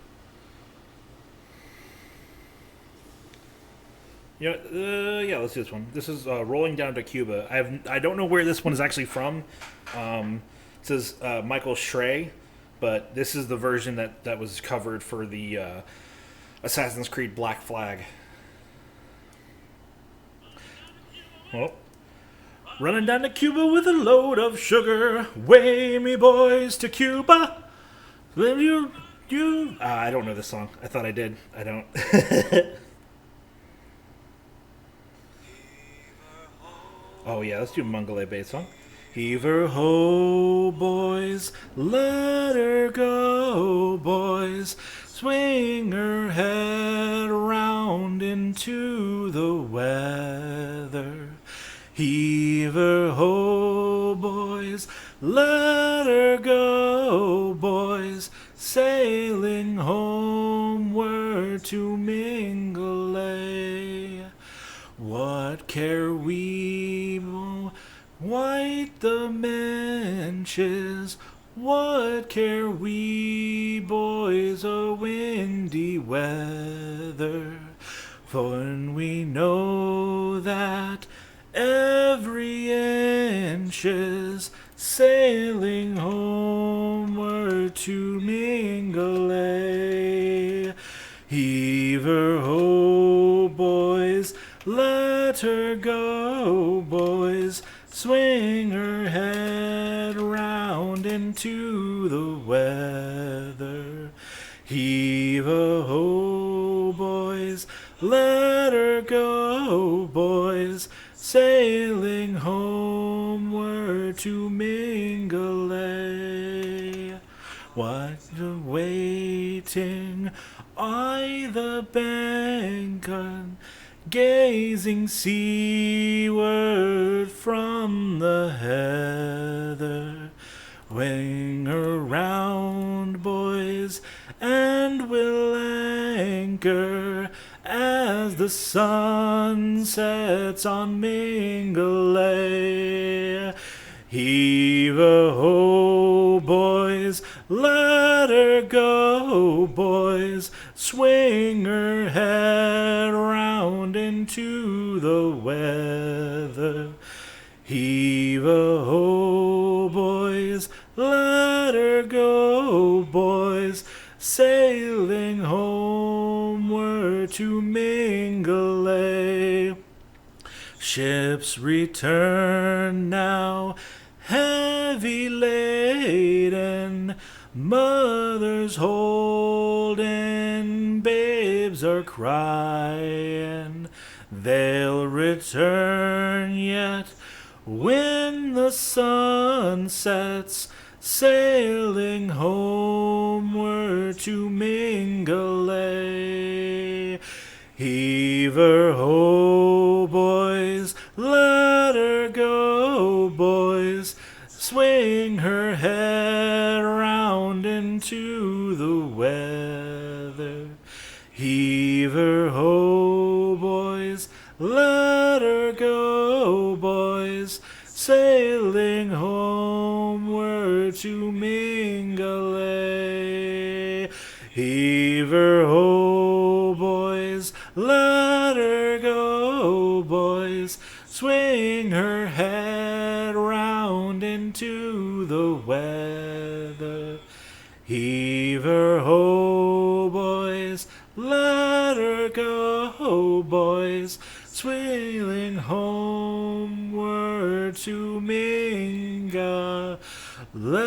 Speaker 1: Yeah, let's do this one. This is Rolling Down to Cuba. I don't know where this one is actually from. It says Michael Schrey, but this is the version that was covered for the Assassin's Creed Black Flag. Well, running down to Cuba with a load of sugar. Way me boys to Cuba. I don't know this song. I thought I did. I don't. Oh yeah, let's do a Mongolay bass song. Heave her ho, boys, let her go, boys. Swing her head around into the weather. Heave her ho, boys, let her go, boys. Sailing homeward to Mingulay. What care we, white the menches? What care we, boys, of windy weather? For when we know that every inch is sailing homeward to Mingulay. Heave her ho, boys, let her go, boys. Swing her head round into the weather. Heave a ho, boys, let her go, boys. Sailing homeward to Mingulay. What waiting I the bank on, gazing seaward from the heather. Wing around, boys, and we'll anchor as the sun sets on Mingulay. Heave a ho, boys, let her go, boys. Swing her head round into the weather. Heave a ho, boys, let her go, boys. Sailing homeward to Mingulay. Ships return now, heavy laden. Mothers holding, babes are crying. They'll return yet when the sun sets, sailing homeward to Mingulay. Heave her ho, boys, let her go, boys. Swing her head round into the weather. Heave her ho, boys, let her go, boys. Sailing homeward to Mingulay. Heave her ho, boys, let her go, boys. Swing her head Swailing homeward to Minga Lay.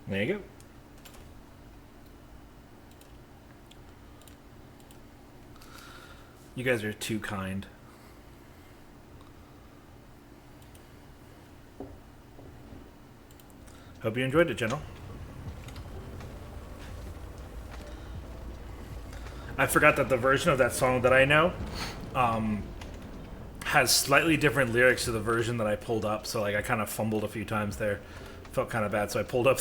Speaker 1: There you go. You guys are too kind. Hope you enjoyed it, General. I forgot that the version of that song that I know has slightly different lyrics to the version that I pulled up, so like I kind of fumbled a few times there. Felt kind of bad, so I pulled up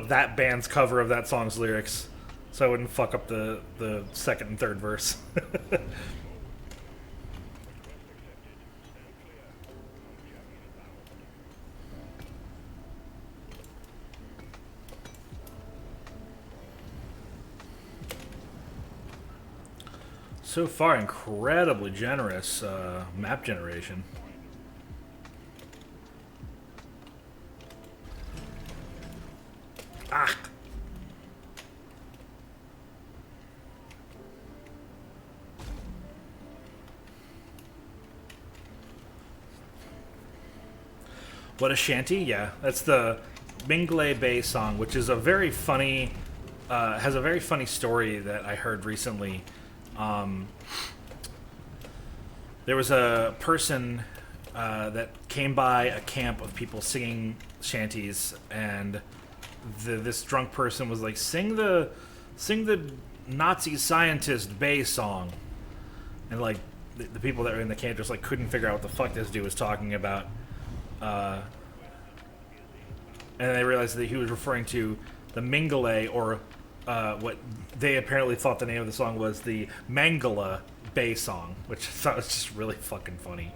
Speaker 1: that band's cover of that song's lyrics so I wouldn't fuck up the second and third verse. So far, incredibly generous map generation. Ah! What a Shanty? Yeah, that's the Mingley Bay song, which is a very funny, has a very funny story that I heard recently. There was a person that came by a camp of people singing shanties, and this drunk person was like, "Sing the Nazi scientist Bay song," and like the people that were in the camp just like couldn't figure out what the fuck this dude was talking about, and then they realized that he was referring to the Mingale, or what they apparently thought the name of the song was, the Mangala Bay song, which I thought was just really fucking funny.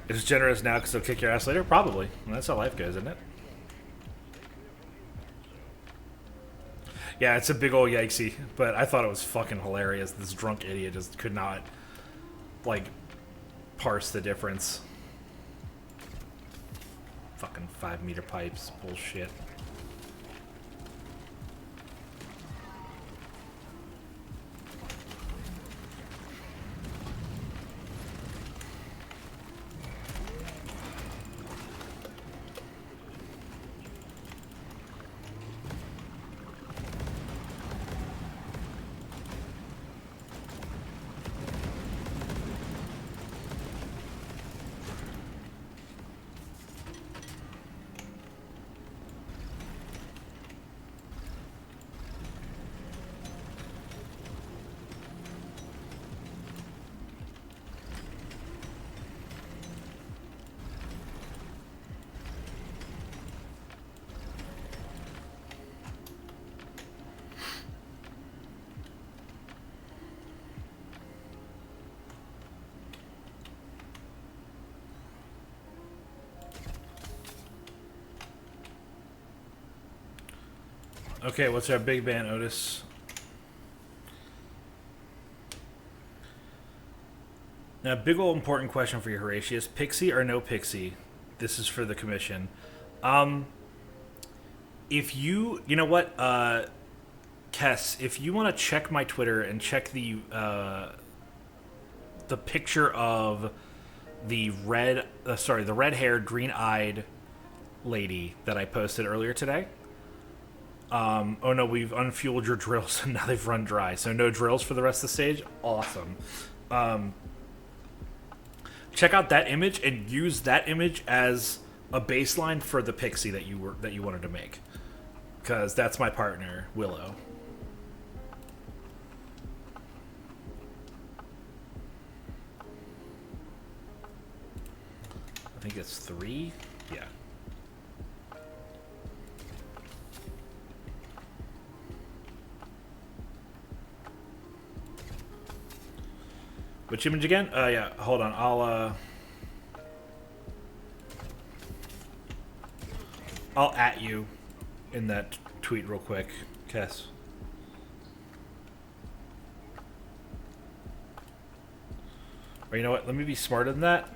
Speaker 1: It's generous now because they'll kick your ass later? Probably. And that's how life goes, isn't it? Yeah, it's a big old yikesy, but I thought it was fucking hilarious. This drunk idiot just could not, like, parse the difference. Fucking 5-meter pipes. Bullshit. Okay, what's our big ban, Otis? Now, big old important question for you, Horatius. Pixie or no Pixie? This is for the commission. If you know what, Kess, if you want to check my Twitter and check the picture of the red-haired, green-eyed lady that I posted earlier today. Oh no, we've unfueled your drills and now they've run dry. So no drills for the rest of the stage. Awesome. Check out that image and use that image as a baseline for the pixie that you wanted to make, because that's my partner, Willow. I think it's 3. Yeah. Which image again? Yeah, hold on. I'll at you in that tweet real quick, Kess. Or you know what? Let me be smarter than that.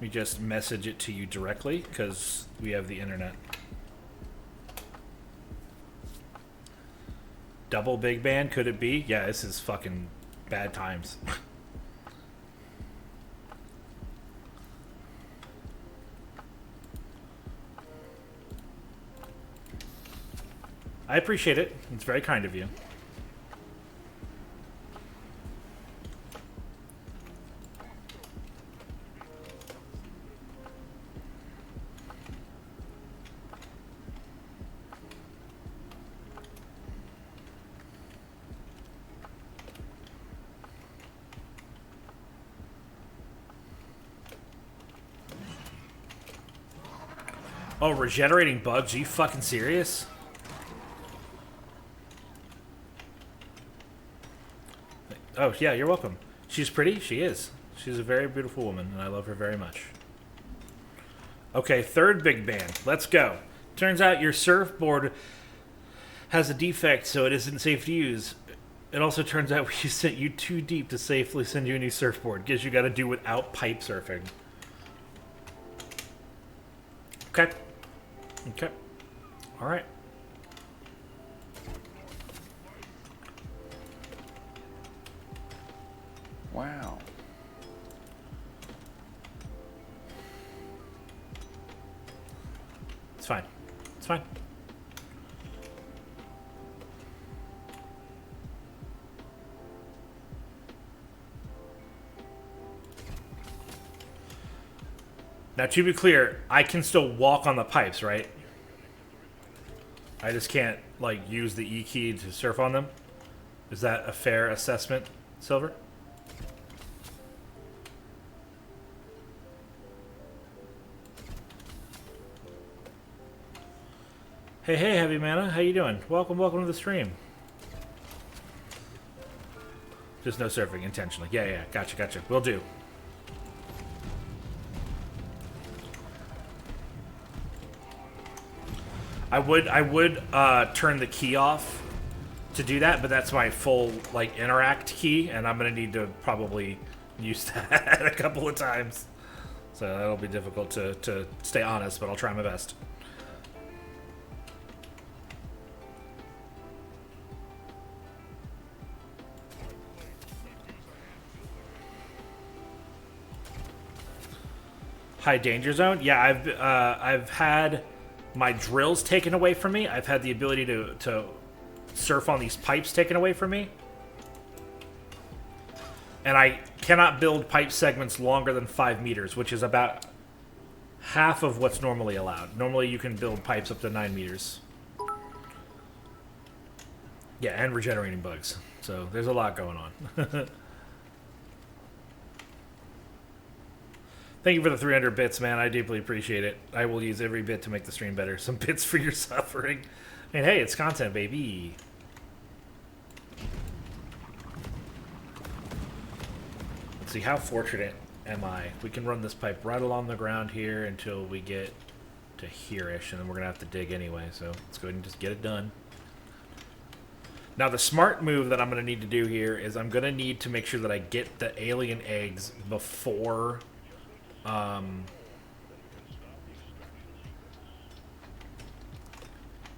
Speaker 1: Let me just message it to you directly, because we have the internet. Double big band, could it be? Yeah, this is fucking bad times. I appreciate it. It's very kind of you. Oh, regenerating bugs? Are you fucking serious? Oh, yeah, you're welcome. She's pretty? She is. She's a very beautiful woman, and I love her very much. Okay, third big band. Let's go. Turns out your surfboard has a defect, so it isn't safe to use. It also turns out we sent you too deep to safely send you a new surfboard. Guess you gotta do without pipe surfing. Okay. Okay. Alright.
Speaker 2: Wow.
Speaker 1: It's fine. It's fine. Now, to be clear, I can still walk on the pipes, right? I just can't, like, use the E key to surf on them? Is that a fair assessment, Silver? Hey, hey, Heavy Mana, how you doing? Welcome to the stream. Just no surfing, intentionally. Yeah, gotcha. Will do. I would turn the key off to do that, but that's my full, like, interact key, and I'm gonna need to probably use that a couple of times. So that'll be difficult to stay honest, but I'll try my best. High danger zone? Yeah, I've had my drills taken away from me. I've had the ability to surf on these pipes taken away from me. And I cannot build pipe segments longer than 5 meters, which is about half of what's normally allowed. Normally you can build pipes up to 9 meters. Yeah, and regenerating bugs. So there's a lot going on. Thank you for the 300 bits, man. I deeply appreciate it. I will use every bit to make the stream better. Some bits for your suffering. And hey, it's content, baby. Let's see, how fortunate am I? We can run this pipe right along the ground here until we get to here-ish, and then we're going to have to dig anyway, so let's go ahead and just get it done. Now, the smart move that I'm going to need to do here is I'm going to need to make sure that I get the alien eggs before... yeah,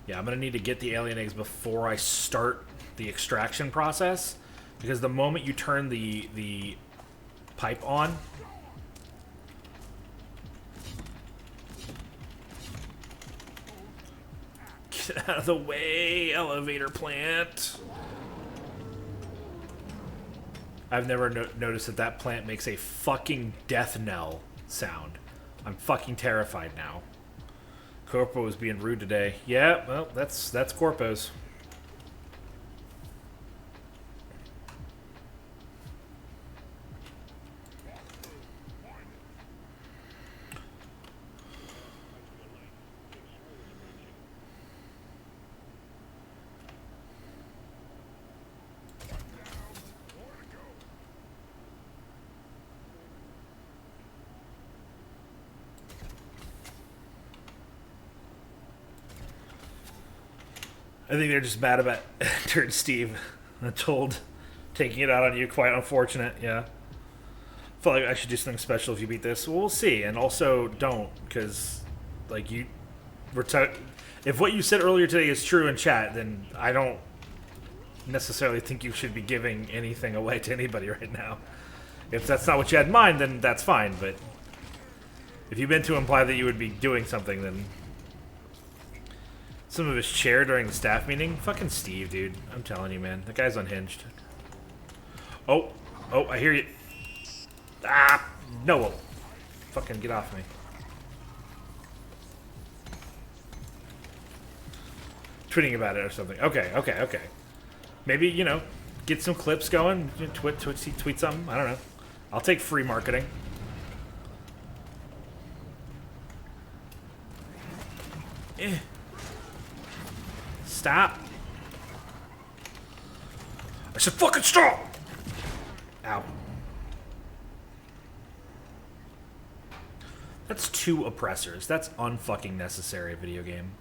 Speaker 1: I'm going to need to get the alien eggs before I start the extraction process, because the moment you turn the pipe on, get out of the way, elevator plant. I've never noticed that plant makes a fucking death knell sound. I'm fucking terrified now. Corpo is being rude today. Yeah, well, that's Corpo's. I think they're just mad about Turd Steve. I'm told taking it out on you, quite unfortunate, yeah. feel like I should do something special if you beat this. Well, we'll see, and also don't, because like if what you said earlier today is true in chat, then I don't necessarily think you should be giving anything away to anybody right now. If that's not what you had in mind, then that's fine, but if you meant to imply that you would be doing something, then some of his chair during the staff meeting? Fucking Steve, dude. I'm telling you, man. That guy's unhinged. Oh, I hear you. Ah, no. Fucking get off me. Tweeting about it or something. Okay. Maybe, you know, get some clips going. Tweet something. I don't know. I'll take free marketing. Stop. I said fucking stop! Ow. That's 2 oppressors. That's unfucking necessary, video game.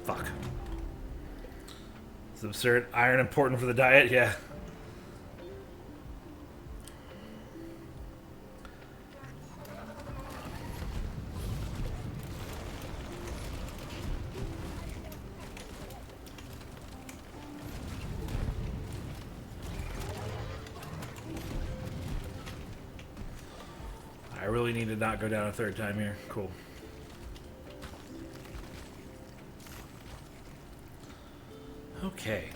Speaker 1: Fuck. It's absurd. Iron important for the diet? Yeah. I really need to not go down a 3rd time here. Cool. Okay.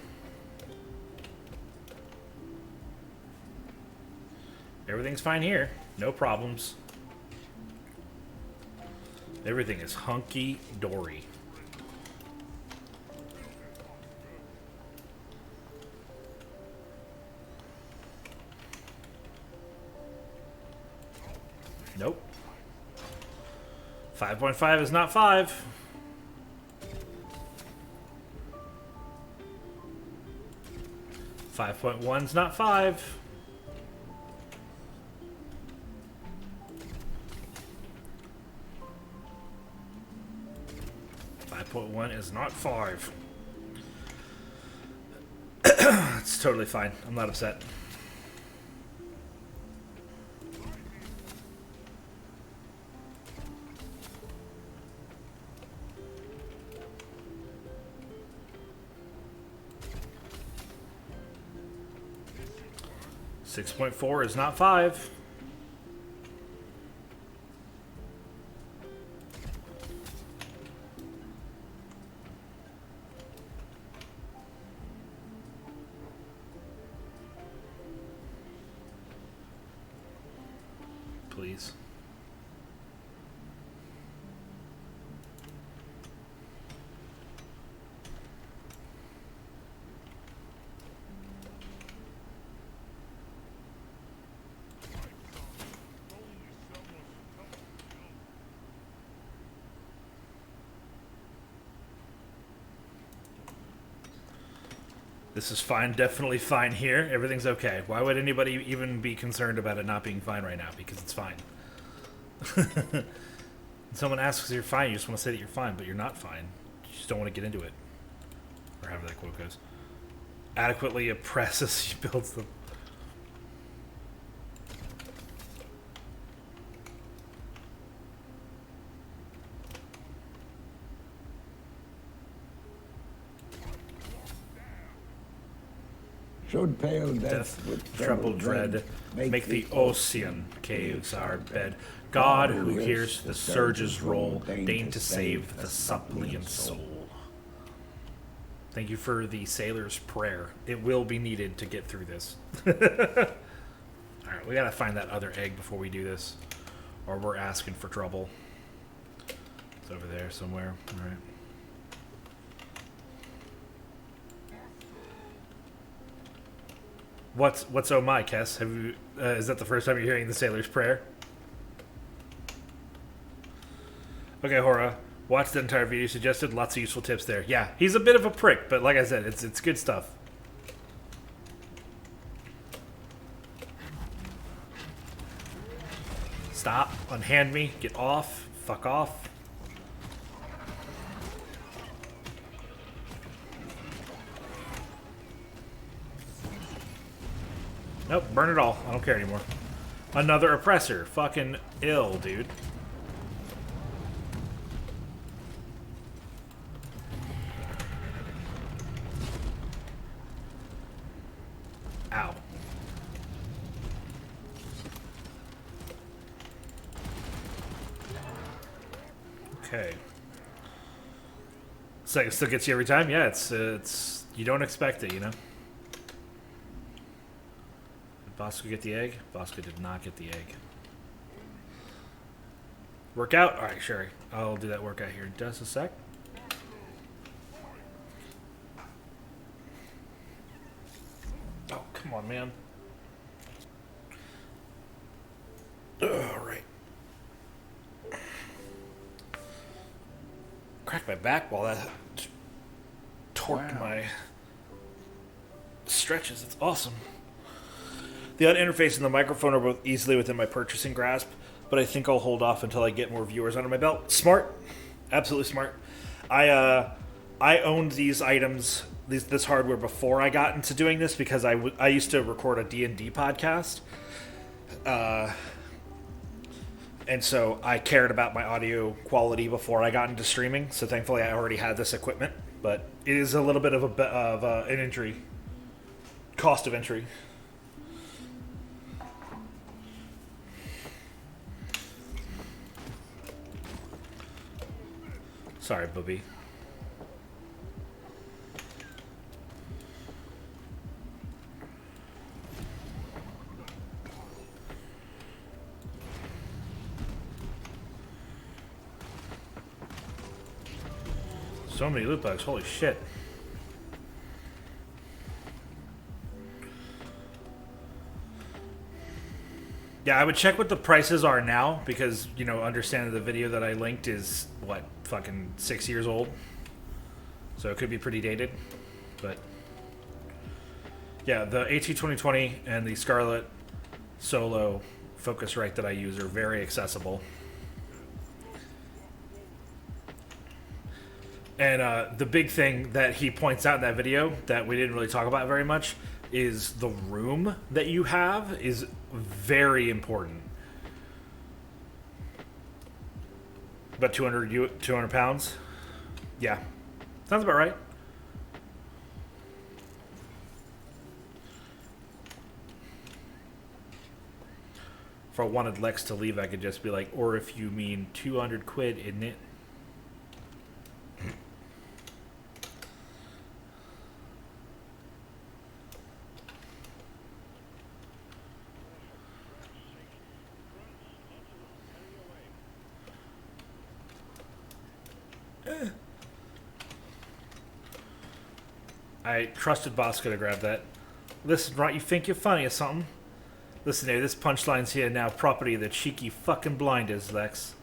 Speaker 1: Everything's fine here. No problems. Everything is hunky-dory. Nope. 5.5 is not 5. .1's not 5. .1 is not 5. It's totally fine. I'm not upset. .4 is not 5. Please. This is fine, definitely fine here. Everything's okay. Why would anybody even be concerned about it not being fine right now? Because it's fine. When someone asks if you're fine, you just want to say that you're fine, but you're not fine. You just don't want to get into it. Or however that quote goes. Adequately oppresses, he builds them.
Speaker 3: Showed pale death with
Speaker 1: Trouble dread, make the ocean caves our bed. God, who hears the surges roll, deign to save the suppliant soul. Thank you for the sailor's prayer. It will be needed to get through this. Alright, we gotta find that other egg before we do this, or we're asking for trouble. It's over there somewhere. Alright. What's oh my, Kess? Have you? Is that the first time you're hearing the sailor's prayer? Okay, Hora. Watch the entire video. Suggested lots of useful tips there. Yeah, he's a bit of a prick, but like I said, it's good stuff. Stop. Unhand me. Get off. Fuck off. Nope, burn it all. I don't care anymore. Another oppressor. Fucking ill, dude. Ow. Okay. So it still gets you every time? Yeah, it's you don't expect it, you know? Did Bosco get the egg? Bosco did not get the egg. Workout? Alright, sure. I'll do that workout here in just a sec. Oh, come on, man. Alright. Cracked my back while that torqued my stretches. It's awesome. The audio interface and the microphone are both easily within my purchasing grasp, but I think I'll hold off until I get more viewers under my belt. Smart. Absolutely smart. I owned these items, this hardware before I got into doing this because I used to record a D&D podcast. And so I cared about my audio quality before I got into streaming. So thankfully I already had this equipment, but it is a little bit of an entry, cost of entry. Sorry, Booby. So many loot bugs, holy shit. Yeah, I would check what the prices are now because, you know, understanding the video that I linked is, what, fucking 6 years old? So it could be pretty dated, but... Yeah, the AT2020 and the Scarlet Solo Focusrite that I use are very accessible. And the big thing that he points out in that video that we didn't really talk about very much is the room that you have is very important. About 200 pounds? Yeah. Sounds about right. If I wanted Lex to leave, I could just be like, or if you mean 200 quid, isn't it? I trusted Bosco to grab that. Listen, right, you think you're funny or something? Listen here, this punchline's here now property of the cheeky fucking blinders, Lex.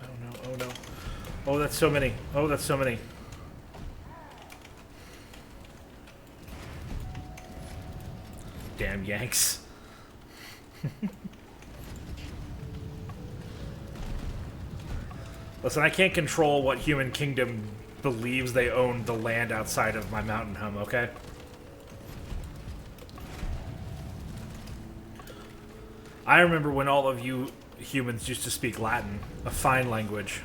Speaker 1: Oh no, oh no. Oh, that's so many. Oh, that's so many. Damn Yanks. Listen, I can't control what human kingdom believes they own the land outside of my mountain home, okay? I remember when all of you humans used to speak Latin, a fine language.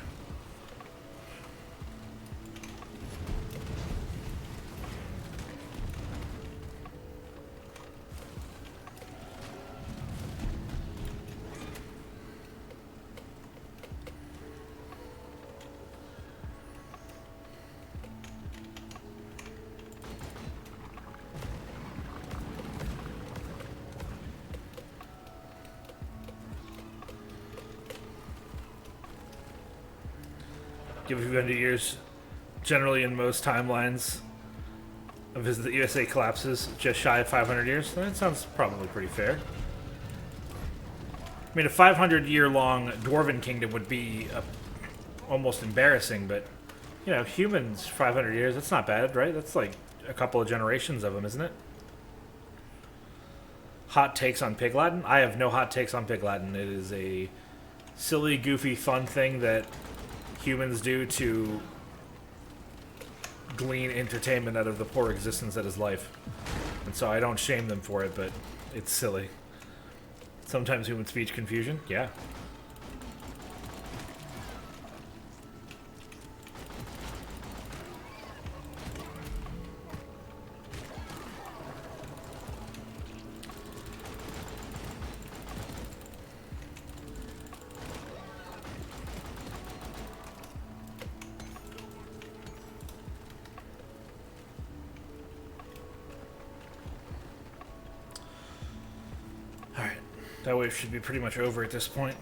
Speaker 1: Give a few hundred years, generally in most timelines of as the USA collapses, just shy of 500 years. That sounds probably pretty fair. I mean, a 500-year-long Dwarven kingdom would be almost embarrassing, but, you know, humans, 500 years, that's not bad, right? That's like a couple of generations of them, isn't it? Hot takes on Pig Latin? I have no hot takes on Pig Latin. It is a silly, goofy, fun thing that humans do to glean entertainment out of the poor existence that is life. And so I don't shame them for it, but it's silly. Sometimes human speech confusion, yeah. That wave should be pretty much over at this point.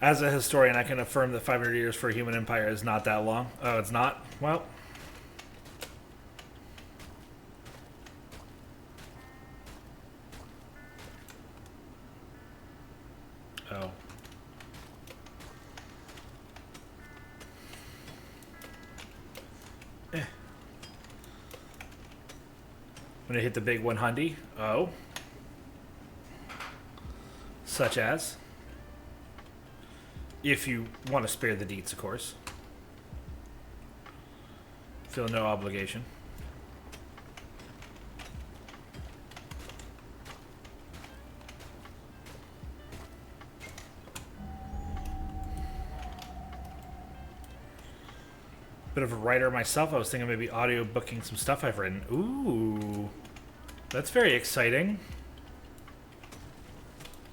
Speaker 1: As a historian, I can affirm that 500 years for a human empire is not that long. Oh, it's not? Well. Oh. When I hit the big 100. Oh. Such as? If you want to spare the deets, of course. Feel no obligation. Bit of a writer myself. I was thinking maybe audio booking some stuff I've written. Ooh. That's very exciting.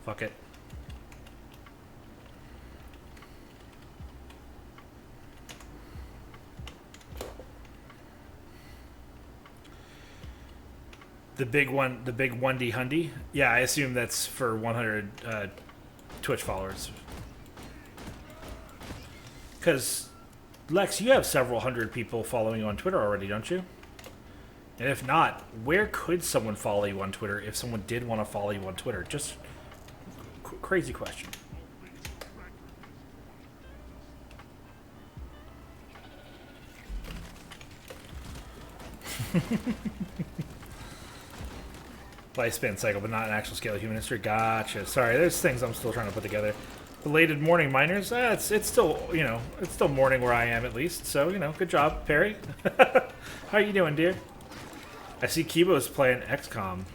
Speaker 1: Fuck it. The big 1D hundy? Yeah, I assume that's for 100 Twitch followers. Because, Lex, you have several hundred people following you on Twitter already, don't you? And if not, where could someone follow you on Twitter if someone did want to follow you on Twitter? Just crazy question. Lifespan cycle, but not an actual scale of human history. Gotcha. Sorry, there's things I'm still trying to put together. Belated morning, miners. It's still, you know, it's still morning where I am at least. So, you know, good job, Perry. How you doing, dear? I see Kibo's playing XCOM.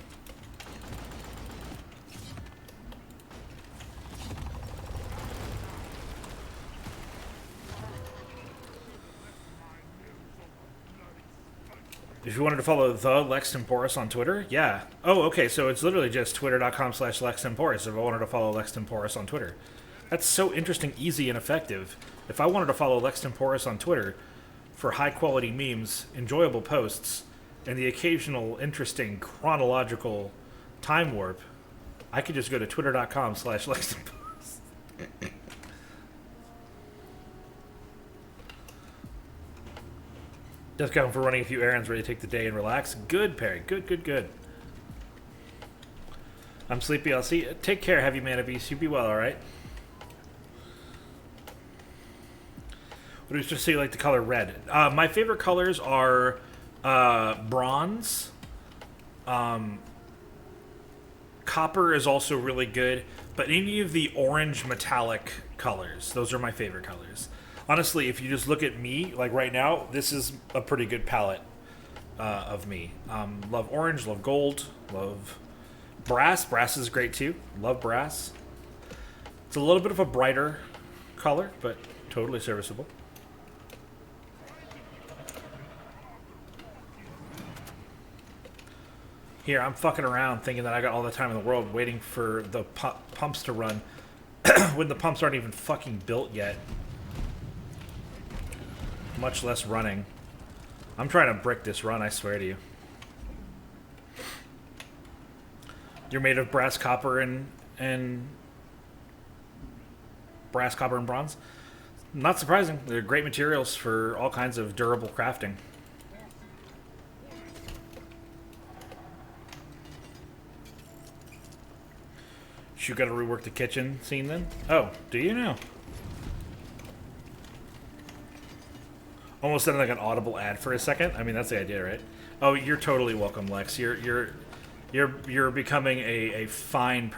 Speaker 1: If you wanted to follow the Lex Temporis on Twitter, yeah. Oh, okay, so it's literally just twitter.com/Lex Temporis if I wanted to follow Lex Temporis on Twitter. That's so interesting, easy, and effective. If I wanted to follow Lex Temporis on Twitter for high-quality memes, enjoyable posts, and the occasional interesting chronological time warp, I could just go to twitter.com/Lex Temporis. Just come for running a few errands, ready to take the day and relax. Good, Perry. Good, good, good. I'm sleepy. I'll see. Take care, Heavy Mana Beast. You be well, all right? What do you just say you like the color red? My favorite colors are bronze. Copper is also really good, but any of the orange metallic colors, those are my favorite colors. Honestly, if you just look at me, like right now, this is a pretty good palette of me. Love orange, love gold, love brass. Brass is great too. Love brass. It's a little bit of a brighter color, but totally serviceable. Here, I'm fucking around thinking that I got all the time in the world waiting for the pumps to run when the pumps aren't even fucking built yet. Much less running. I'm trying to brick this run, I swear to you. You're made of brass, copper, and brass, copper, and bronze? Not surprising. They're great materials for all kinds of durable crafting. You gotta rework the kitchen scene then? Oh, do you now? Almost sounded like an audible ad for a second. I mean, that's the idea, right? Oh, you're totally welcome, Lex. You're becoming a fine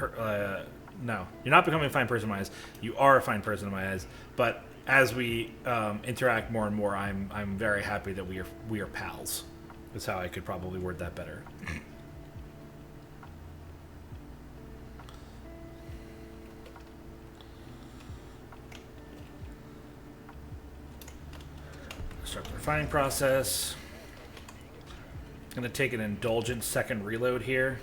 Speaker 1: no, you're not becoming a fine person in my eyes. You are a fine person in my eyes. But as we interact more and more, I'm very happy that we are pals. That's how I could probably word that better. Start the refining process. Gonna take an indulgent second reload here.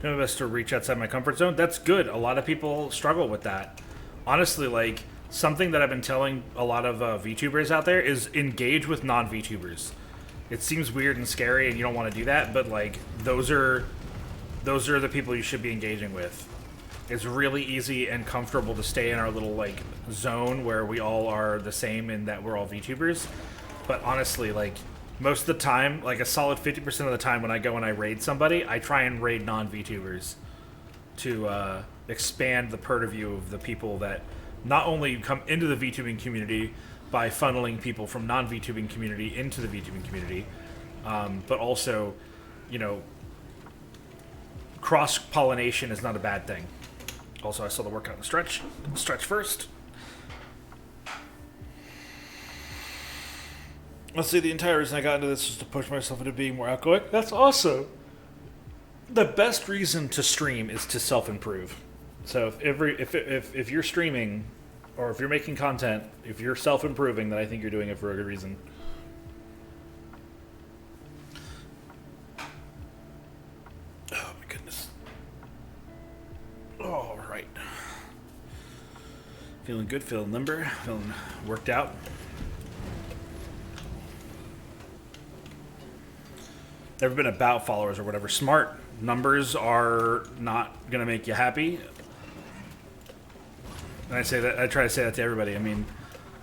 Speaker 1: Doing my best to reach outside my comfort zone. That's good. A lot of people struggle with that. Honestly, like, something that I've been telling a lot of VTubers out there is engage with non-VTubers. It seems weird and scary and you don't want to do that, but like, those are the people you should be engaging with. It's really easy and comfortable to stay in our little like zone where we all are the same in that we're all VTubers. But honestly, like, most of the time, like a solid 50% of the time when I go and I raid somebody, I try and raid non-VTubers to expand the purview of the people that not only come into the VTubing community by funneling people from non-VTubing community into the VTubing community, but also, you know, cross-pollination is not a bad thing. Also, I saw the workout and stretch. Stretch first. Let's see, the entire reason I got into this was to push myself into being more outgoing. That's awesome. The best reason to stream is to self-improve. So if you're streaming, or if you're making content, if you're self-improving, then I think you're doing it for a good reason. Oh my goodness. All right. Feeling good, feeling limber, feeling worked out. Never been about followers or whatever. Smart numbers are not gonna make you happy. And I say that, I try to say that to everybody. I mean,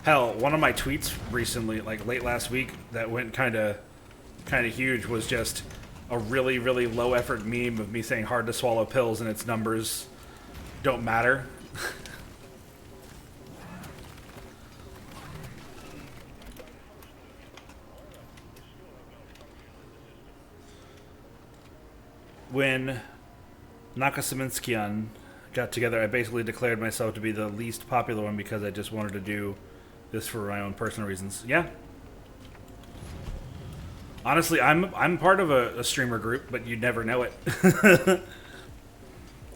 Speaker 1: hell, one of my tweets recently, like late last week, that went kind of huge was just a really, really low effort meme of me saying hard to swallow pills and its numbers don't matter. When Nakasaminskian got together, I basically declared myself to be the least popular one because I just wanted to do this for my own personal reasons. Yeah. Honestly, I'm part of a streamer group, but you'd never know it.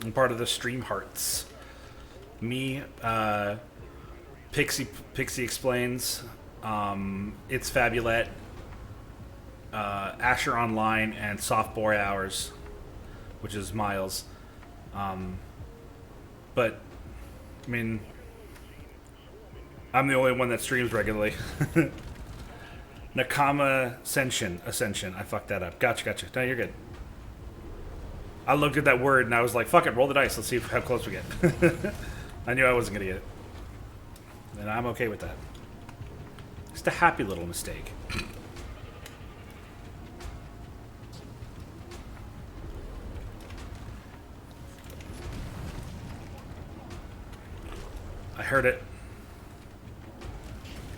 Speaker 1: I'm part of the Stream Hearts. Me, Pixie Explains, It's Fabulette, Asher Online, and Soft Boy Hours, which is Miles. But, I mean, I'm the only one that streams regularly. Nakama Ascension. I fucked that up. Gotcha. No, you're good. I looked at that word and I was like, fuck it, roll the dice. Let's see how close we get. I knew I wasn't going to get it. And I'm okay with that. Just a happy little mistake. I heard it.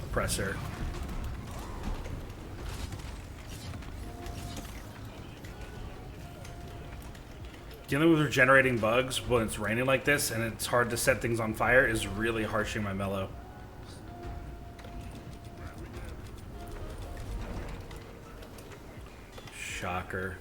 Speaker 1: Oppressor. Dealing with regenerating bugs when it's raining like this and it's hard to set things on fire is really harshing my mellow. Shocker.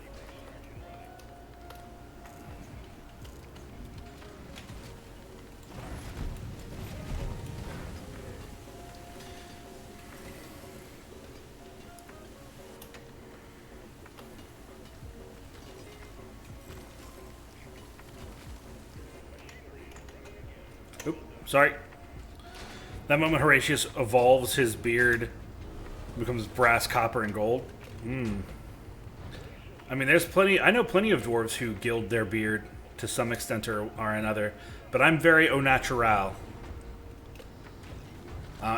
Speaker 1: Oop, sorry. That moment Horatius evolves his beard, becomes brass, copper, and gold. I mean, there's plenty. I know plenty of dwarves who gild their beard to some extent or another, but I'm very au naturel.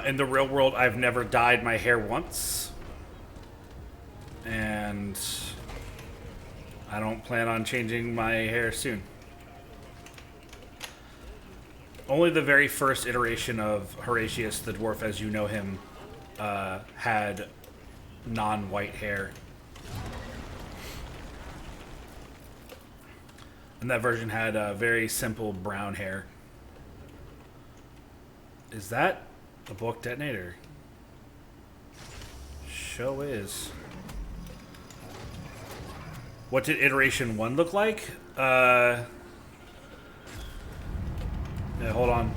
Speaker 1: In the real world, I've never dyed my hair once, and I don't plan on changing my hair soon. Only the very first iteration of Horatius, the dwarf as you know him, had non-white hair. And that version had very simple brown hair. Is that a book detonator? Show is. What did iteration 1 look like? Yeah, hold on.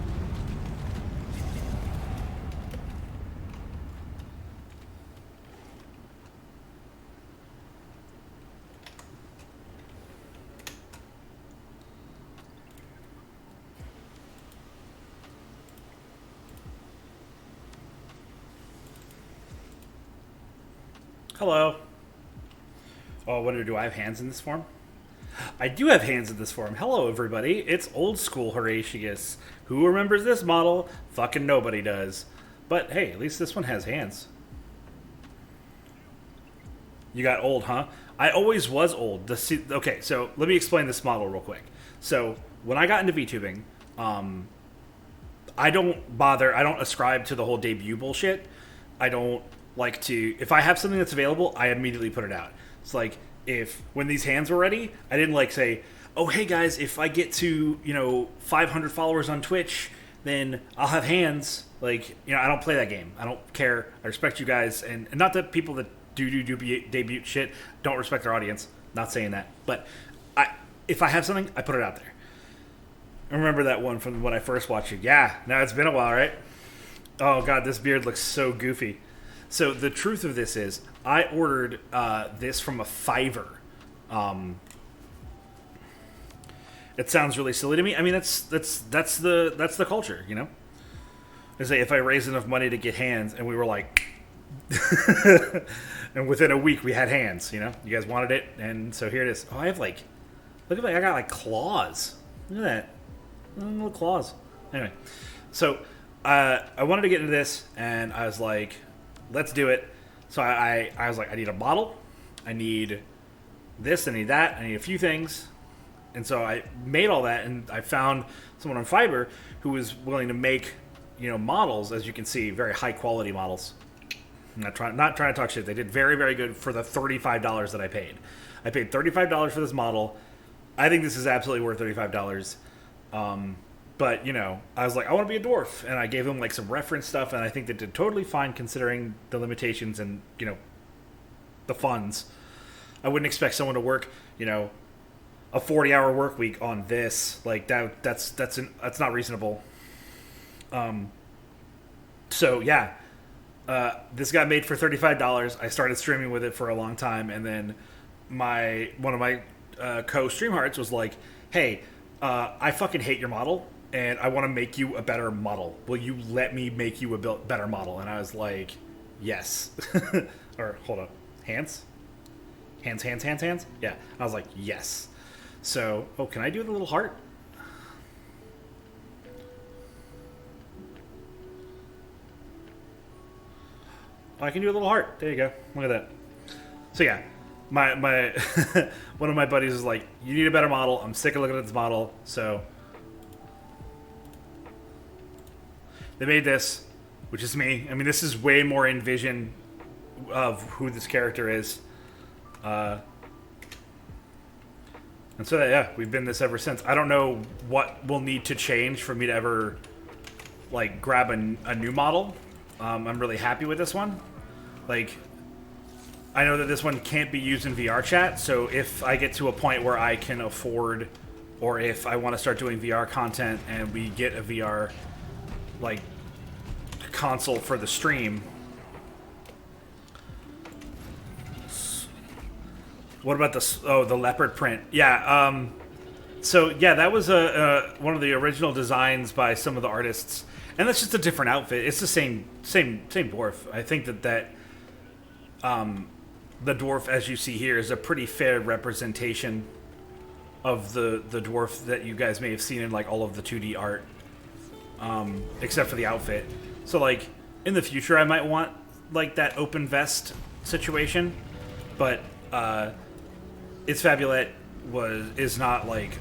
Speaker 1: Hello. Oh, what do I have hands in this form? I do have hands in this form. Hello, everybody. It's old school Horatius. Who remembers this model? Fucking nobody does. But hey, at least this one has hands. You got old, huh? I always was old. Okay, so let me explain this model real quick. So when I got into VTubing, I don't ascribe to the whole debut bullshit. I don't like to, if I have something that's available, I immediately put it out. It's like, when these hands were ready, I didn't like say, oh, hey guys, if I get to, 500 followers on Twitch, then I'll have hands. Like, I don't play that game. I don't care. I respect you guys. And not that people that do debut shit don't respect their audience. Not saying that. But if I have something, I put it out there. I remember that one from when I first watched it. Yeah, now it's been a while, right? Oh, God, this beard looks so goofy. So the truth of this is, I ordered this from a Fiverr. It sounds really silly to me. I mean, that's the culture, I say if I raise enough money to get hands, and we were like, and within a week we had hands. You guys wanted it, and so here it is. Oh, I have look at that. I got claws. Look at that, little claws. Anyway, so I wanted to get into this, and I was like, let's do it. So I was like, I need a bottle, I need this, I need that, I need a few things. And so I made all that, and I found someone on Fiverr who was willing to make, models, as you can see, very high quality models. I'm not trying to talk shit. They did very, very good for the $35 that I paid. I paid $35 for this model. I think this is absolutely worth $35. But, I was like, I want to be a dwarf. And I gave them, some reference stuff, and I think they did totally fine considering the limitations and, the funds. I wouldn't expect someone to work, a 40-hour work week on this. That's not reasonable. So, yeah. This got made for $35. I started streaming with it for a long time, and then one of my co-stream hearts was like, hey, I fucking hate your model, and I want to make you a better model. Will you let me make you a better model? And I was like, yes. Or, hold on. Hands? Hands? Yeah. I was like, yes. So, can I do the little heart? I can do a little heart. There you go. Look at that. So yeah, my one of my buddies was like, you need a better model. I'm sick of looking at this model. So they made this, which is me. I mean, this is way more in vision of who this character is. And so yeah, we've been this ever since. I don't know what will need to change for me to ever grab a new model. I'm really happy with this one. I know that this one can't be used in VR chat, so if I get to a point where I can afford, or if I want to start doing VR content and we get a VR, console for the stream. What about the leopard print? Yeah, So yeah, that was one of the original designs by some of the artists, and that's just a different outfit. It's the same dwarf. I think that the dwarf, as you see here, is a pretty fair representation of the dwarf that you guys may have seen in like all of the 2D art, except for the outfit. So like in the future, I might want like that open vest situation, but It's Fabulette is not like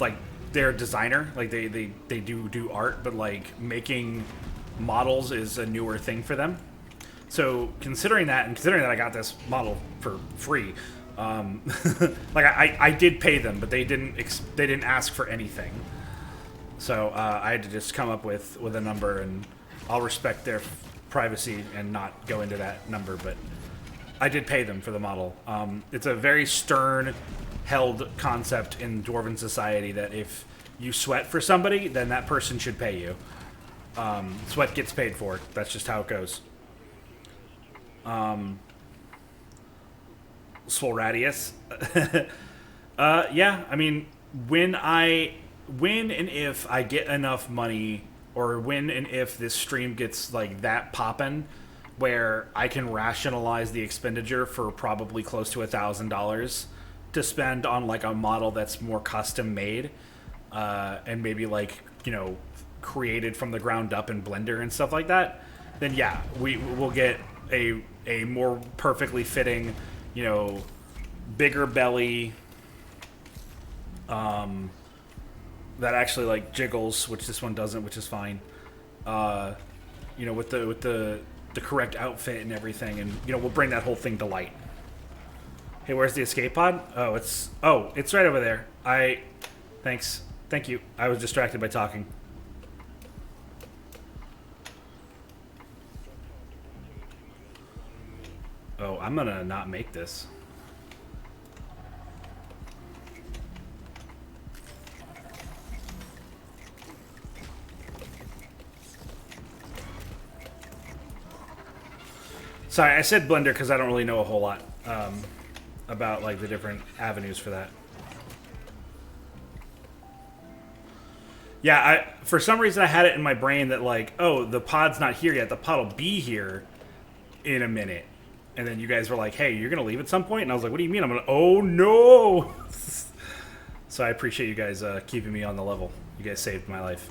Speaker 1: like they're a designer, like they do art, but like making models is a newer thing for them. So considering that, and considering that I got this model for free, like I did pay them, but they didn't ask for anything. So I had to just come up with a number, and I'll respect their privacy and not go into that number, but I did pay them for the model. It's a very stern-held concept in Dwarven society that if you sweat for somebody, then that person should pay you. Sweat gets paid for. That's just how it goes. Swole Radius. Yeah, I mean, when and if I get enough money, or when and if this stream gets like that poppin', where I can rationalize the expenditure for probably close to $1,000 to spend on like a model that's more custom made, and maybe like, you know, created from the ground up in Blender and stuff like that, then yeah, we'll get a more perfectly fitting, you know, bigger belly, that actually like jiggles, which this one doesn't, which is fine. You know, with the correct outfit and everything, and you know, we'll bring that whole thing to light. Hey, where's the escape pod? Oh, it's right over there. Thank you. I was distracted by talking. Oh, I'm gonna not make this. Sorry, I said Blender because I don't really know a whole lot about like the different avenues for that. Yeah, for some reason I had it in my brain that like, oh, the pod's not here yet. The pod will be here in a minute. And then you guys were like, hey, you're going to leave at some point? And I was like, what do you mean? I'm going to, oh no! So I appreciate you guys keeping me on the level. You guys saved my life.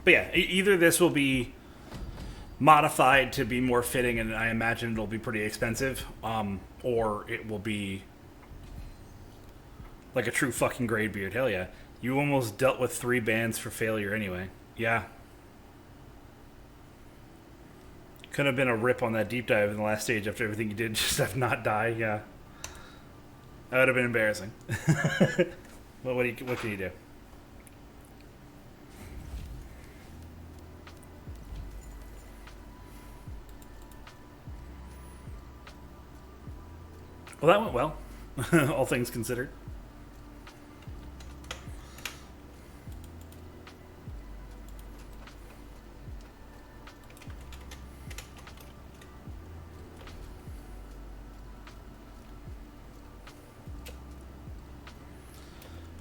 Speaker 1: But yeah, either this will be modified to be more fitting, and I imagine it'll be pretty expensive, or it will be like a true fucking grade beard. Hell yeah. You almost dealt with 3 bans for failure anyway. Yeah. Could have been a rip on that deep dive in the last stage after everything you did, just have not die. Yeah. That would have been embarrassing. Well, what can you do? Well, that went well, all things considered.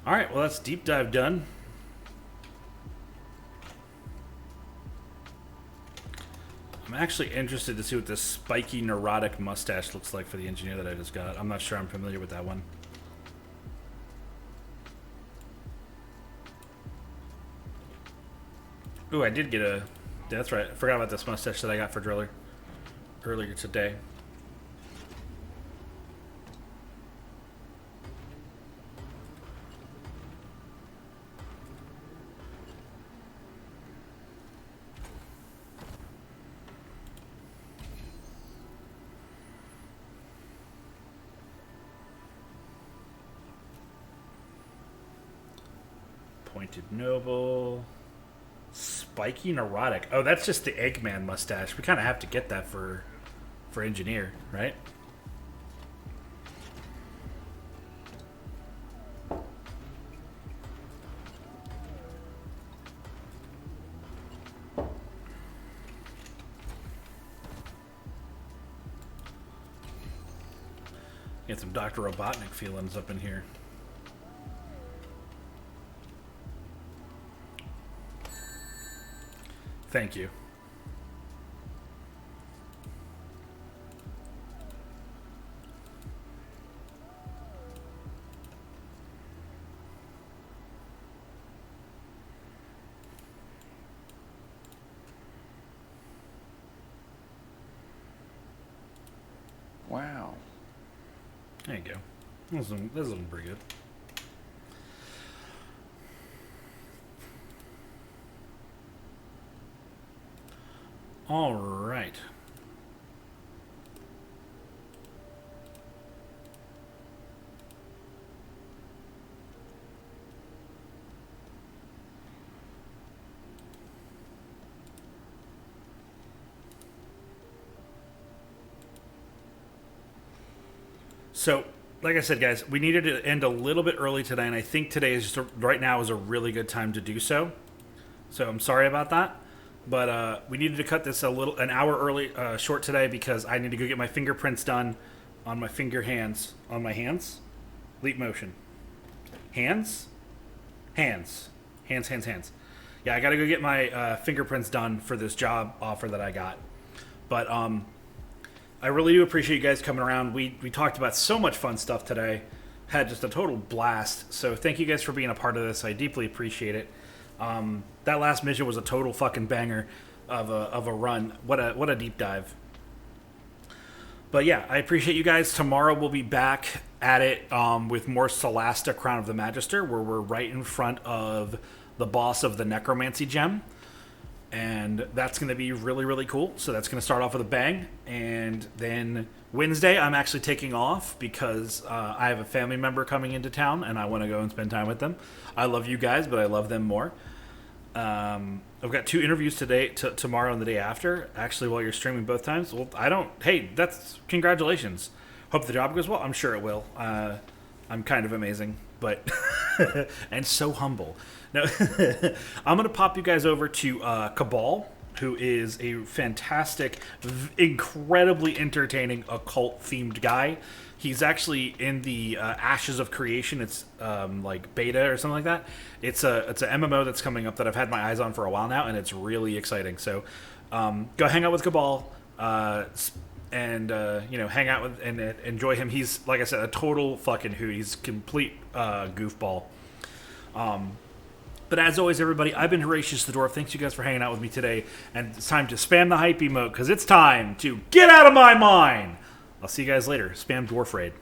Speaker 1: All right, well, that's deep dive done. I'm actually interested to see what this spiky, neurotic mustache looks like for the engineer that I just got. I'm not sure I'm familiar with that one. Ooh, I did get a... That's right. I forgot about this mustache that I got for Driller earlier today. Pointed Noble. Spiky Neurotic. Oh, that's just the Eggman mustache. We kind of have to get that for engineer, right? Get some Dr. Robotnik feelings up in here. Thank you.
Speaker 2: Wow.
Speaker 1: There you go. This is looking pretty good. All right. So, like I said, guys, we needed to end a little bit early today, and I think today is just right now is a really good time to do so. So I'm sorry about that, but we needed to cut this an hour early, short today because I need to go get my fingerprints done on my on my hands. Leap motion. Hands. Yeah, I got to go get my fingerprints done for this job offer that I got. But I really do appreciate you guys coming around. We talked about so much fun stuff today. Had just a total blast. So thank you guys for being a part of this. I deeply appreciate it. That last mission was a total fucking banger of a run. What a deep dive. But yeah, I appreciate you guys. Tomorrow we'll be back at it with more Celasta Crown of the Magister, where we're right in front of the boss of the Necromancy Gem. And that's going to be really, really cool. So that's going to start off with a bang. And then Wednesday, I'm actually taking off because I have a family member coming into town, and I want to go and spend time with them. I love you guys, but I love them more. I've got 2 interviews tomorrow and the day after. Actually, while you're streaming both times. Well, hey, that's congratulations. Hope the job goes well. I'm sure it will. I'm kind of amazing, but and so humble. No, I'm going to pop you guys over to Cabal, who is a fantastic, incredibly entertaining occult-themed guy. He's actually in the Ashes of Creation. It's like beta or something like that. It's a MMO that's coming up that I've had my eyes on for a while now, and it's really exciting. So go hang out with Cabal and hang out with and enjoy him. He's, like I said, a total fucking hoot. He's complete goofball. But as always, everybody, I've been Horatius the Dwarf. Thanks you guys for hanging out with me today. And it's time to spam the hype emote because it's time to get out of my mind. I'll see you guys later. Spam Dwarf Raid.